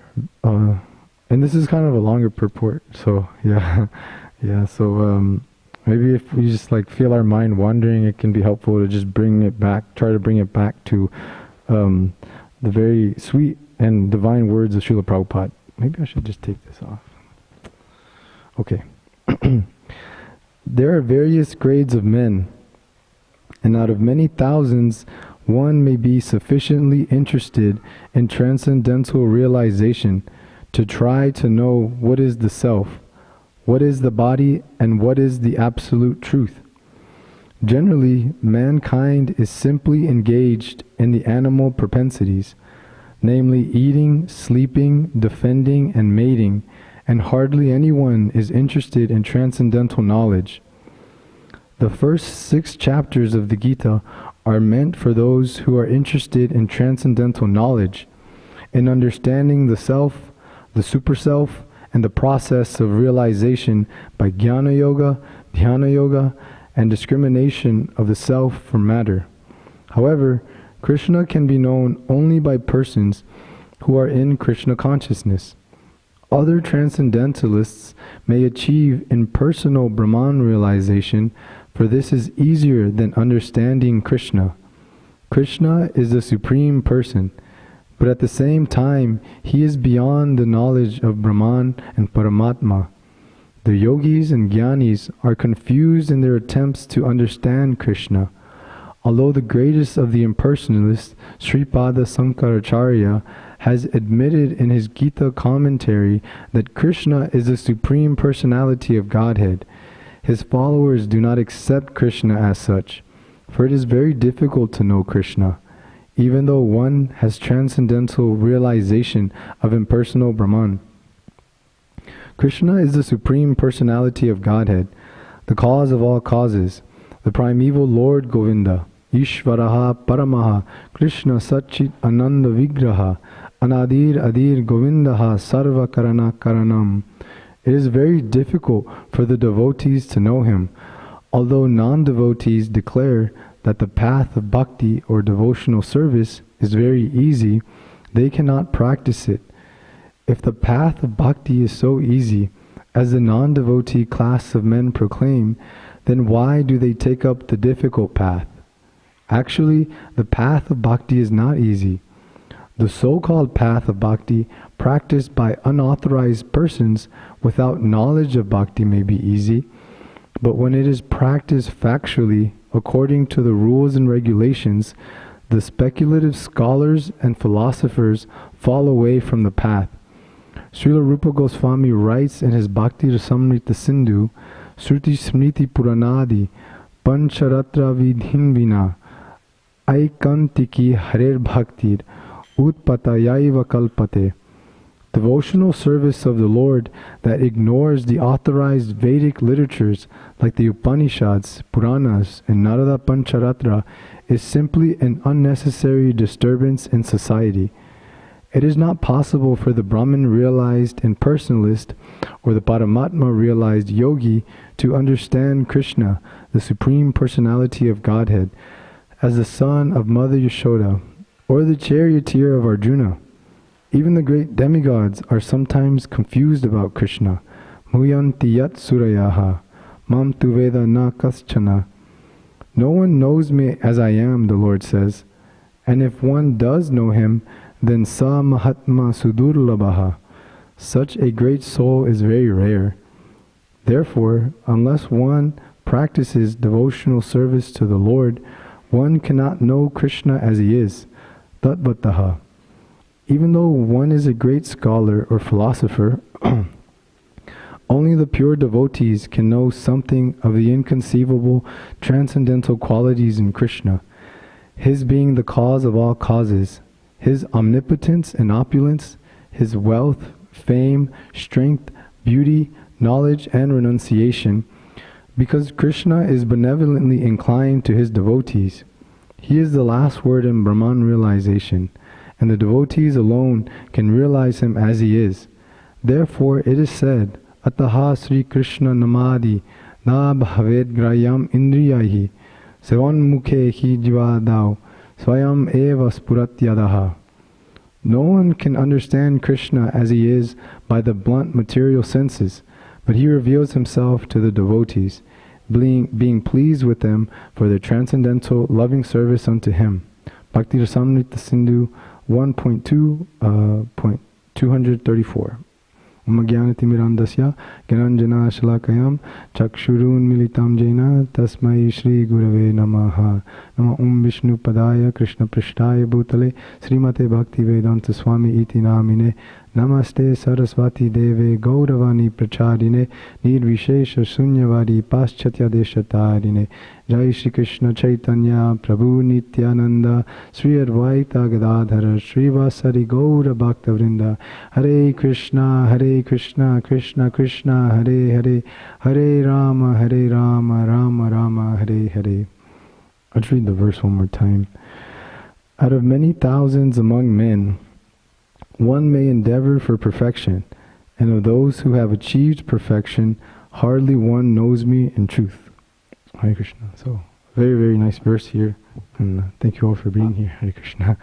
and this is kind of a longer purport, so yeah, so maybe if we just like feel our mind wandering, it can be helpful to just bring it back, try to bring it back to the very sweet and divine words of Srila Prabhupada. Maybe I should just take this off. Okay. There are various grades of men, and out of many thousands, one may be sufficiently interested in transcendental realization to try to know what is the self, what is the body, and what is the absolute truth. Generally, mankind is simply engaged in the animal propensities, namely eating, sleeping, defending, and mating, and hardly anyone is interested in transcendental knowledge. The first 6 chapters of the Gita are meant for those who are interested in transcendental knowledge, in understanding the self, the super self, and the process of realization by Jnana Yoga, Dhyana Yoga, and discrimination of the self from matter. However, Krishna can be known only by persons who are in Krishna consciousness. Other transcendentalists may achieve impersonal Brahman realization, for this is easier than understanding Krishna. Krishna is the Supreme Person, but at the same time, He is beyond the knowledge of Brahman and Paramatma. The yogis and jnanis are confused in their attempts to understand Krishna. Although the greatest of the impersonalists, Sripada Sankaracharya, has admitted in his Gita commentary that Krishna is the Supreme Personality of Godhead, his followers do not accept Krishna as such, for it is very difficult to know Krishna, even though one has transcendental realization of impersonal Brahman. Krishna is the Supreme Personality of Godhead, the cause of all causes, the primeval Lord Govinda, Ishvaraha Paramaha, Krishna Satchit Ananda Vigraha, Anadir Adir Govindaha Sarva Karana Karanam. It is very difficult for the devotees to know Him, although non-devotees declare that the path of bhakti or devotional service is very easy. They cannot practice it. If the path of bhakti is so easy, as the non-devotee class of men proclaim, then why do they take up the difficult path? Actually, the path of bhakti is not easy. The so-called path of bhakti practiced by unauthorized persons without knowledge of bhakti may be easy, but when it is practiced factually according to the rules and regulations, the speculative scholars and philosophers fall away from the path. Srila Rupa Goswami writes in his Bhakti Rasamrita Sindhu, Sruti Smriti Puranadi, Pancharatra Vidhin Vina, Aikantiki Harer Bhaktir, Utpatayaiva Kalpate. Devotional service of the Lord that ignores the authorized Vedic literatures like the Upanishads, Puranas, and Narada Pancharatra is simply an unnecessary disturbance in society. It is not possible for the Brahman realized impersonalist or the Paramatma realized yogi to understand Krishna, the Supreme Personality of Godhead, as the son of Mother Yashoda, or the charioteer of Arjuna. Even the great demigods are sometimes confused about Krishna. Muyanti yat surayaha, mam tu veda na kaschana. No one knows me as I am, the Lord says, and if one does know Him, then sa mahatma sudurlabhaha. Such a great soul is very rare. Therefore, unless one practices devotional service to the Lord, one cannot know Krishna as He is. Tatvataha. Even though one is a great scholar or philosopher, only the pure devotees can know something of the inconceivable transcendental qualities in Krishna, His being the cause of all causes, His omnipotence and opulence, His wealth, fame, strength, beauty, knowledge, and renunciation, because Krishna is benevolently inclined to His devotees. He is the last word in Brahman realization, and the devotees alone can realize Him as He is. Therefore it is said, Ataha Sri Krishna Namadi Na Bhaved Grayam Indriyahi Sevan Mukhe Hi Jivadao Swayam Eva Spuratyadaha. No one can understand Krishna as He is by the blunt material senses, but He reveals Himself to the devotees, being pleased with them for their transcendental loving service unto Him. Bhakti Rasamrita Sindhu 1.2.234. Magyanatimmirandasya Gyananjana Shalakayam Chakshurun Militam Jena Tasmai Shri Gurave Namaha. Nama Vishnu Padaya Krishna Prishtaya Bhutale Srimate Bhakti Vedanta Swami Iti Namine. Namaste Saraswati Deve Gauravani Prachadine Nirvishesha Sunyavadi Paschatya Deshatarine. Jai Shri Krishna Chaitanya Prabhu Nityananda Sri Advaita Gadadhara Srivasari Gaura Bhakta Vrinda. Hare Krishna Krishna Krishna Hare Hare Hare Rama Rama Rama Hare Hare. Let's read the verse one more time. Out of many thousands among men, one may endeavor for perfection, and of those who have achieved perfection, hardly one knows me in truth. Hare Krishna. So, very, very nice verse here, and thank you all for being here. Hare Krishna.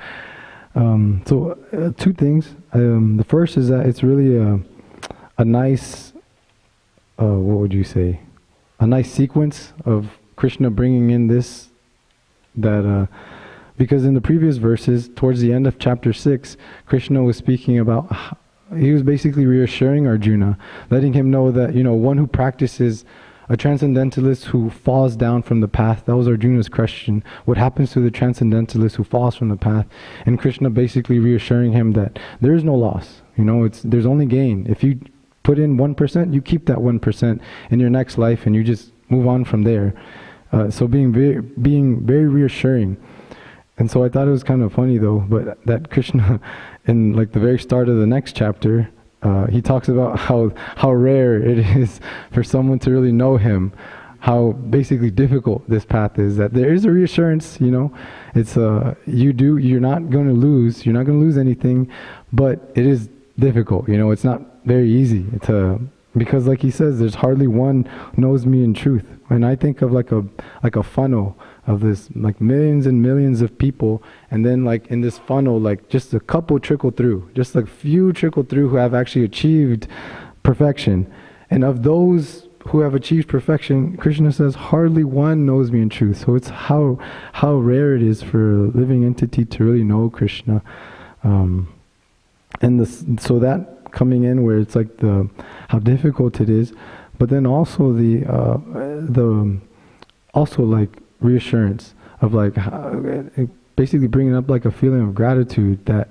Two things. The first is that it's really a nice, what would you say? A nice sequence of Krishna bringing in this, because in the previous verses, towards the end of chapter 6, Krishna was speaking about, he was basically reassuring Arjuna, letting him know that, one who practices, a transcendentalist who falls down from the path, that was Arjuna's question, what happens to the transcendentalist who falls from the path? And Krishna basically reassuring him that there is no loss, there's only gain. If you put in 1%, you keep that 1% in your next life and you just move on from there. So being very reassuring. And so I thought it was kind of funny though, but that Krishna, in like the very start of the next chapter, he talks about how rare it is for someone to really know Him, how basically difficult this path is, that there is a reassurance, it's you're not going to lose anything, but it is difficult, it's not very easy because like he says, there's hardly one knows me in truth. And I think of like a funnel of this, like millions and millions of people, and then like in this funnel, like just a couple trickle through, just like few trickle through who have actually achieved perfection. And of those who have achieved perfection, Krishna says hardly one knows me in truth. So it's how rare it is for a living entity to really know Krishna. So that coming in where it's like how difficult it is, but then also also like reassurance of like basically bringing up like a feeling of gratitude that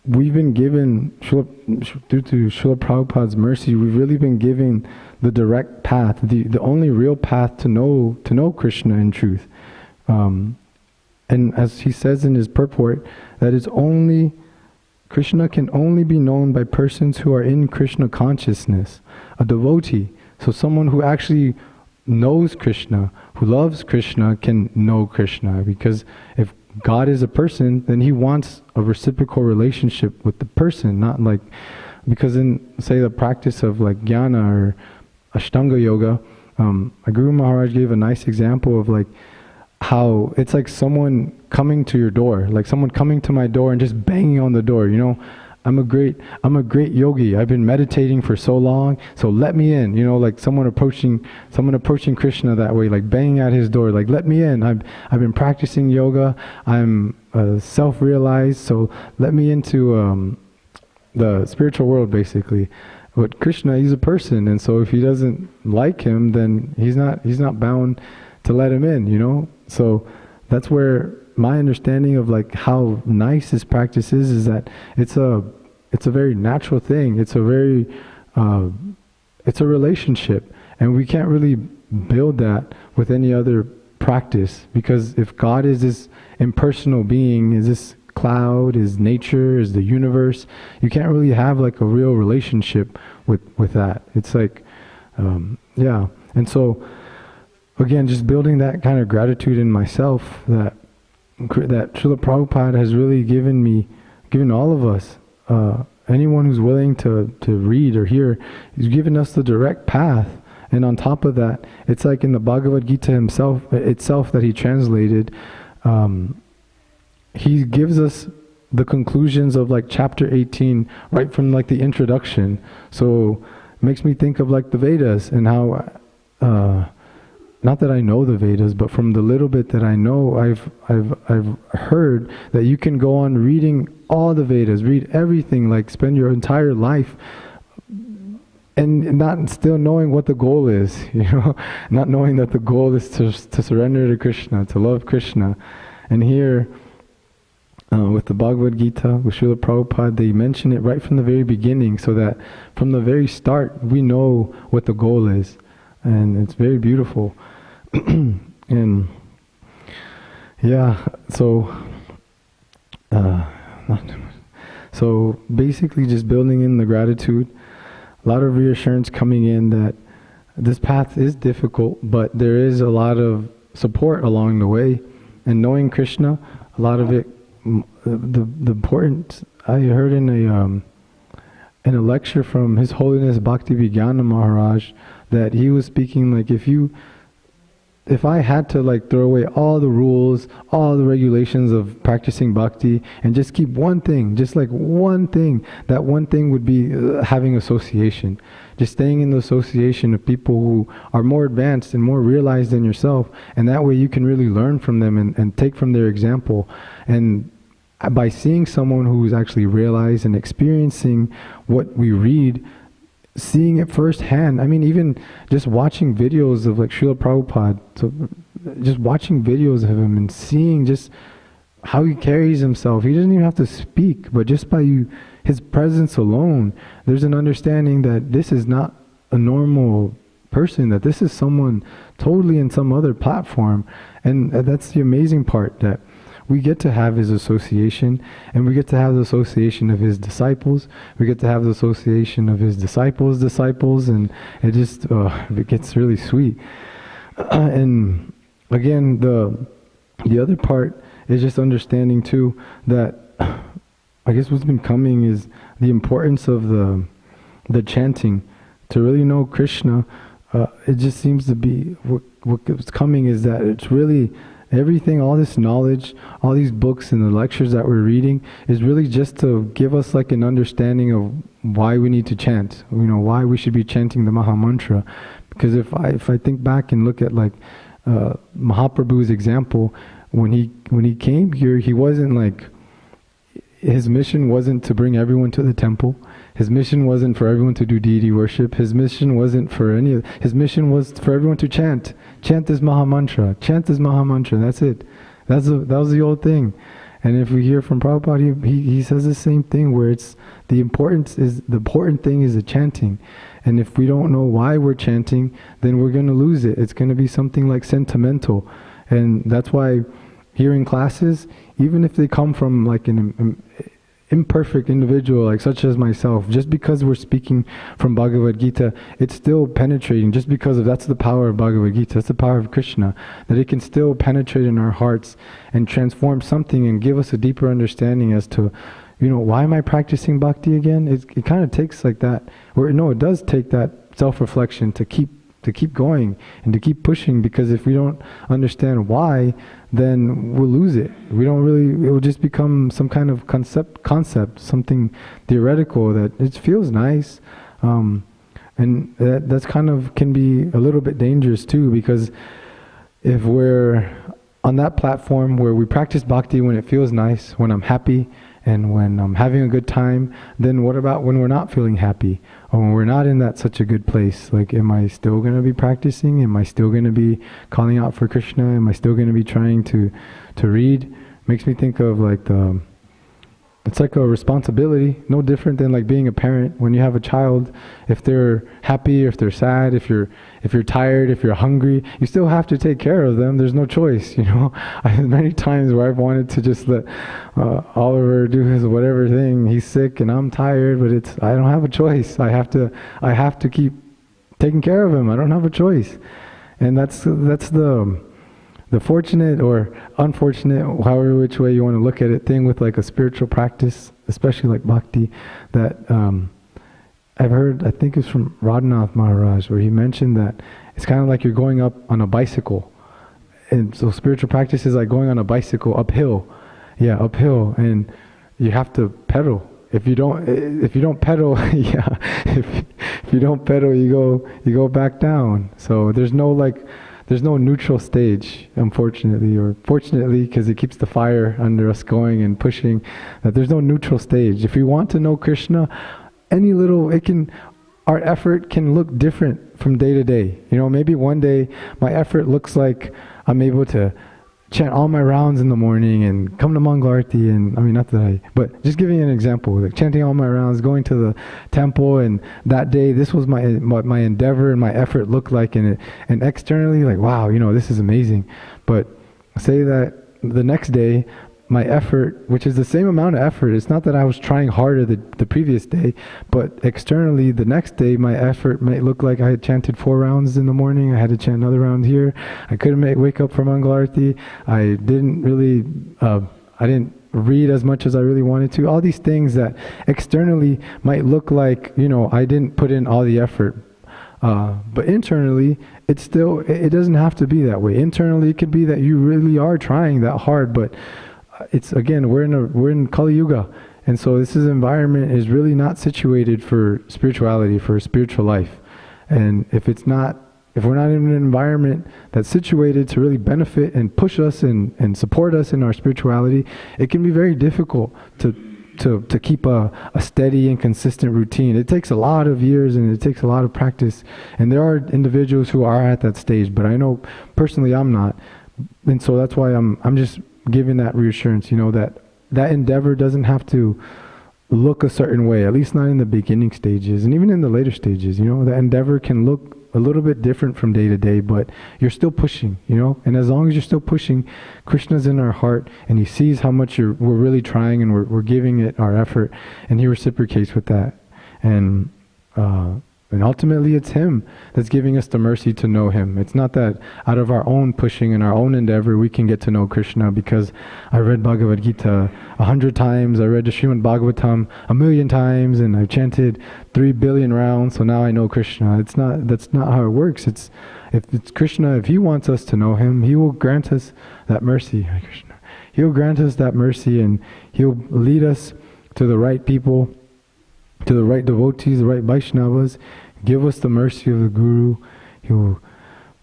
we've been given due to Srila Prabhupada's mercy. We've really been given the direct path, the only real path to know Krishna in truth. And as he says in his purport, that it's only Krishna can only be known by persons who are in Krishna consciousness, a devotee. So someone who actually knows Krishna, who loves Krishna, can know Krishna. Because if God is a person, then He wants a reciprocal relationship with the person, not like, because in, say, the practice of like jnana or Ashtanga yoga, Guru Maharaj gave a nice example of like how it's like someone coming to your door, like someone coming to my door and just banging on the door, I'm a great yogi. I've been meditating for so long, so let me in. Like someone approaching Krishna that way, like banging at his door, like let me in. I've been practicing yoga. I'm self-realized, so let me into the spiritual world, basically. But Krishna, He's a person, and so if he doesn't like him, then he's not bound to let him in. So that's where my understanding of like how nice this practice is that it's a very natural thing. It's a very it's a relationship, and we can't really build that with any other practice, because if God is this impersonal being, is this cloud, is nature, is the universe. You can't really have like a real relationship with that. It's like, yeah. And so, again, just building that kind of gratitude in myself that Srila Prabhupada has really given all of us, anyone who's willing to read or hear, he's given us the direct path. And on top of that, it's like in the Bhagavad Gita itself that he translated, he gives us the conclusions of like chapter 18 right from like the introduction. So it makes me think of like the Vedas and how, not that I know the Vedas, but from the little bit that I know, I've heard that you can go on reading all the Vedas, read everything, like spend your entire life and not still knowing what the goal is, you know, not knowing that the goal is to surrender to Krishna, to love Krishna. And here, with the Bhagavad Gita, with Srila Prabhupada, they mention it right from the very beginning, so that from the very start, we know what the goal is. And it's very beautiful. And yeah, so so basically just building in the gratitude, a lot of reassurance coming in that this path is difficult, but there is a lot of support along the way. And knowing Krishna, a lot of it, the importance, I heard in a lecture from His Holiness Bhakti Vigyana Maharaj, that he was speaking like, if I had to like throw away all the rules, all the regulations of practicing bhakti and just keep one thing, just like one thing, that one thing would be having association. Just staying in the association of people who are more advanced and more realized than yourself. And that way you can really learn from them and take from their example. And by seeing someone who's actually realized and experiencing what we read, seeing it firsthand. I mean, even just watching videos of like Srila Prabhupada, so just watching videos of him and seeing just how he carries himself. He doesn't even have to speak, but just by his presence alone, there's an understanding that this is not a normal person, that this is someone totally in some other platform. And that's the amazing part, that we get to have his association, and we get to have the association of his disciples. We get to have the association of his disciples' disciples, and it just it gets really sweet. And again, the other part is just understanding too that I guess what's been coming is the importance of the chanting. To really know Krishna, it just seems to be what's coming is that it's really everything, all this knowledge, all these books and the lectures that we're reading is really just to give us like an understanding of why we need to chant, you know, why we should be chanting the Maha Mantra. Because if I think back and look at like Mahaprabhu's example, when he came here, he wasn't like, his mission wasn't to bring everyone to the temple. His mission wasn't for everyone to do deity worship. His mission wasn't for his mission was for everyone to chant. Chant this Maha Mantra. Chant this Maha Mantra. That's it. That was the old thing. And if we hear from Prabhupada, he says the same thing, where it's the important thing is the chanting. And if we don't know why we're chanting, then we're going to lose it. It's going to be something like sentimental. And that's why hearing classes, even if they come from like an imperfect individual, like such as myself, just because we're speaking from Bhagavad Gita, it's still penetrating, just because that's the power of Bhagavad Gita, that's the power of Krishna, that it can still penetrate in our hearts and transform something and give us a deeper understanding as to, you know, why am I practicing bhakti again? It kind of takes like that, or no, it does take that self-reflection to keep going and to keep pushing, because if we don't understand why, then we'll lose it. We don't really, it will just become some kind of concept, something theoretical that it feels nice. And that's kind of can be a little bit dangerous too, because if we're on that platform where we practice bhakti when it feels nice, when I'm happy, and when I'm having a good time, then what about when we're not feeling happy? Or when we're not in that such a good place? Like, am I still going to be practicing? Am I still going to be calling out for Krishna? Am I still going to be trying to read? Makes me think of like it's like a responsibility, no different than like being a parent. When you have a child, if they're happy, if they're sad, if you're tired, if you're hungry, you still have to take care of them. There's no choice, you know. I had many times where I've wanted to just let Oliver do his whatever thing. He's sick and I'm tired, but I don't have a choice. I have to keep taking care of him. I don't have a choice, and that's the fortunate or unfortunate, however which way you want to look at it, thing with like a spiritual practice, especially like bhakti, that I've heard, I think it's from Radhanath Maharaj, where he mentioned that it's kind of like you're going up on a bicycle. And so spiritual practice is like going on a bicycle uphill. Yeah, uphill. And you have to pedal. If you don't pedal, yeah, if you don't pedal, you go back down. So there's no neutral stage, unfortunately, or fortunately, because it keeps the fire under us going and pushing, that there's no neutral stage. If we want to know Krishna, our effort can look different from day to day. You know, maybe one day my effort looks like I'm able to chant all my rounds in the morning and come to Mangalarti, and I mean, not that but just giving you an example, like chanting all my rounds, going to the temple, and that day this was my endeavor and my effort looked like, and externally, like, wow, you know, this is amazing. But say that the next day my effort, which is the same amount of effort, it's not that I was trying harder the previous day, but externally the next day my effort might look like I had chanted 4 rounds in the morning, I had to chant another round here, I couldn't wake up for Mangalarti, I didn't really, I didn't read as much as I really wanted to, all these things that externally might look like, you know, I didn't put in all the effort. But internally, it doesn't have to be that way. Internally, it could be that you really are trying that hard, but it's, again, we're in Kali Yuga, and so this environment is really not situated for spirituality, for spiritual life. And if we're not in an environment that's situated to really benefit and push us and support us in our spirituality, it can be very difficult to keep a steady and consistent routine. It takes a lot of years and it takes a lot of practice, and there are individuals who are at that stage, but I know personally I'm not, and so that's why I'm just giving that reassurance, you know, that endeavor doesn't have to look a certain way, at least not in the beginning stages, and even in the later stages, you know, the endeavor can look a little bit different from day to day, but you're still pushing, you know, and as long as you're still pushing, Krishna's in our heart, and he sees how much we're really trying, and we're giving it our effort, and he reciprocates with that, and ultimately it's him that's giving us the mercy to know him. It's not that out of our own pushing and our own endeavor we can get to know Krishna, because I read Bhagavad Gita 100 times, I read the Srimad Bhagavatam 1,000,000 times, and I've chanted 3 billion rounds, so now I know Krishna. That's not how it works. If it's Krishna, if he wants us to know him, he will grant us that mercy. Krishna, he'll grant us that mercy, and he'll lead us to the right people, to the right devotees, the right Vaishnavas, give us the mercy of the Guru. He will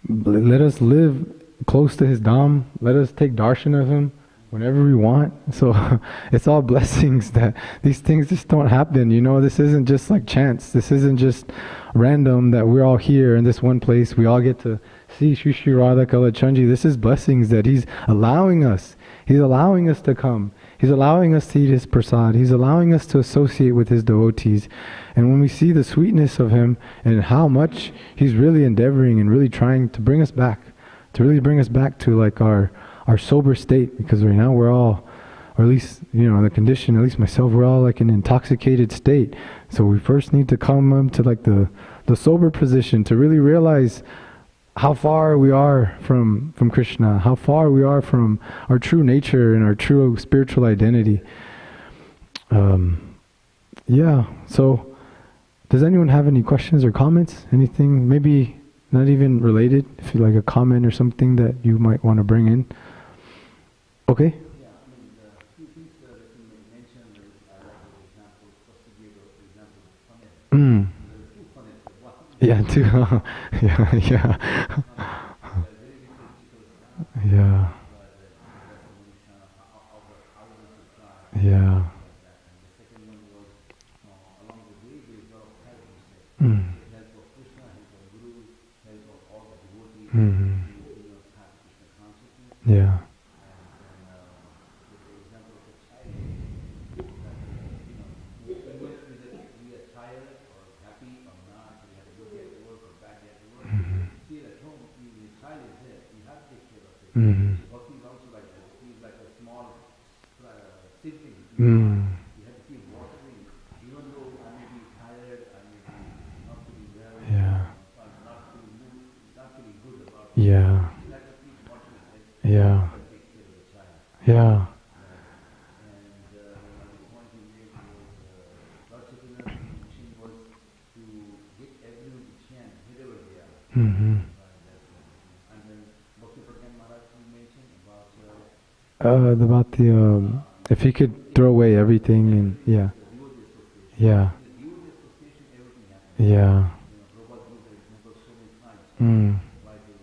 let us live close to his Dham, let us take darshan of him whenever we want. So it's all blessings, that these things just don't happen, you know. This isn't just like chance, this isn't just random that we're all here in this one place, we all get to see Shri Shri Radha Kalachandji. This is blessings that he's allowing us to come. He's allowing us to eat his prasad. He's allowing us to associate with his devotees. And when we see the sweetness of him and how much he's really endeavoring and really trying to bring us back, to really bring us back to like our sober state, because right now we're all, or at least, you know, the condition, at least myself, we're all like an intoxicated state. So we first need to come up to like the sober position to really realize how far we are from Krishna, how far we are from our true nature and our true spiritual identity. Yeah, so does anyone have any questions or comments? Anything, maybe not even related, if you like a comment or something that you might want to bring in? Okay? Yeah, I mean, the few things that you mentioned, I like the example, first to give the example of funnel. Yeah, too. Yeah. Yeah. Yeah. Yeah. Mm-hmm. Bhakti is also like that. He's like a small sibling. Mm. You have to keep watering, even though I may be tired, I may be not feeling well, Yeah. I'm not feeling good about it. Yeah. You have to keep watering, right? Yeah. You can take care of the child. Yeah. And the point he made was Lord Chaitanya's mission was to get everyone to chant wherever they are. Mm-hmm. And then Bhakti Pradhan Maharaj mentioned about About the if he could throw away everything and yeah. Yeah. Yeah. Prabhupada used that example so many times. Mm. Why the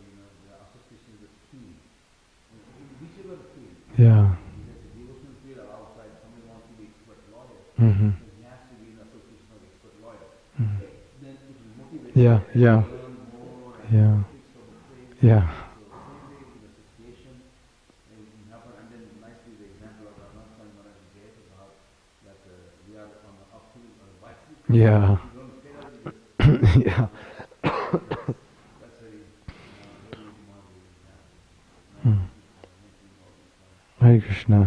association with king. In whichever field, Yeah. let's say devotional field or outside, somebody wants to be expert lawyer, Mm-hmm. so he has to be in association of expert lawyer. Mm. Then it will motivate Yeah. him Yeah. to learn more and Yeah. tricks of the trade. Yeah. So same way in association, everything happen. And then nicely the example of Raghunath Swami Maharaj gave about that we are on the uphill bicycle. Yeah. You don't pedal, you just Yeah. that's very remarkable example. Mm. Hare Krishna.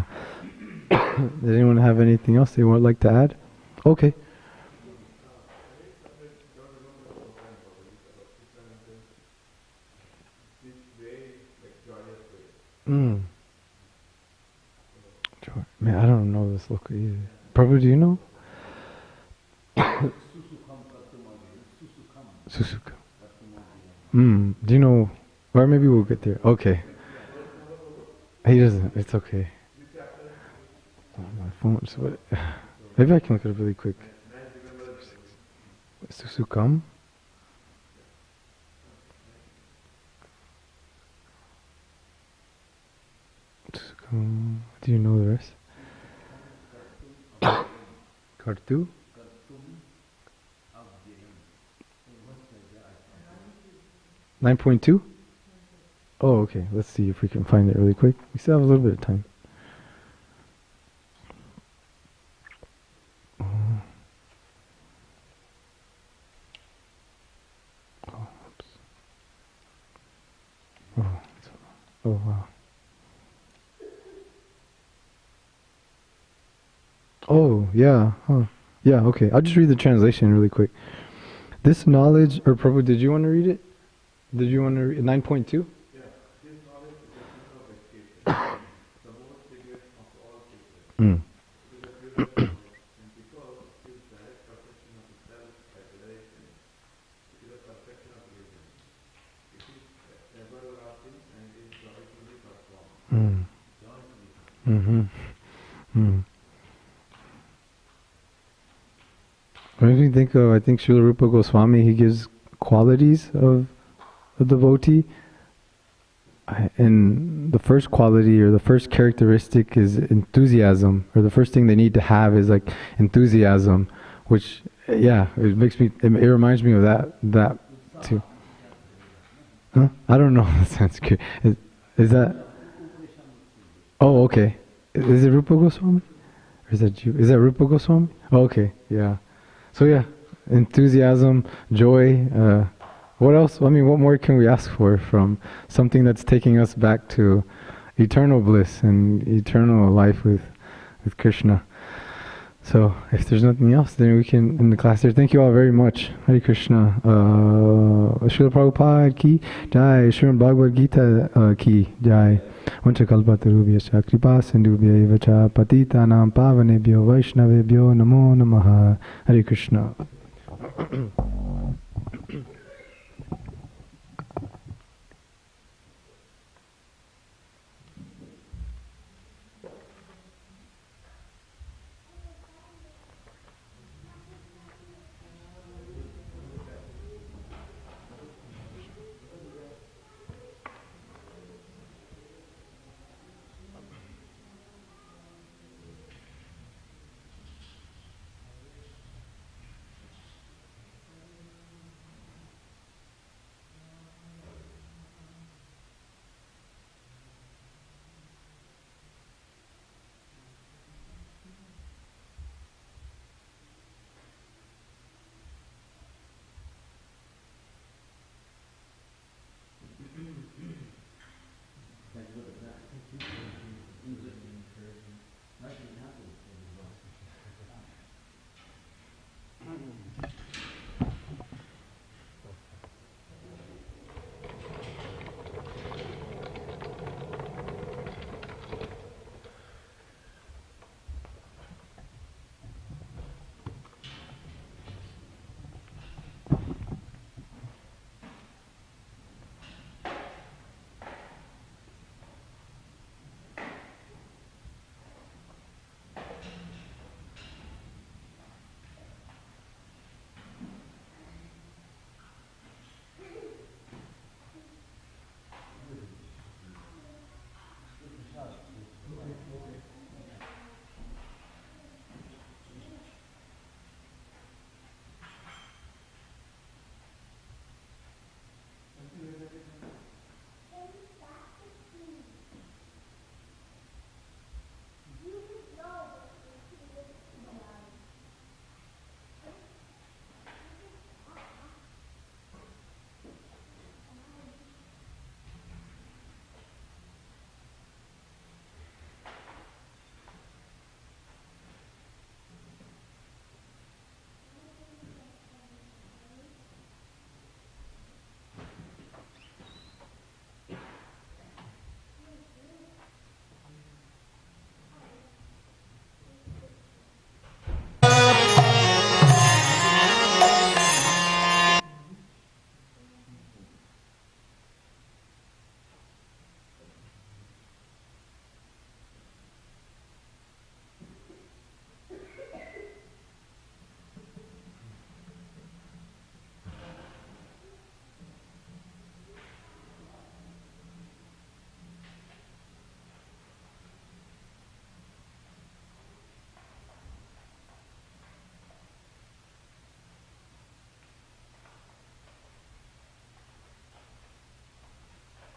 Does anyone have anything else they would like to add? Okay. Mm. Man, I don't know this look either. Prabhu, do you know? Susuka. Do you know? Or maybe we'll get there. Okay. He doesn't. It's okay. My phone. Maybe I can look it up really quick. Susukam. Do you know the rest? Kartu? 9.2? Oh, okay. Let's see if we can find it really quick. We still have a little bit of time. Oops. Oh, wow. Oh, yeah. Huh. Yeah, okay. I'll just read the translation really quick. This knowledge, or Prabhu, did you want to read it? Did you want to read 9.2? Yeah, this knowledge is the fruit of education, the most biggest of all creatures. Mm. It is a pure knowledge, and because it is direct perfection of the self-revelation, it is a perfection of religion. It is everlasting and it is joyfully performed. Mm. Mm-hmm. Mm. What do you think of, I think Srila Rupa Goswami, he gives qualities of a devotee. And the first quality or the first characteristic is enthusiasm, or the first thing they need to have is like enthusiasm, which, yeah, it makes me, it reminds me of that too. Huh? I don't know the Sanskrit. Is that? Oh, okay. Is it Rupa Goswami? Or is that you? Is that Rupa Goswami? Oh, okay, yeah. So yeah, enthusiasm, joy. What else? I mean, what more can we ask for from something that's taking us back to eternal bliss and eternal life with Krishna? So if there's nothing else, then we can end the class there. Thank you all very much. Hare Krishna. Srila Prabhupada ki jai. Srimad Bhagavad Gita ki jai. Vancha kalpatarubhyascha kripa sindhubhya vacha patitanam pavanebhyo vaishnavebhyo namo namaha. Hare Krishna.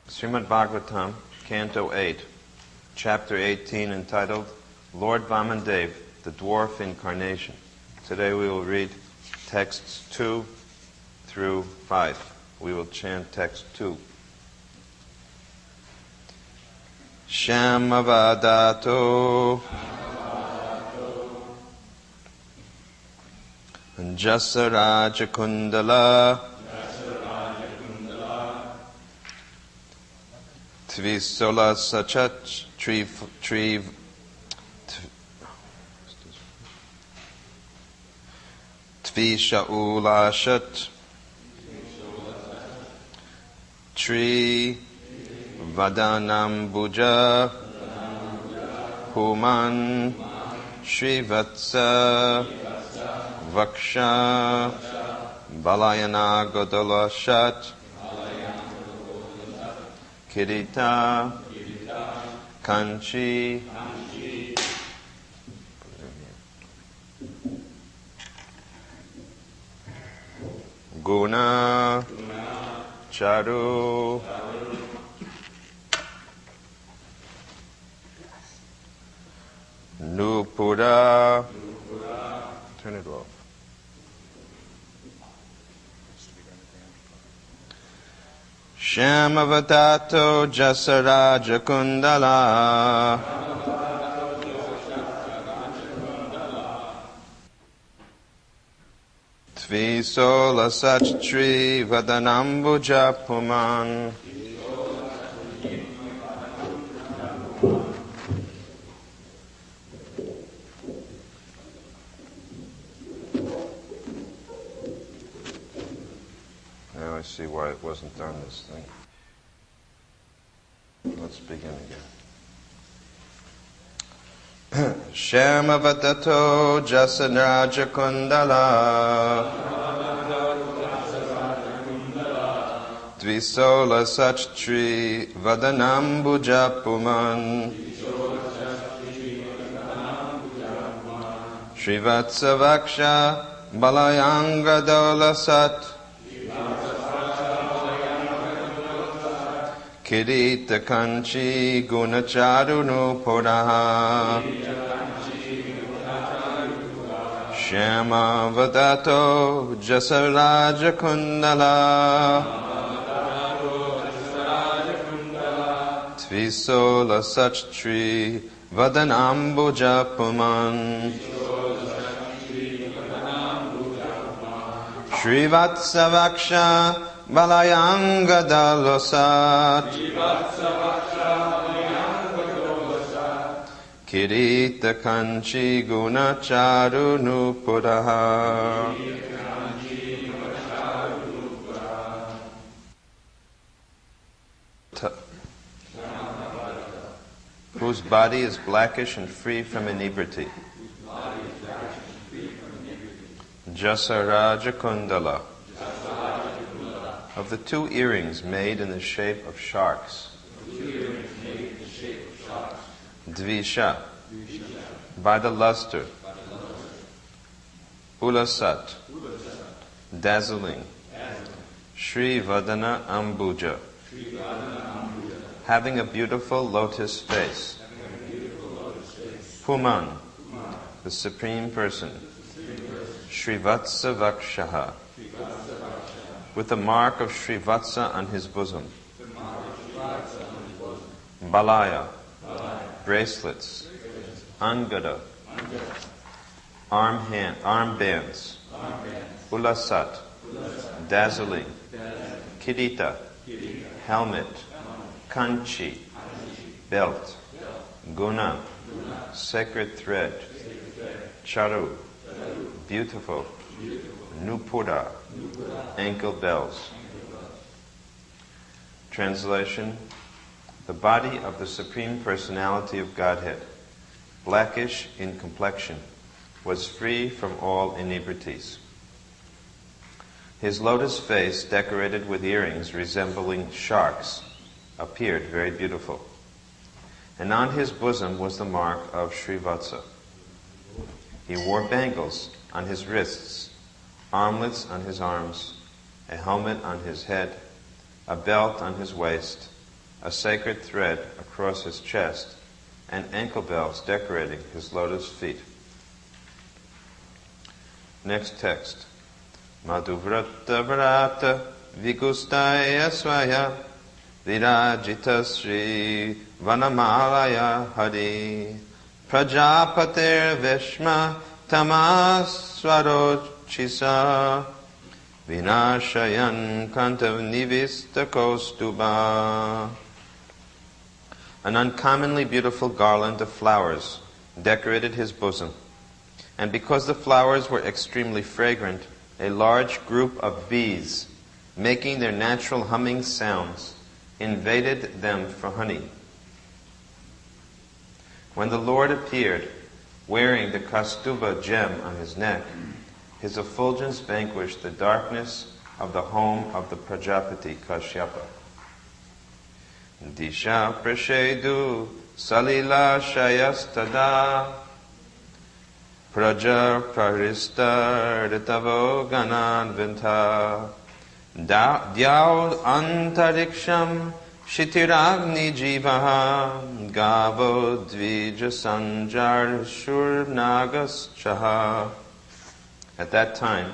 Srimad Bhagavatam, Canto 8, Chapter 18, entitled Lord Vamandev, the Dwarf Incarnation. Today we will read texts 2 through 5. We will chant text 2. Shyamavadato Jasarajakundala Tvisola Sachat Tvishaula Tri Vadanam Buja Human Srivatsa Vaksha Balayana Godola Shat Kirita Kanchi Guna Charu Nupura. Turn it off. Shyamavatato Jasaraja Kundala Tvisola Sachtri Vadanambuja Puman Now I see why it wasn't done, this thing. Let's begin again. Shyamavatato Jasaraja Kundala Dvisola Sachtri Vadanambuja Puman Srivatsavaksha Balayanga Dolasat Kirita Kanchi Gunacharunu Podaha Shyama Vadato Jasaraja Kundala Tvisola Sachtri Vadanambuja Puman Srivatsavaksha Balayanga Dalosat Kirita Kanchi Gunacharu Nupuraha Whose body is blackish and free from inebriety. Jasaraja Kundala. Of the two earrings made in the shape of sharks. Dvisha, by the luster. Ulasat, dazzling. Shri Vadana Ambuja, having a beautiful lotus face. Puman, the Supreme Person. Srivatsa Vakshaha, with the mark of Srivatsa on his bosom. Balaya, bracelets. Angada, armbands. Ulasat, dazzling. Kirita, helmet. Kanchi, belt. Guna, sacred thread. Charu, beautiful. Nupura, ankle bells. Translation: the body of the Supreme Personality of Godhead, blackish in complexion, was free from all inebrities. His lotus face, decorated with earrings resembling sharks, appeared very beautiful. And on his bosom was the mark of Srivatsa. He wore bangles on his wrists, armlets on his arms, a helmet on his head, a belt on his waist, a sacred thread across his chest, and ankle bells decorating his lotus feet. Next text. Madhuvrata vrata vigustaya swaya virajita sri vanamalaya hari prajapatir vishma tamaswarochisa vinashayan kantav nivista kostuba. An uncommonly beautiful garland of flowers decorated his bosom, and because the flowers were extremely fragrant, a large group of bees, making their natural humming sounds, invaded them for honey. When the Lord appeared, wearing the Kaustubha gem on his neck, his effulgence vanquished the darkness of the home of the Prajapati Kashyapa. Disha prashedu salila shayastada praja prarista ritavo ganadvinta Dyav antariksham shitiragni jivaha gavo dvija sanjar shurnagas chaha. At that time,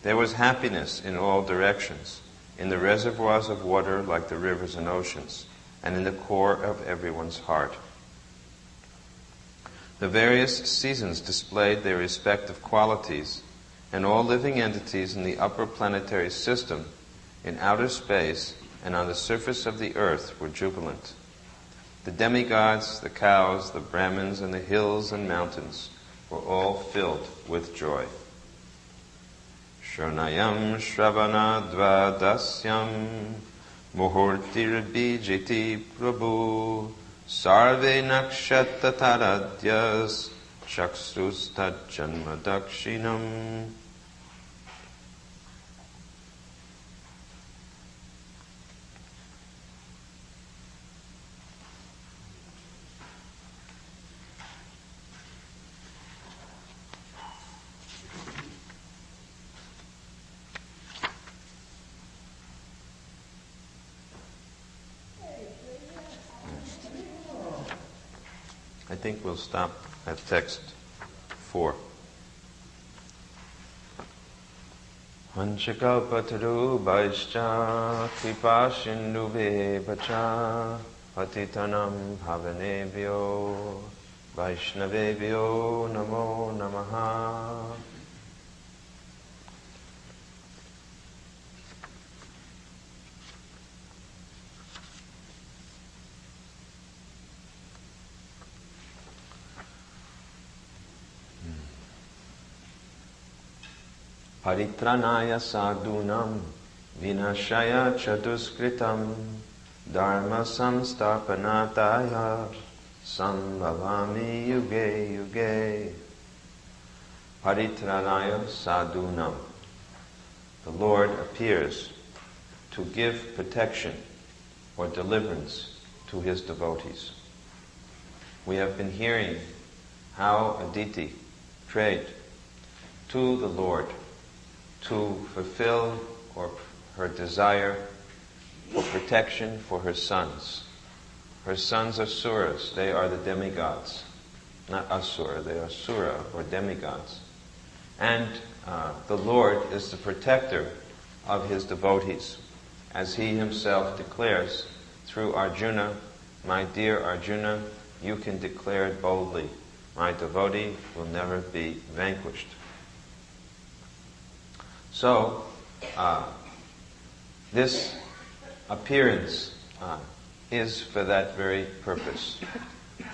there was happiness in all directions, in the reservoirs of water like the rivers and oceans, and in the core of everyone's heart. The various seasons displayed their respective qualities, and all living entities in the upper planetary system, in outer space, and on the surface of the earth were jubilant. The demigods, the cows, the Brahmins, and the hills and mountains were all filled with joy. Shranayam Shravana Dvadasyam Muhurtir Bijiti Prabhu Sarve Nakshataradhyas Chaksus Janma Dakshinam. I think we'll stop at text 4. Vanchakalpataru Vaischa Kripa Sindhuve Vacha Patitanam Bhavanebhyo Vaishnavebhyo Namo Namaha. Paritranaya sadhunam vinashaya chaduskritam dharma samstapanataya sambhavami yuge yuge. Paritranaya sadhunam. The Lord appears to give protection or deliverance to his devotees. We have been hearing how Aditi prayed to the Lord to fulfill her desire for protection for her sons. Her sons are suras, they are the demigods. Not asura, they are sura or demigods. And the Lord is the protector of his devotees. As he himself declares through Arjuna, my dear Arjuna, you can declare it boldly. My devotee will never be vanquished. So, this appearance is for that very purpose,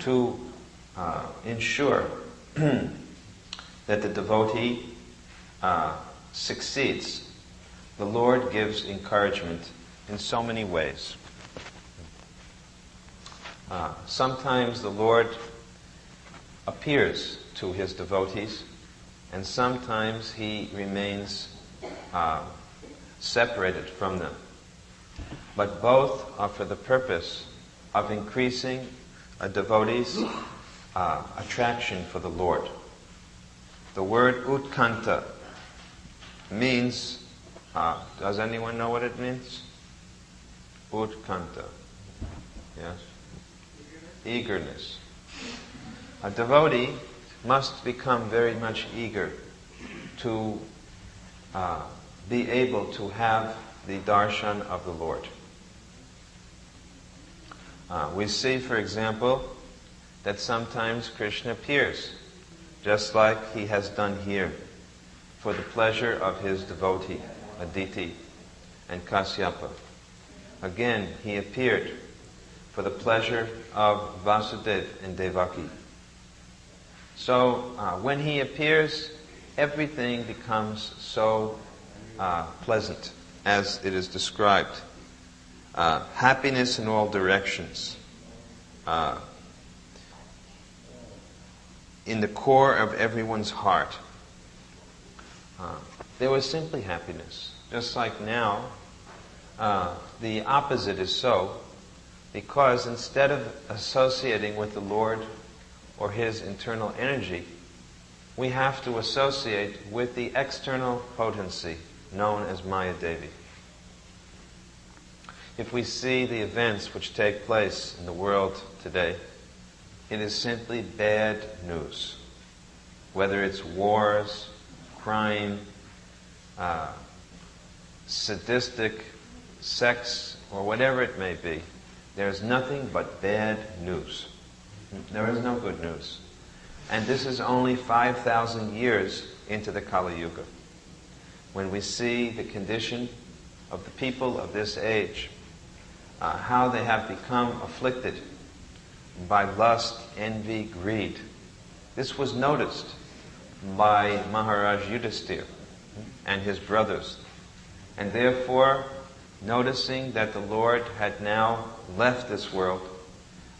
to ensure that the devotee succeeds. The Lord gives encouragement in so many ways. Sometimes the Lord appears to his devotees, and sometimes he remains separated from them. But both are for the purpose of increasing a devotee's attraction for the Lord. The word utkanta means, does anyone know what it means? Utkanta. Yes? Eagerness. A devotee must become very much eager to be able to have the darshan of the Lord. We see, for example, that sometimes Krishna appears, just like he has done here, for the pleasure of his devotee, Aditi and Kasyapa. Again, he appeared for the pleasure of Vasudeva and Devaki. So, when he appears, everything becomes so pleasant, as it is described. Happiness in all directions. In the core of everyone's heart. There was simply happiness. Just like now, the opposite is so, because instead of associating with the Lord or His internal energy, we have to associate with the external potency known as Maya Devi. If we see the events which take place in the world today, it is simply bad news. Whether it's wars, crime, sadistic sex, or whatever it may be, there's nothing but bad news. There is no good news. And this is only 5,000 years into the Kali Yuga. When we see the condition of the people of this age, how they have become afflicted by lust, envy, greed. This was noticed by Maharaj Yudhisthira and his brothers. And therefore, noticing that the Lord had now left this world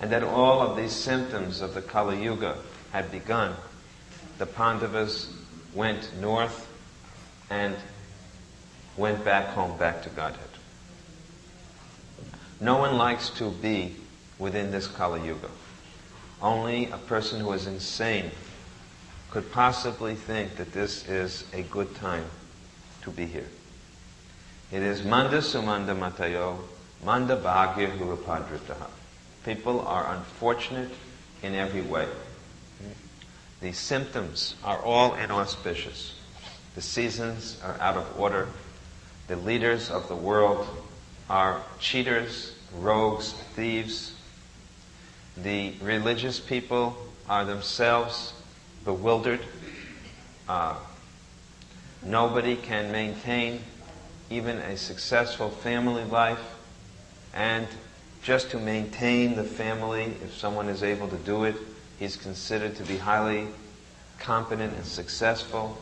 and that all of these symptoms of the Kali Yuga had begun, the Pandavas went north and went back home, back to Godhead. No one likes to be within this Kali Yuga. Only a person who is insane could possibly think that this is a good time to be here. It is manda sumanda matayo, manda bhagya hurupadritaha. People are unfortunate in every way. The symptoms are all inauspicious. The seasons are out of order. The leaders of the world are cheaters, rogues, thieves. The religious people are themselves bewildered. Nobody can maintain even a successful family life, and just to maintain the family, if someone is able to do it, he's considered to be highly competent and successful.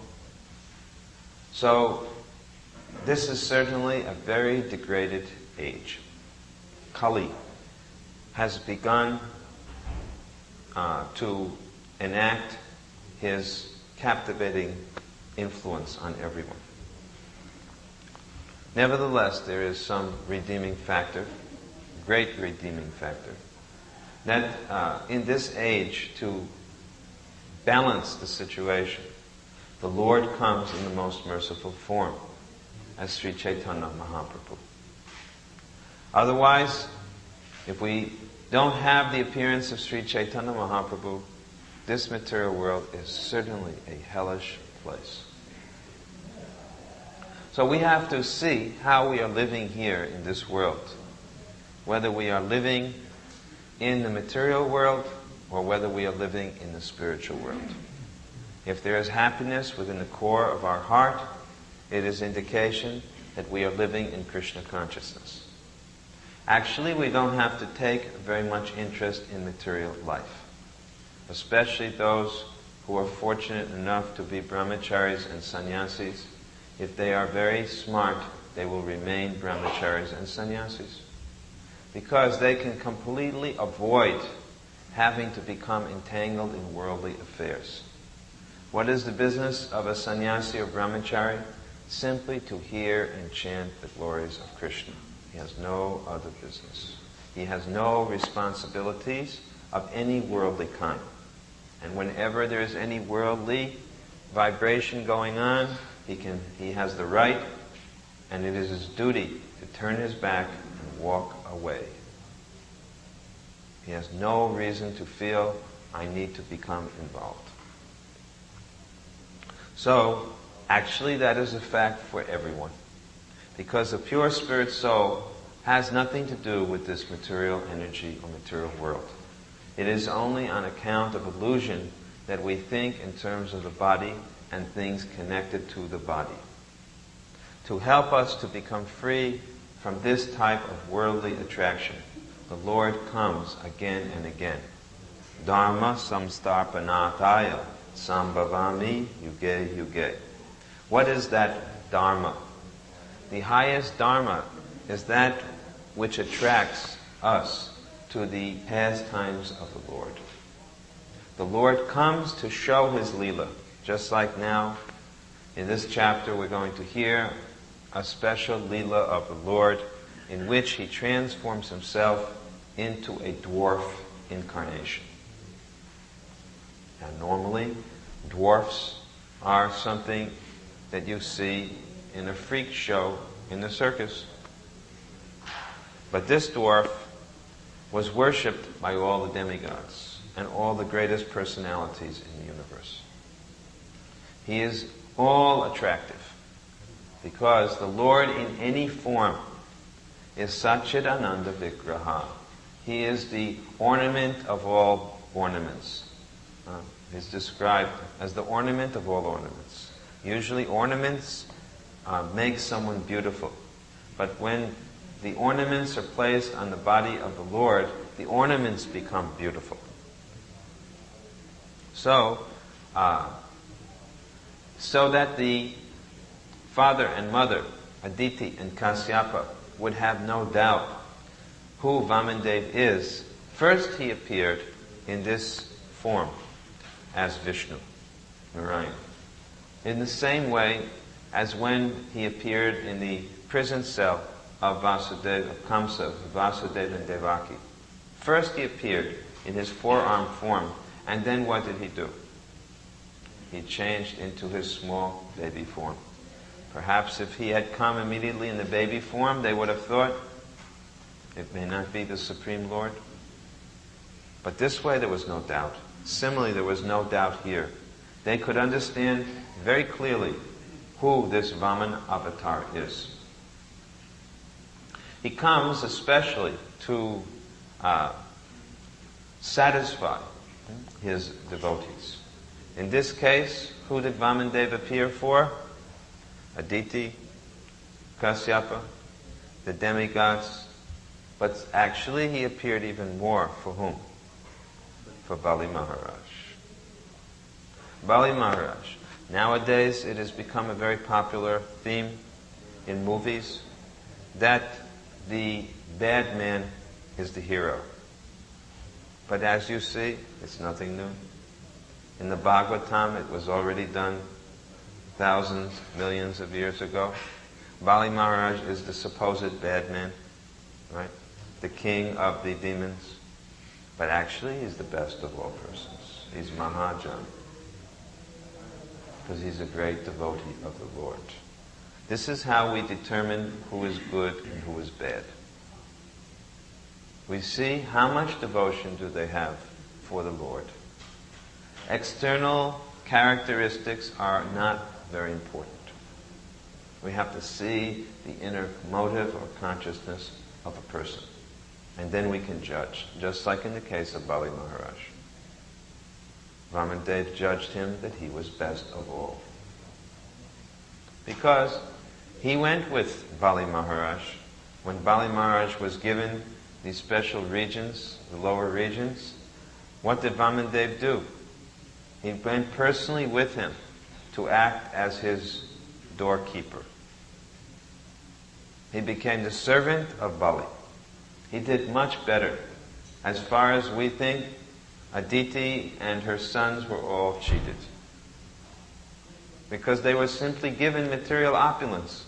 So this is certainly a very degraded age. Kali has begun to enact his captivating influence on everyone. Nevertheless, there is some redeeming factor, great redeeming factor, that in this age, to balance the situation, the Lord comes in the most merciful form, as Sri Chaitanya Mahaprabhu. Otherwise, if we don't have the appearance of Sri Chaitanya Mahaprabhu, this material world is certainly a hellish place. So we have to see how we are living here in this world, whether we are living in the material world or whether we are living in the spiritual world. If there is happiness within the core of our heart, it is indication that we are living in Krishna consciousness. Actually, we don't have to take very much interest in material life, especially those who are fortunate enough to be brahmacharis and sannyasis. If they are very smart, they will remain brahmacharis and sannyasis, because they can completely avoid having to become entangled in worldly affairs. What is the business of a sannyasi or brahmachari? Simply to hear and chant the glories of Krishna. He has no other business. He has no responsibilities of any worldly kind. And whenever there is any worldly vibration going on, he has the right, and it is his duty to turn his back and walk away. He has no reason to feel, I need to become involved. So, actually that is a fact for everyone. Because a pure spirit soul has nothing to do with this material energy or material world. It is only on account of illusion that we think in terms of the body and things connected to the body. To help us to become free from this type of worldly attraction, the Lord comes again and again. Dharma samstarpanataya sambhavami yuge yuge. What is that Dharma? The highest Dharma is that which attracts us to the pastimes of the Lord. The Lord comes to show His Leela. Just like now, in this chapter, we're going to hear a special Leela of the Lord in which He transforms Himself into a dwarf incarnation. Now, normally, dwarfs are something that you see in a freak show in the circus. But this dwarf was worshipped by all the demigods and all the greatest personalities in the universe. He is all attractive because the Lord in any form is Satchidananda Vigraha. He is the ornament of all ornaments. He's described as the ornament of all ornaments. Usually ornaments make someone beautiful. But when the ornaments are placed on the body of the Lord, the ornaments become beautiful. So that the father and mother, Aditi and Kasyapa, would have no doubt who Vamandev is, first he appeared in this form as Vishnu, Narayan. In the same way as when he appeared in the prison cell of Vasudeva, of Kamsa, Vasudeva and Devaki. First he appeared in his four-armed form, and then what did he do? He changed into his small baby form. Perhaps if he had come immediately in the baby form, they would have thought, it may not be the Supreme Lord. But this way there was no doubt. Similarly, there was no doubt here. They could understand very clearly who this Vaman avatar is. He comes especially to satisfy his devotees. In this case, who did Vamandev appear for? Aditi, Kasyapa, the demigods. But actually he appeared even more for whom? For Bali Maharaj. Bali Maharaj. Nowadays it has become a very popular theme in movies that the bad man is the hero. But as you see, it's nothing new. In the Bhagavatam, it was already done thousands, millions of years ago. Bali Maharaj is the supposed bad man, right? The king of the demons. But actually, he's the best of all persons. He's Mahajan. Because he's a great devotee of the Lord. This is how we determine who is good and who is bad. We see how much devotion do they have for the Lord. External characteristics are not very important. We have to see the inner motive or consciousness of a person. And then we can judge, just like in the case of Bali Maharaj. Vamandev judged him that he was best of all. Because he went with Bali Maharaj. When Bali Maharaj was given these special regions, the lower regions, what did Vamandev do? He went personally with him to act as his doorkeeper. He became the servant of Bali. He did much better. As far as we think, Aditi and her sons were all cheated. Because they were simply given material opulence.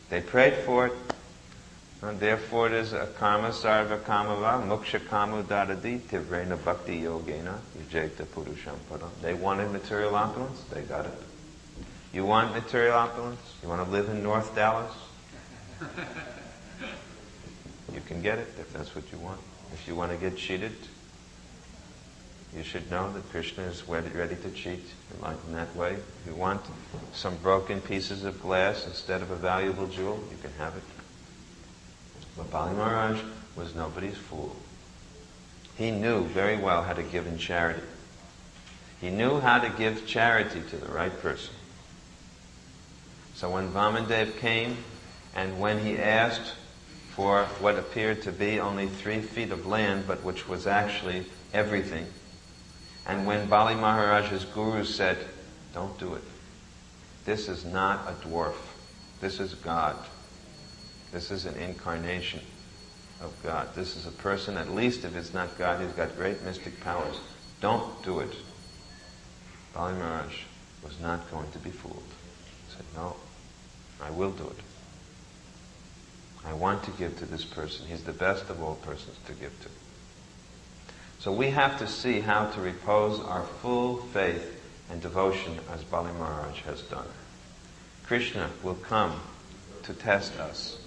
They prayed for it. And therefore it is a karma sarva kamava moksha kamu dadadi tivrena bhakti yogena yajeta purusham padam. They wanted material opulence, they got it. You want material opulence? You want to live in North Dallas? You can get it if that's what you want. If you want to get cheated, you should know that Krishna is ready to cheat in that way. If you want some broken pieces of glass instead of a valuable jewel, you can have it. But Bali Maharaj was nobody's fool. He knew very well how to give in charity. He knew how to give charity to the right person. So when Vamandev came, and when he asked for what appeared to be only 3 feet of land, but which was actually everything, and when Bali Maharaj's guru said, "Don't do it. This is not a dwarf. This is God. This is an incarnation of God. This is a person, at least if it's not God, he's got great mystic powers. Don't do it." Bali Maharaj was not going to be fooled. He said, "No, I will do it. I want to give to this person. He's the best of all persons to give to." So we have to see how to repose our full faith and devotion as Bali Maharaj has done. Krishna will come to test us,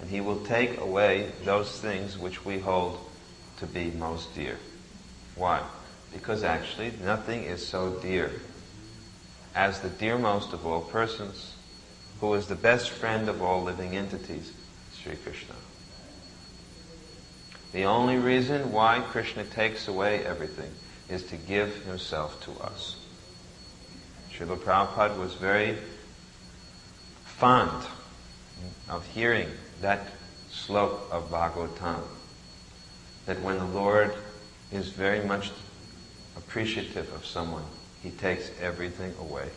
and he will take away those things which we hold to be most dear. Why? Because actually nothing is so dear as the dearmost of all persons, who is the best friend of all living entities, Sri Krishna. The only reason why Krishna takes away everything is to give himself to us. Srila Prabhupada was very fond of hearing that slok of Bhagavatam, that when the Lord is very much appreciative of someone, he takes everything away.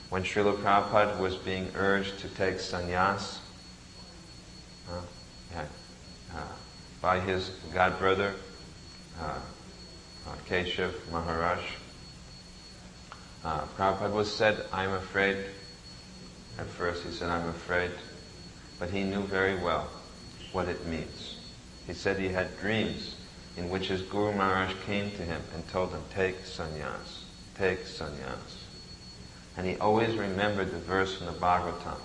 When Srila Prabhupada was being urged to take sannyas by his godbrother, Keshav Maharaj, Prabhupada was said, "I'm afraid." At first he said, "I'm afraid," but he knew very well what it means. He said he had dreams in which his Guru Maharaj came to him and told him, "Take sannyas, take sannyas." And he always remembered the verse from the Bhagavatam,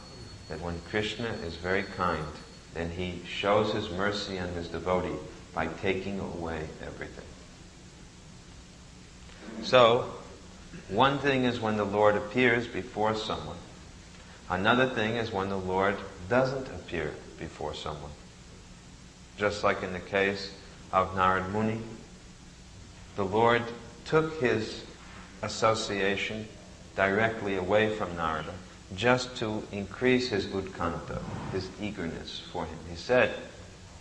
that when Krishna is very kind, then he shows his mercy on his devotee by taking away everything. So, one thing is when the Lord appears before someone. Another thing is when the Lord doesn't appear before someone. Just like in the case of Narad Muni, the Lord took his association directly away from Narada, just to increase his utkanta, his eagerness for him. He said,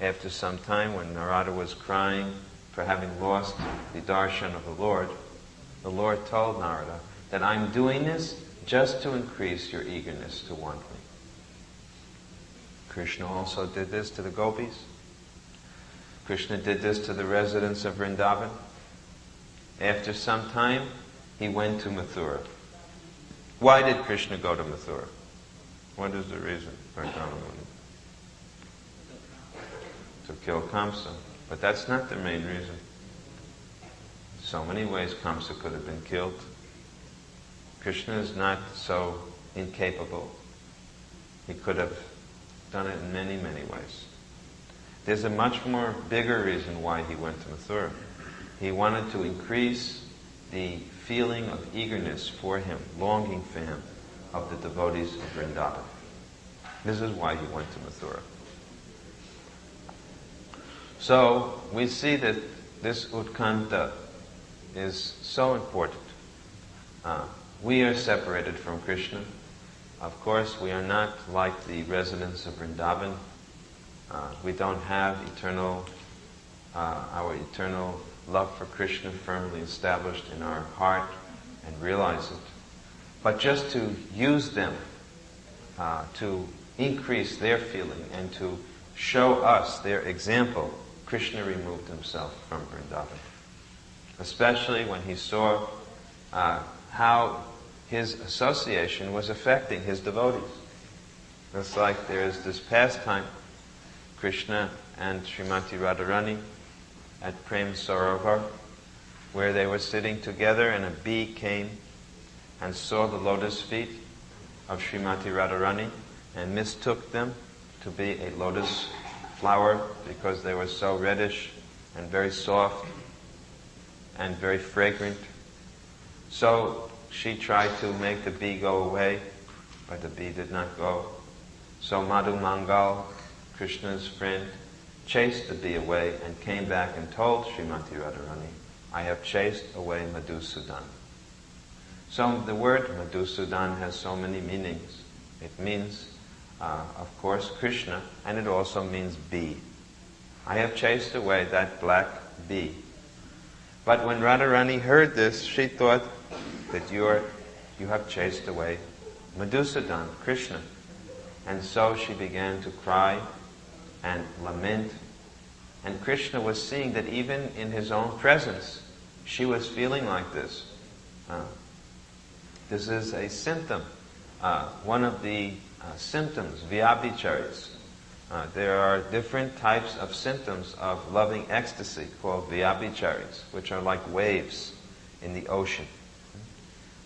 after some time when Narada was crying for having lost the darshan of the Lord told Narada that I'm doing this just to increase your eagerness to want me. Krishna also did this to the gopis. Krishna did this to the residents of Vrindavan. After some time, he went to Mathura. Why did Krishna go to Mathura? What is the reason for going? To kill Kamsa. But that's not the main reason. So many ways Kamsa could have been killed. Krishna is not so incapable. He could have done it in many, many ways. There's a much more bigger reason why he went to Mathura. He wanted to increase the feeling of eagerness for him, longing for him, of the devotees of Vrindavan. This is why he went to Mathura. So, we see that this utkanta is so important. We are separated from Krishna. Of course, we are not like the residents of Vrindavan. We don't have our eternal love for Krishna firmly established in our heart and realize it. But just to use them to increase their feeling and to show us their example, Krishna removed himself from Vrindavan. Especially when he saw how his association was affecting his devotees. It's like there is this pastime, Krishna and Srimati Radharani at Prem Sarovar, where they were sitting together and a bee came and saw the lotus feet of Srimati Radharani and mistook them to be a lotus flower because they were so reddish and very soft and very fragrant. So she tried to make the bee go away, but the bee did not go. So Madhu Mangal, Krishna's friend, chased the bee away and came back and told Srimati Radharani, I have chased away Madhusudan. So the word Madhusudan has so many meanings. It means, of course, Krishna, and it also means bee. I have chased away that black bee. But when Radharani heard this, she thought that you have chased away Madhusudan, Krishna. And so she began to cry and lament. And Krishna was seeing that even in his own presence, she was feeling like this. This is a symptom, one of the symptoms, vyabhicharis. There are different types of symptoms of loving ecstasy called vyabhicharis, which are like waves in the ocean.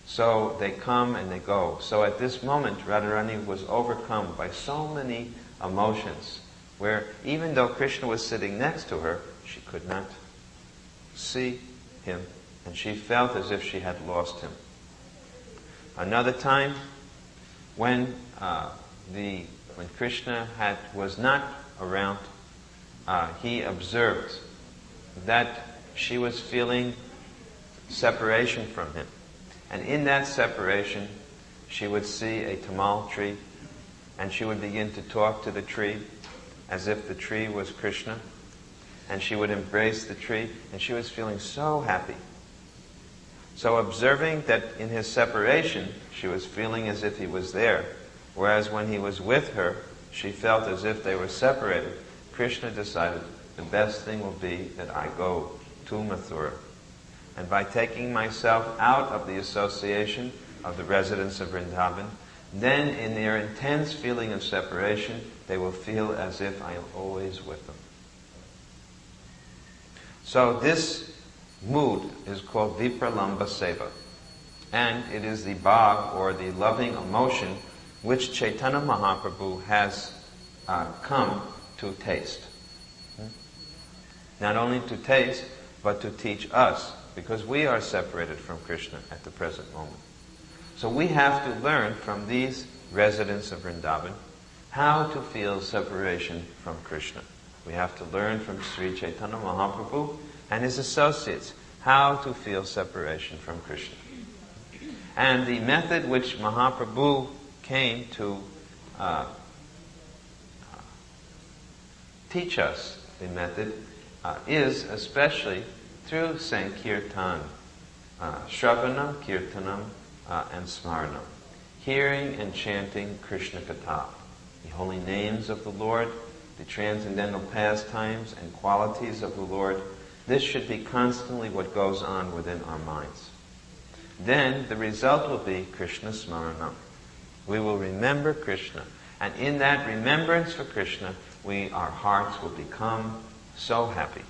So they come and they go. So at this moment, Radharani was overcome by so many emotions, where even though Krishna was sitting next to her, she could not see him, and she felt as if she had lost him. Another time, when Krishna was not around, he observed that she was feeling separation from him. And in that separation, she would see a tamal tree, and she would begin to talk to the tree as if the tree was Krishna, and she would embrace the tree, and she was feeling so happy. So observing that in his separation, she was feeling as if he was there, whereas when he was with her, she felt as if they were separated, Krishna decided the best thing will be that I go to Mathura. And by taking myself out of the association of the residents of Vrindavan, then in their intense feeling of separation, they will feel as if I am always with them. So this mood is called Vipralamba Seva. And it is the bhav, or the loving emotion, which Chaitanya Mahaprabhu has come to taste. Not only to taste, but to teach us, because we are separated from Krishna at the present moment. So we have to learn from these residents of Vrindavan how to feel separation from Krishna. We have to learn from Sri Chaitanya Mahaprabhu and his associates how to feel separation from Krishna. And the method which Mahaprabhu came to teach us, the method, is especially through Sankirtan, Shravanam, Kirtanam, and Smaranam. Hearing and chanting Krishna Katha, the holy names of the Lord, the transcendental pastimes and qualities of the Lord. This should be constantly what goes on within our minds. Then the result will be Krishna Smaranam. We will remember Krishna, and in that remembrance for Krishna, our hearts will become so happy.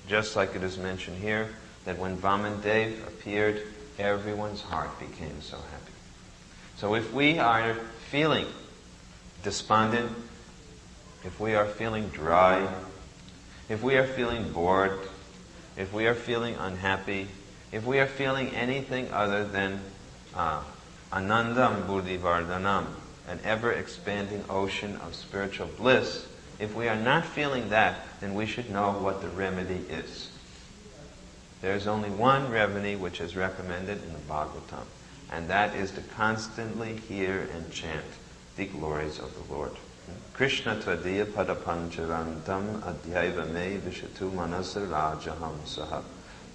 Just like it is mentioned here, that when Vamandev appeared, everyone's heart became so happy. So if we are feeling despondent, if we are feeling dry, if we are feeling bored, if we are feeling unhappy, if we are feeling anything other than Anandam Buddhi Vardhanam, an ever-expanding ocean of spiritual bliss, if we are not feeling that, then we should know what the remedy is. There is only one remedy which is recommended in the Bhagavatam, and that is to constantly hear and chant the glories of the Lord. Krishna tvadiya padapancharantam adhyaiva me vishatu manasa rajaham saha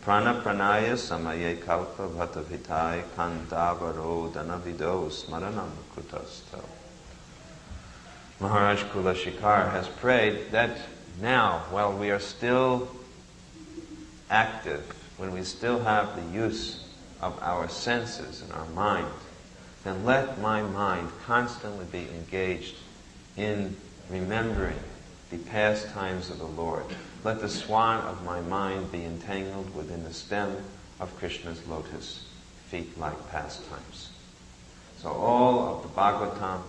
prana pranaya samaye kalpa bhatavitai kantavaro danavido smaranam kutasto. Maharaj Kula Shikar has prayed that now, while we are still active, when we still have the use of our senses and our mind, then let my mind constantly be engaged in remembering the pastimes of the Lord. Let the swan of my mind be entangled within the stem of Krishna's lotus feet-like pastimes. So all of the Bhagavatam,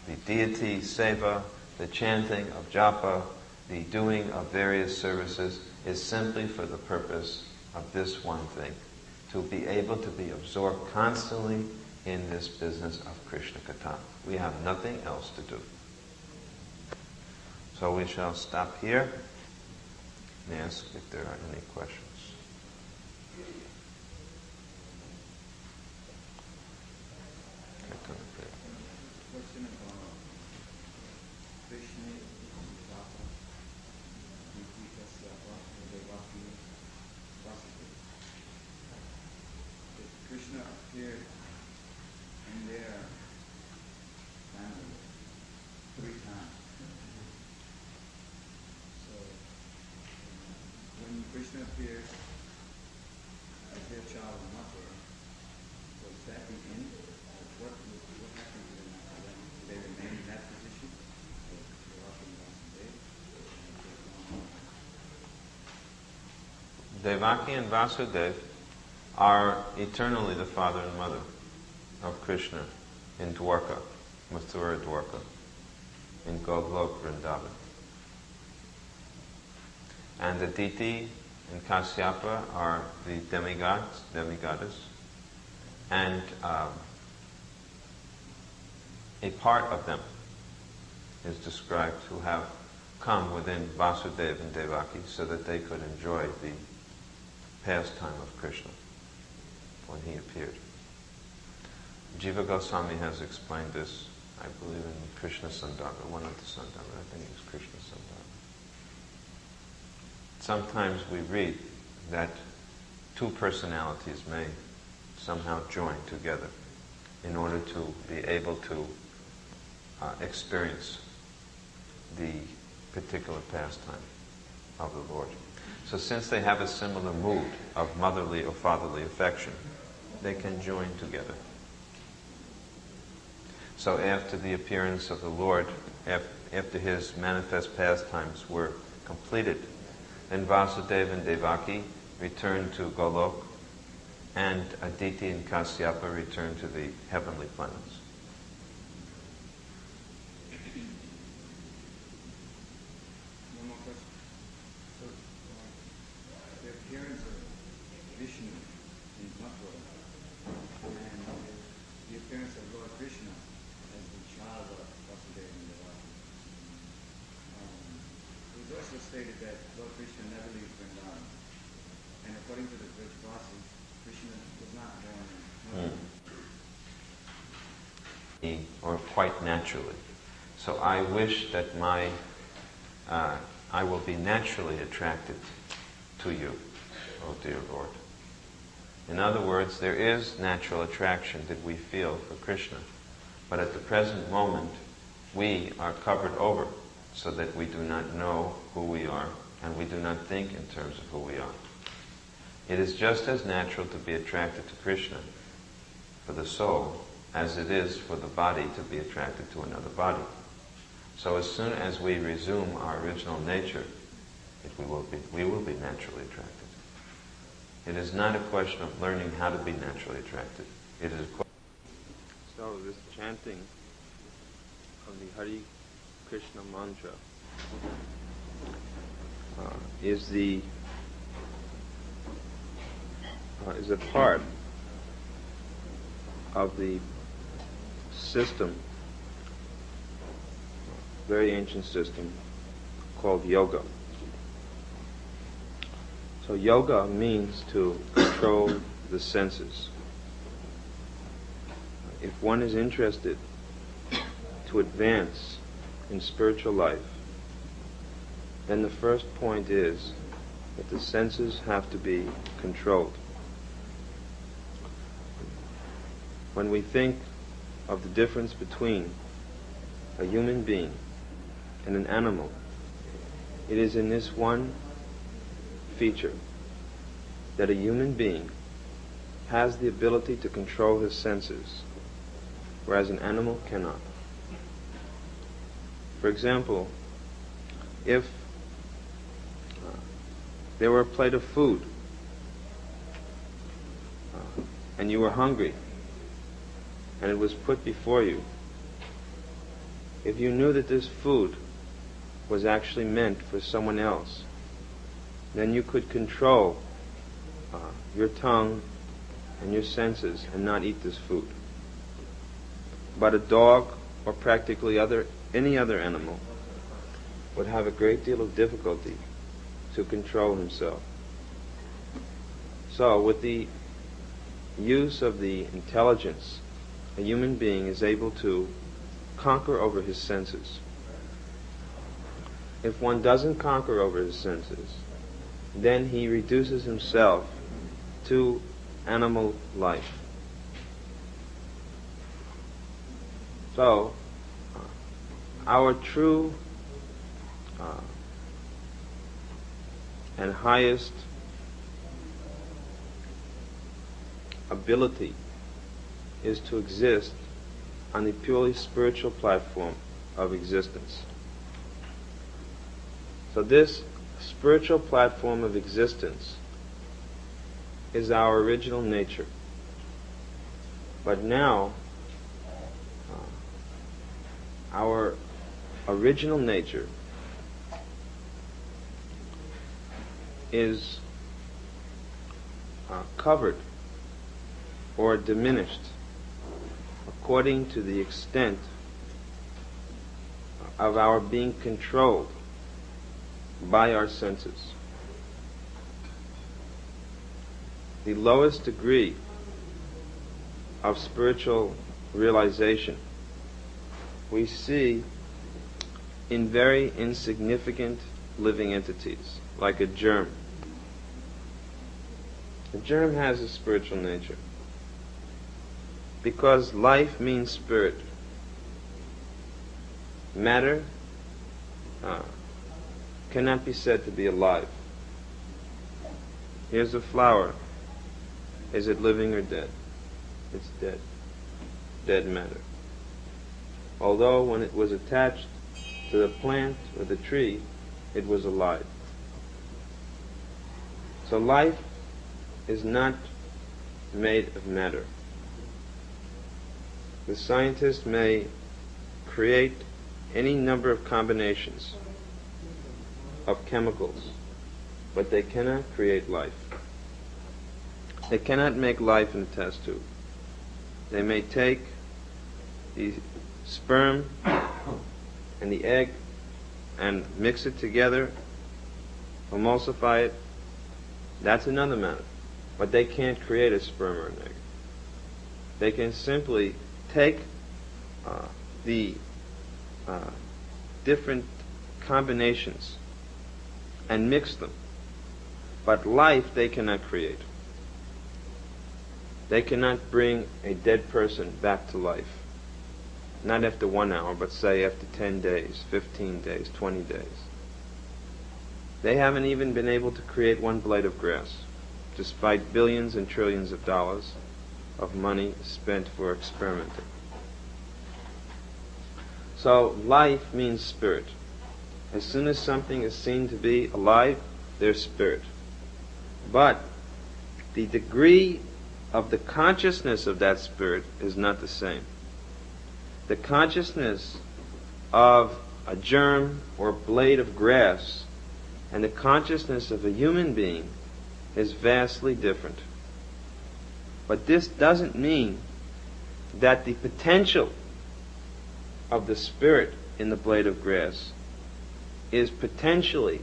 the deity seva, the chanting of japa, the doing of various services is simply for the purpose of this one thing, to be able to be absorbed constantly in this business of Krishna Katha. We have nothing else to do. So we shall stop here and ask if there are any questions. Question about Krishna, Japa, ISKCON, Devaki, Vasudeva. If Krishna appeared in their family 3 times, so when Krishna appeared as their child and mother, was that the end? What happened to them after that? Did they remain in that position? Devaki and Vasudeva are eternally the father and mother of Krishna in Dwarka, Mathura Dwarka, in Golok Vrindavan. And Aditi and Kasyapa are the demigoddess, and a part of them is described who have come within Vasudeva and Devaki so that they could enjoy the pastime of Krishna when he appeared. Jiva Goswami has explained this, I believe, in Krishna Sandarbha, one of the Sandarbha, I think it's Krishna Sandarbha. Sometimes we read that 2 personalities may somehow join together in order to be able to experience the particular pastime of the Lord. So since they have a similar mood of motherly or fatherly affection, they can join together. So after the appearance of the Lord, after his manifest pastimes were completed, then Vasudeva and Devaki returned to Golok, and Aditi and Kasyapa returned to the heavenly planets. One more question. So, the appearance of Vishnu in Mathura and the appearance of Lord Krishna as the child of Vasudeva and Devaki. It was also stated that Lord Krishna never leaves Vrindavan. And according to the Vrajvasi, Krishna was not born in Mathura. Or quite naturally. So I wish that I will be naturally attracted to you, oh dear Lord. In other words, there is natural attraction that we feel for Krishna, but at the present moment we are covered over so that we do not know who we are and we do not think in terms of who we are. It is just as natural to be attracted to Krishna for the soul as it is for the body to be attracted to another body. So as soon as we resume our original nature, we will be naturally attracted. It is not a question of learning how to be naturally attracted. It is a question. So this chanting of the Hare Krishna mantra is a part of the system, very ancient system, called yoga. So yoga means to control the senses. If one is interested to advance in spiritual life, then the first point is that the senses have to be controlled. When we think of the difference between a human being and an animal, it is in this one feature that a human being has the ability to control his senses, whereas an animal cannot. For example, if there were a plate of food and you were hungry and it was put before you, if you knew that this food was actually meant for someone else, then you could control your tongue and your senses and not eat this food. But a dog, or practically any other animal, would have a great deal of difficulty to control himself. So with the use of the intelligence, a human being is able to conquer over his senses. If one doesn't conquer over his senses, then he reduces himself to animal life. So, our true and highest ability is to exist on the purely spiritual platform of existence. So this spiritual platform of existence is our original nature. But now, our original nature is covered or diminished according to the extent of our being controlled by our senses. The lowest degree of spiritual realization we see in very insignificant living entities, like a germ. A germ has a spiritual nature because life means spirit. Matter cannot be said to be alive. Here's a flower. Is it living or dead? It's dead. Dead matter. Although when it was attached to the plant or the tree, it was alive. So life is not made of matter. The scientist may create any number of combinations of chemicals, but they cannot create life. They cannot make life in a test tube. They may take the sperm and the egg and mix it together, emulsify it. That's another matter. But they can't create a sperm or an egg. They can simply take the different combinations and mix them. But life they cannot create. They cannot bring a dead person back to life. Not after 1 hour, but say after 10 days, 15 days, 20 days. They haven't even been able to create one blade of grass, despite billions and trillions of dollars of money spent for experimenting. So life means spirit. As soon as something is seen to be alive, there's spirit. But the degree of the consciousness of that spirit is not the same. The consciousness of a germ or blade of grass and the consciousness of a human being is vastly different. But this doesn't mean that the potential of the spirit in the blade of grass is potentially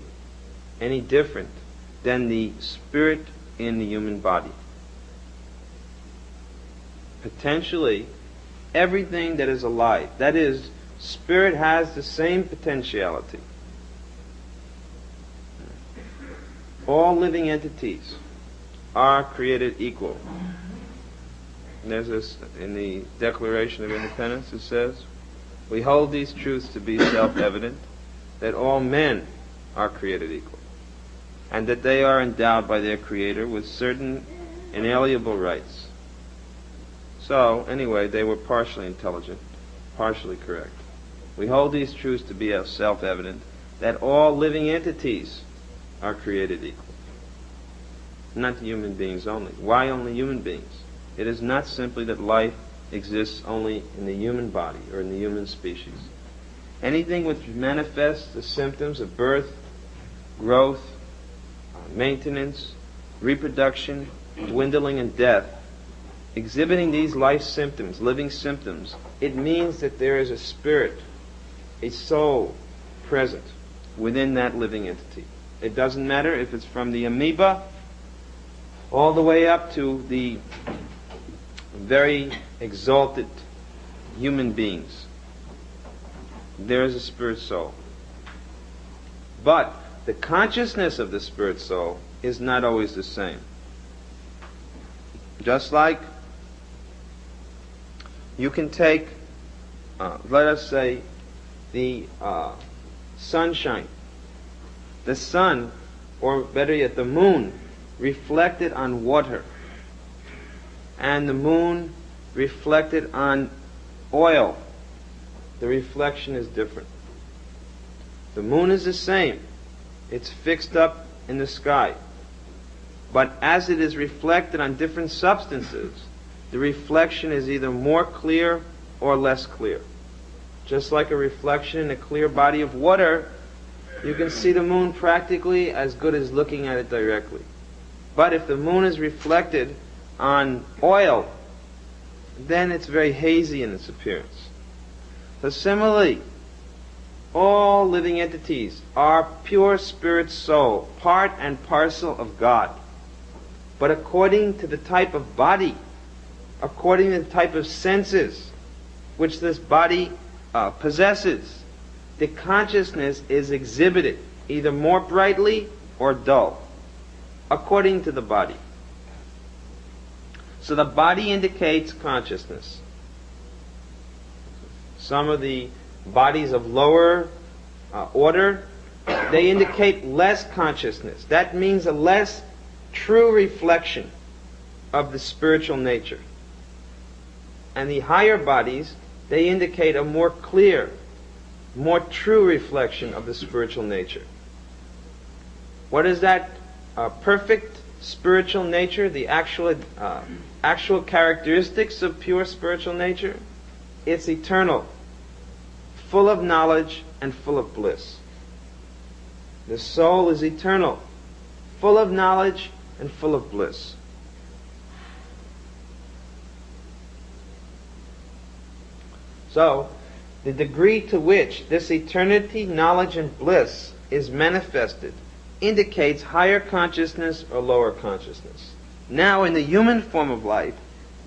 any different than the spirit in the human body. Potentially, everything that is alive, that is, spirit has the same potentiality. All living entities are created equal. And there's this in the Declaration of Independence. It says, "We hold these truths to be self-evident, that all men are created equal, and that they are endowed by their Creator with certain inalienable rights." So, anyway, they were partially intelligent, partially correct. We hold these truths to be self-evident, that all living entities are created equal. Not human beings only. Why only human beings? It is not simply that life exists only in the human body or in the human species. Anything which manifests the symptoms of birth, growth, maintenance, reproduction, dwindling, and death, exhibiting these life symptoms, living symptoms, it means that there is a spirit, a soul present within that living entity. It doesn't matter if it's from the amoeba all the way up to the very exalted human beings. There is a spirit soul. But the consciousness of the spirit soul is not always the same. Just like you can take, let us say, the sunshine. The sun, or better yet, the moon, reflected on water, and the moon reflected on oil. The reflection is different. The moon is the same. It's fixed up in the sky. But as it is reflected on different substances, the reflection is either more clear or less clear. Just like a reflection in a clear body of water, you can see the moon practically as good as looking at it directly. But if the moon is reflected on oil, then it's very hazy in its appearance. So similarly, all living entities are pure spirit soul, part and parcel of God. But according to the type of body, according to the type of senses which this body possesses, the consciousness is exhibited either more brightly or dull, according to the body. So the body indicates consciousness. Some of the bodies of lower order, they indicate less consciousness. That means a less true reflection of the spiritual nature. And the higher bodies, they indicate a more clear, more true reflection of the spiritual nature. What is that perfect spiritual nature, the actual characteristics of pure spiritual nature? It's eternal, full of knowledge and full of bliss. The soul is eternal, full of knowledge and full of bliss. So, the degree to which this eternity, knowledge, and bliss is manifested indicates higher consciousness or lower consciousness. Now, in the human form of life,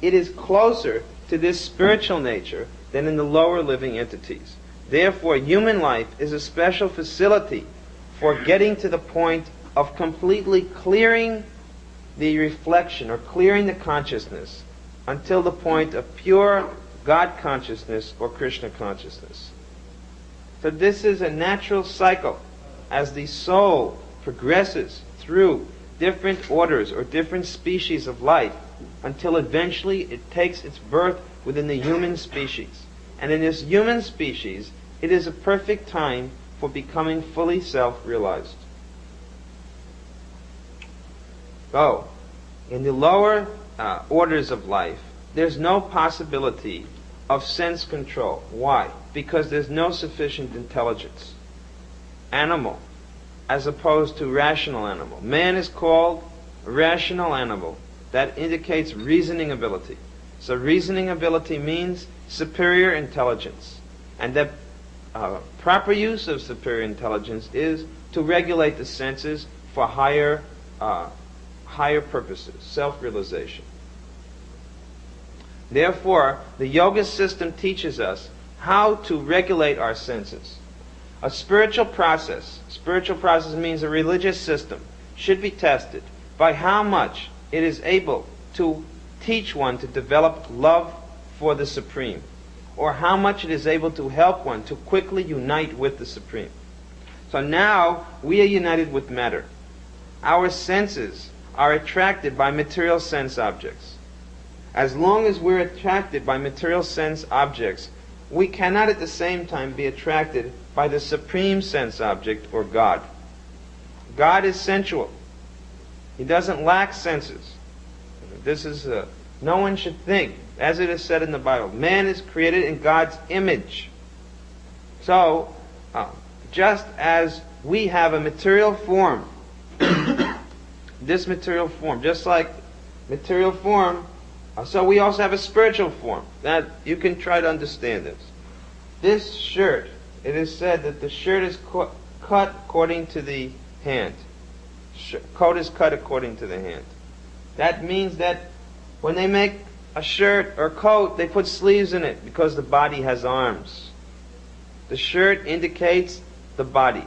it is closer to this spiritual nature than in the lower living entities. Therefore, human life is a special facility for getting to the point of completely clearing the reflection or clearing the consciousness until the point of pure God consciousness or Krishna consciousness. So this is a natural cycle as the soul progresses through different orders or different species of life until eventually it takes its birth within the human species. And in this human species, it is a perfect time for becoming fully self-realized. So, in the lower orders of life, there's no possibility of sense control. Why? Because there's no sufficient intelligence. Animal, as opposed to rational animal. Man is called a rational animal. That indicates reasoning ability. So reasoning ability means superior intelligence. And the proper use of superior intelligence is to regulate the senses for higher purposes, self-realization. Therefore, the yoga system teaches us how to regulate our senses. A spiritual process means a religious system, should be tested by how much it is able to teach one to develop love for the Supreme, or how much it is able to help one to quickly unite with the Supreme. So now we are united with matter. Our senses are attracted by material sense objects. As long as we're attracted by material sense objects, we cannot at the same time be attracted by the supreme sense object, or God. God is sensual. He doesn't lack senses. This is no one should think, as it is said in the Bible, man is created in God's image. So, just as we have a material form, this material form, just like material form, so we also have a spiritual form. That you can try to understand this. This shirt, it is said that the shirt is cut according to the hand. Coat is cut according to the hand. That means that when they make a shirt or coat, they put sleeves in it because the body has arms. The shirt indicates the body.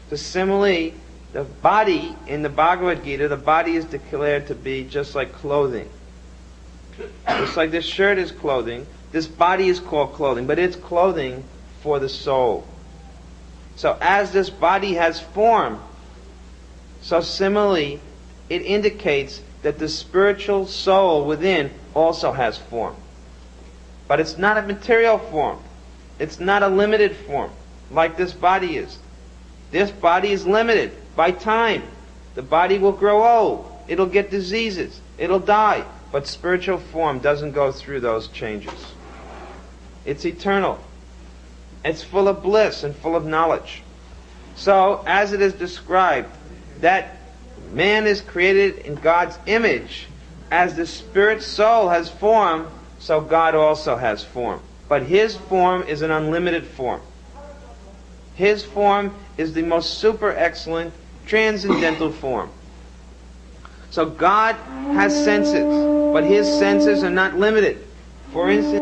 So similarly, the body in the Bhagavad Gita, the body is declared to be just like clothing. Just like this shirt is clothing, this body is called clothing, but it's clothing for the soul. So as this body has form, so similarly, it indicates that the spiritual soul within also has form. But it's not a material form. It's not a limited form like this body is. This body is limited by time. The body will grow old. It'll get diseases. It'll die. But spiritual form doesn't go through those changes. It's eternal. It's full of bliss and full of knowledge. So, as it is described, that man is created in God's image. As the spirit soul has form, so God also has form. But His form is an unlimited form. His form is the most super excellent, transcendental form. So God has senses, but His senses are not limited. For instance,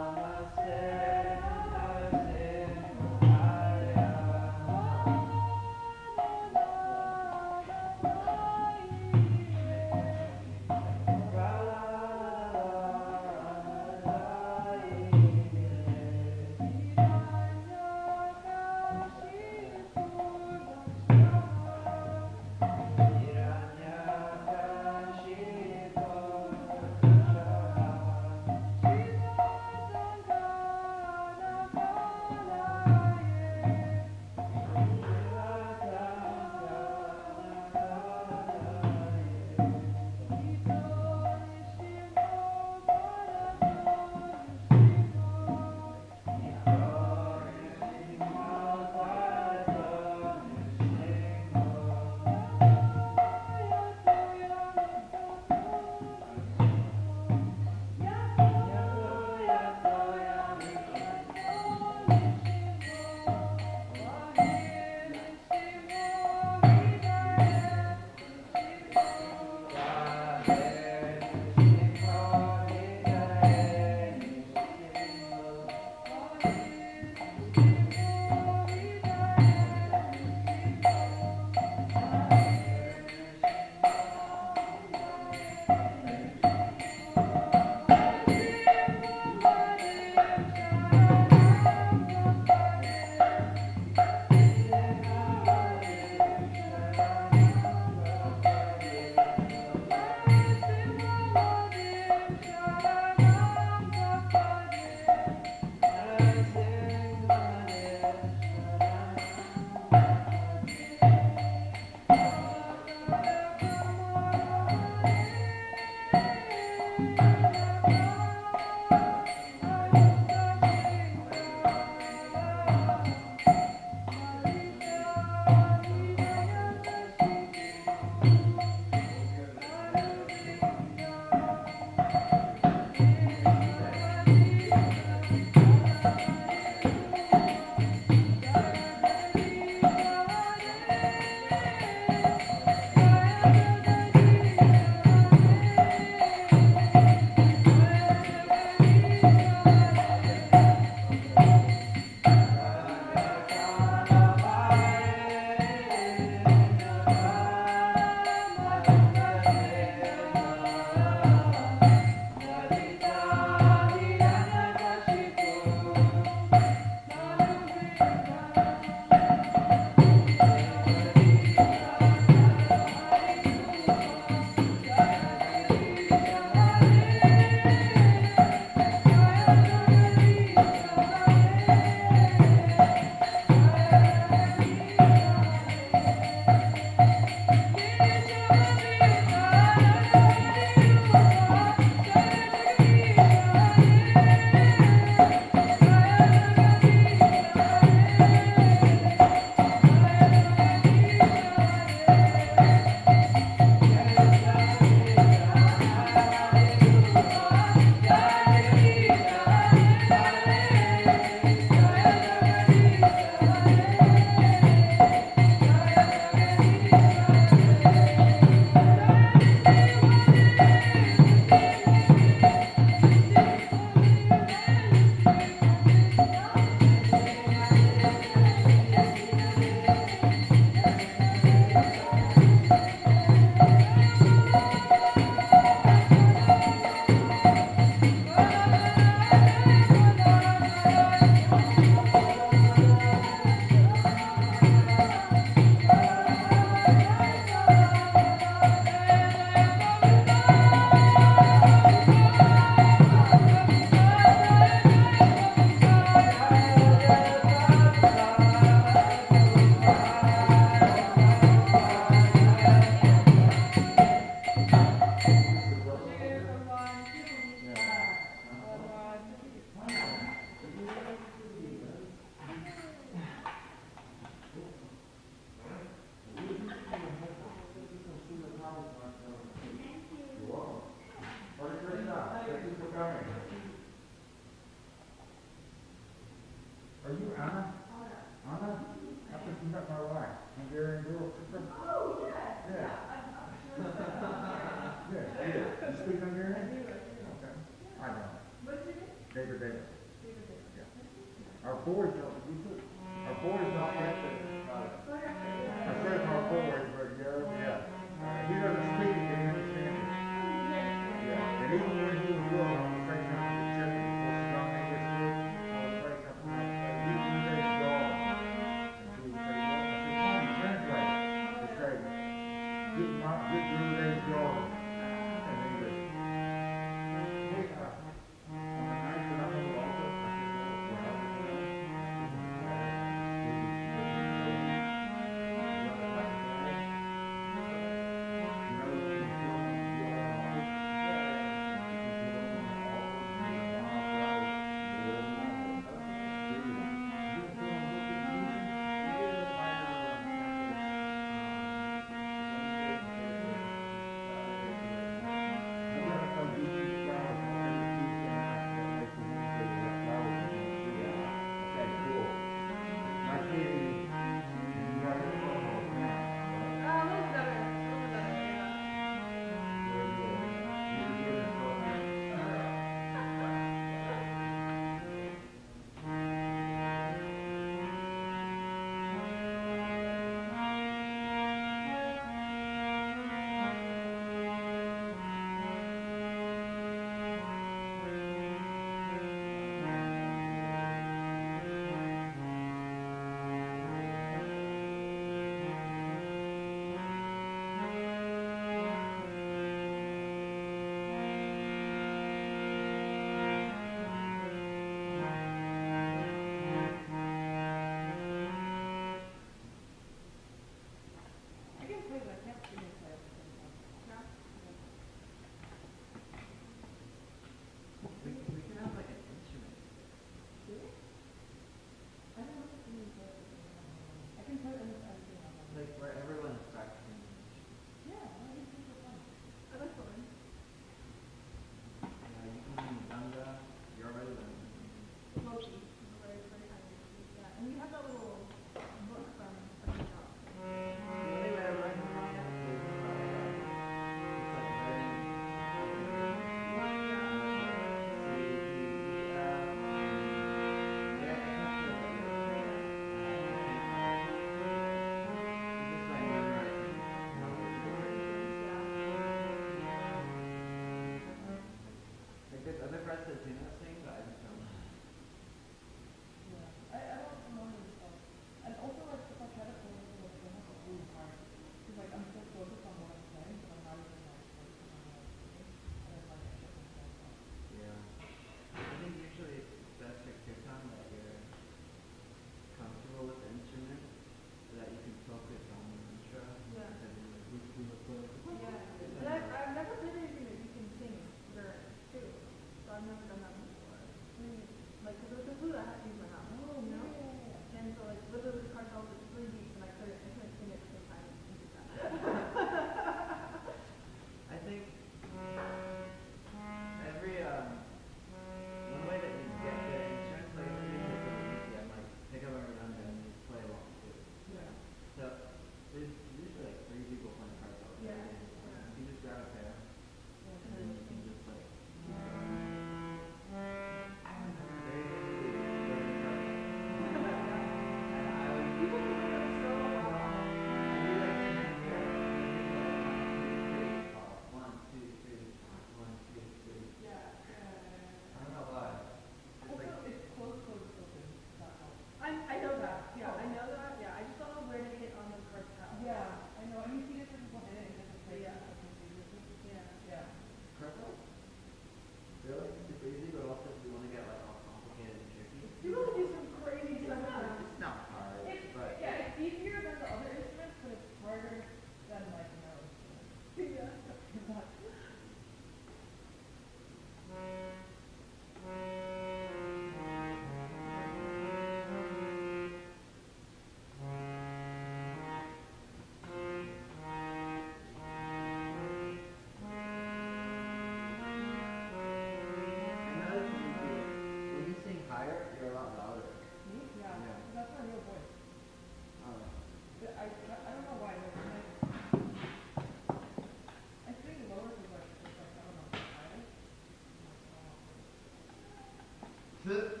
The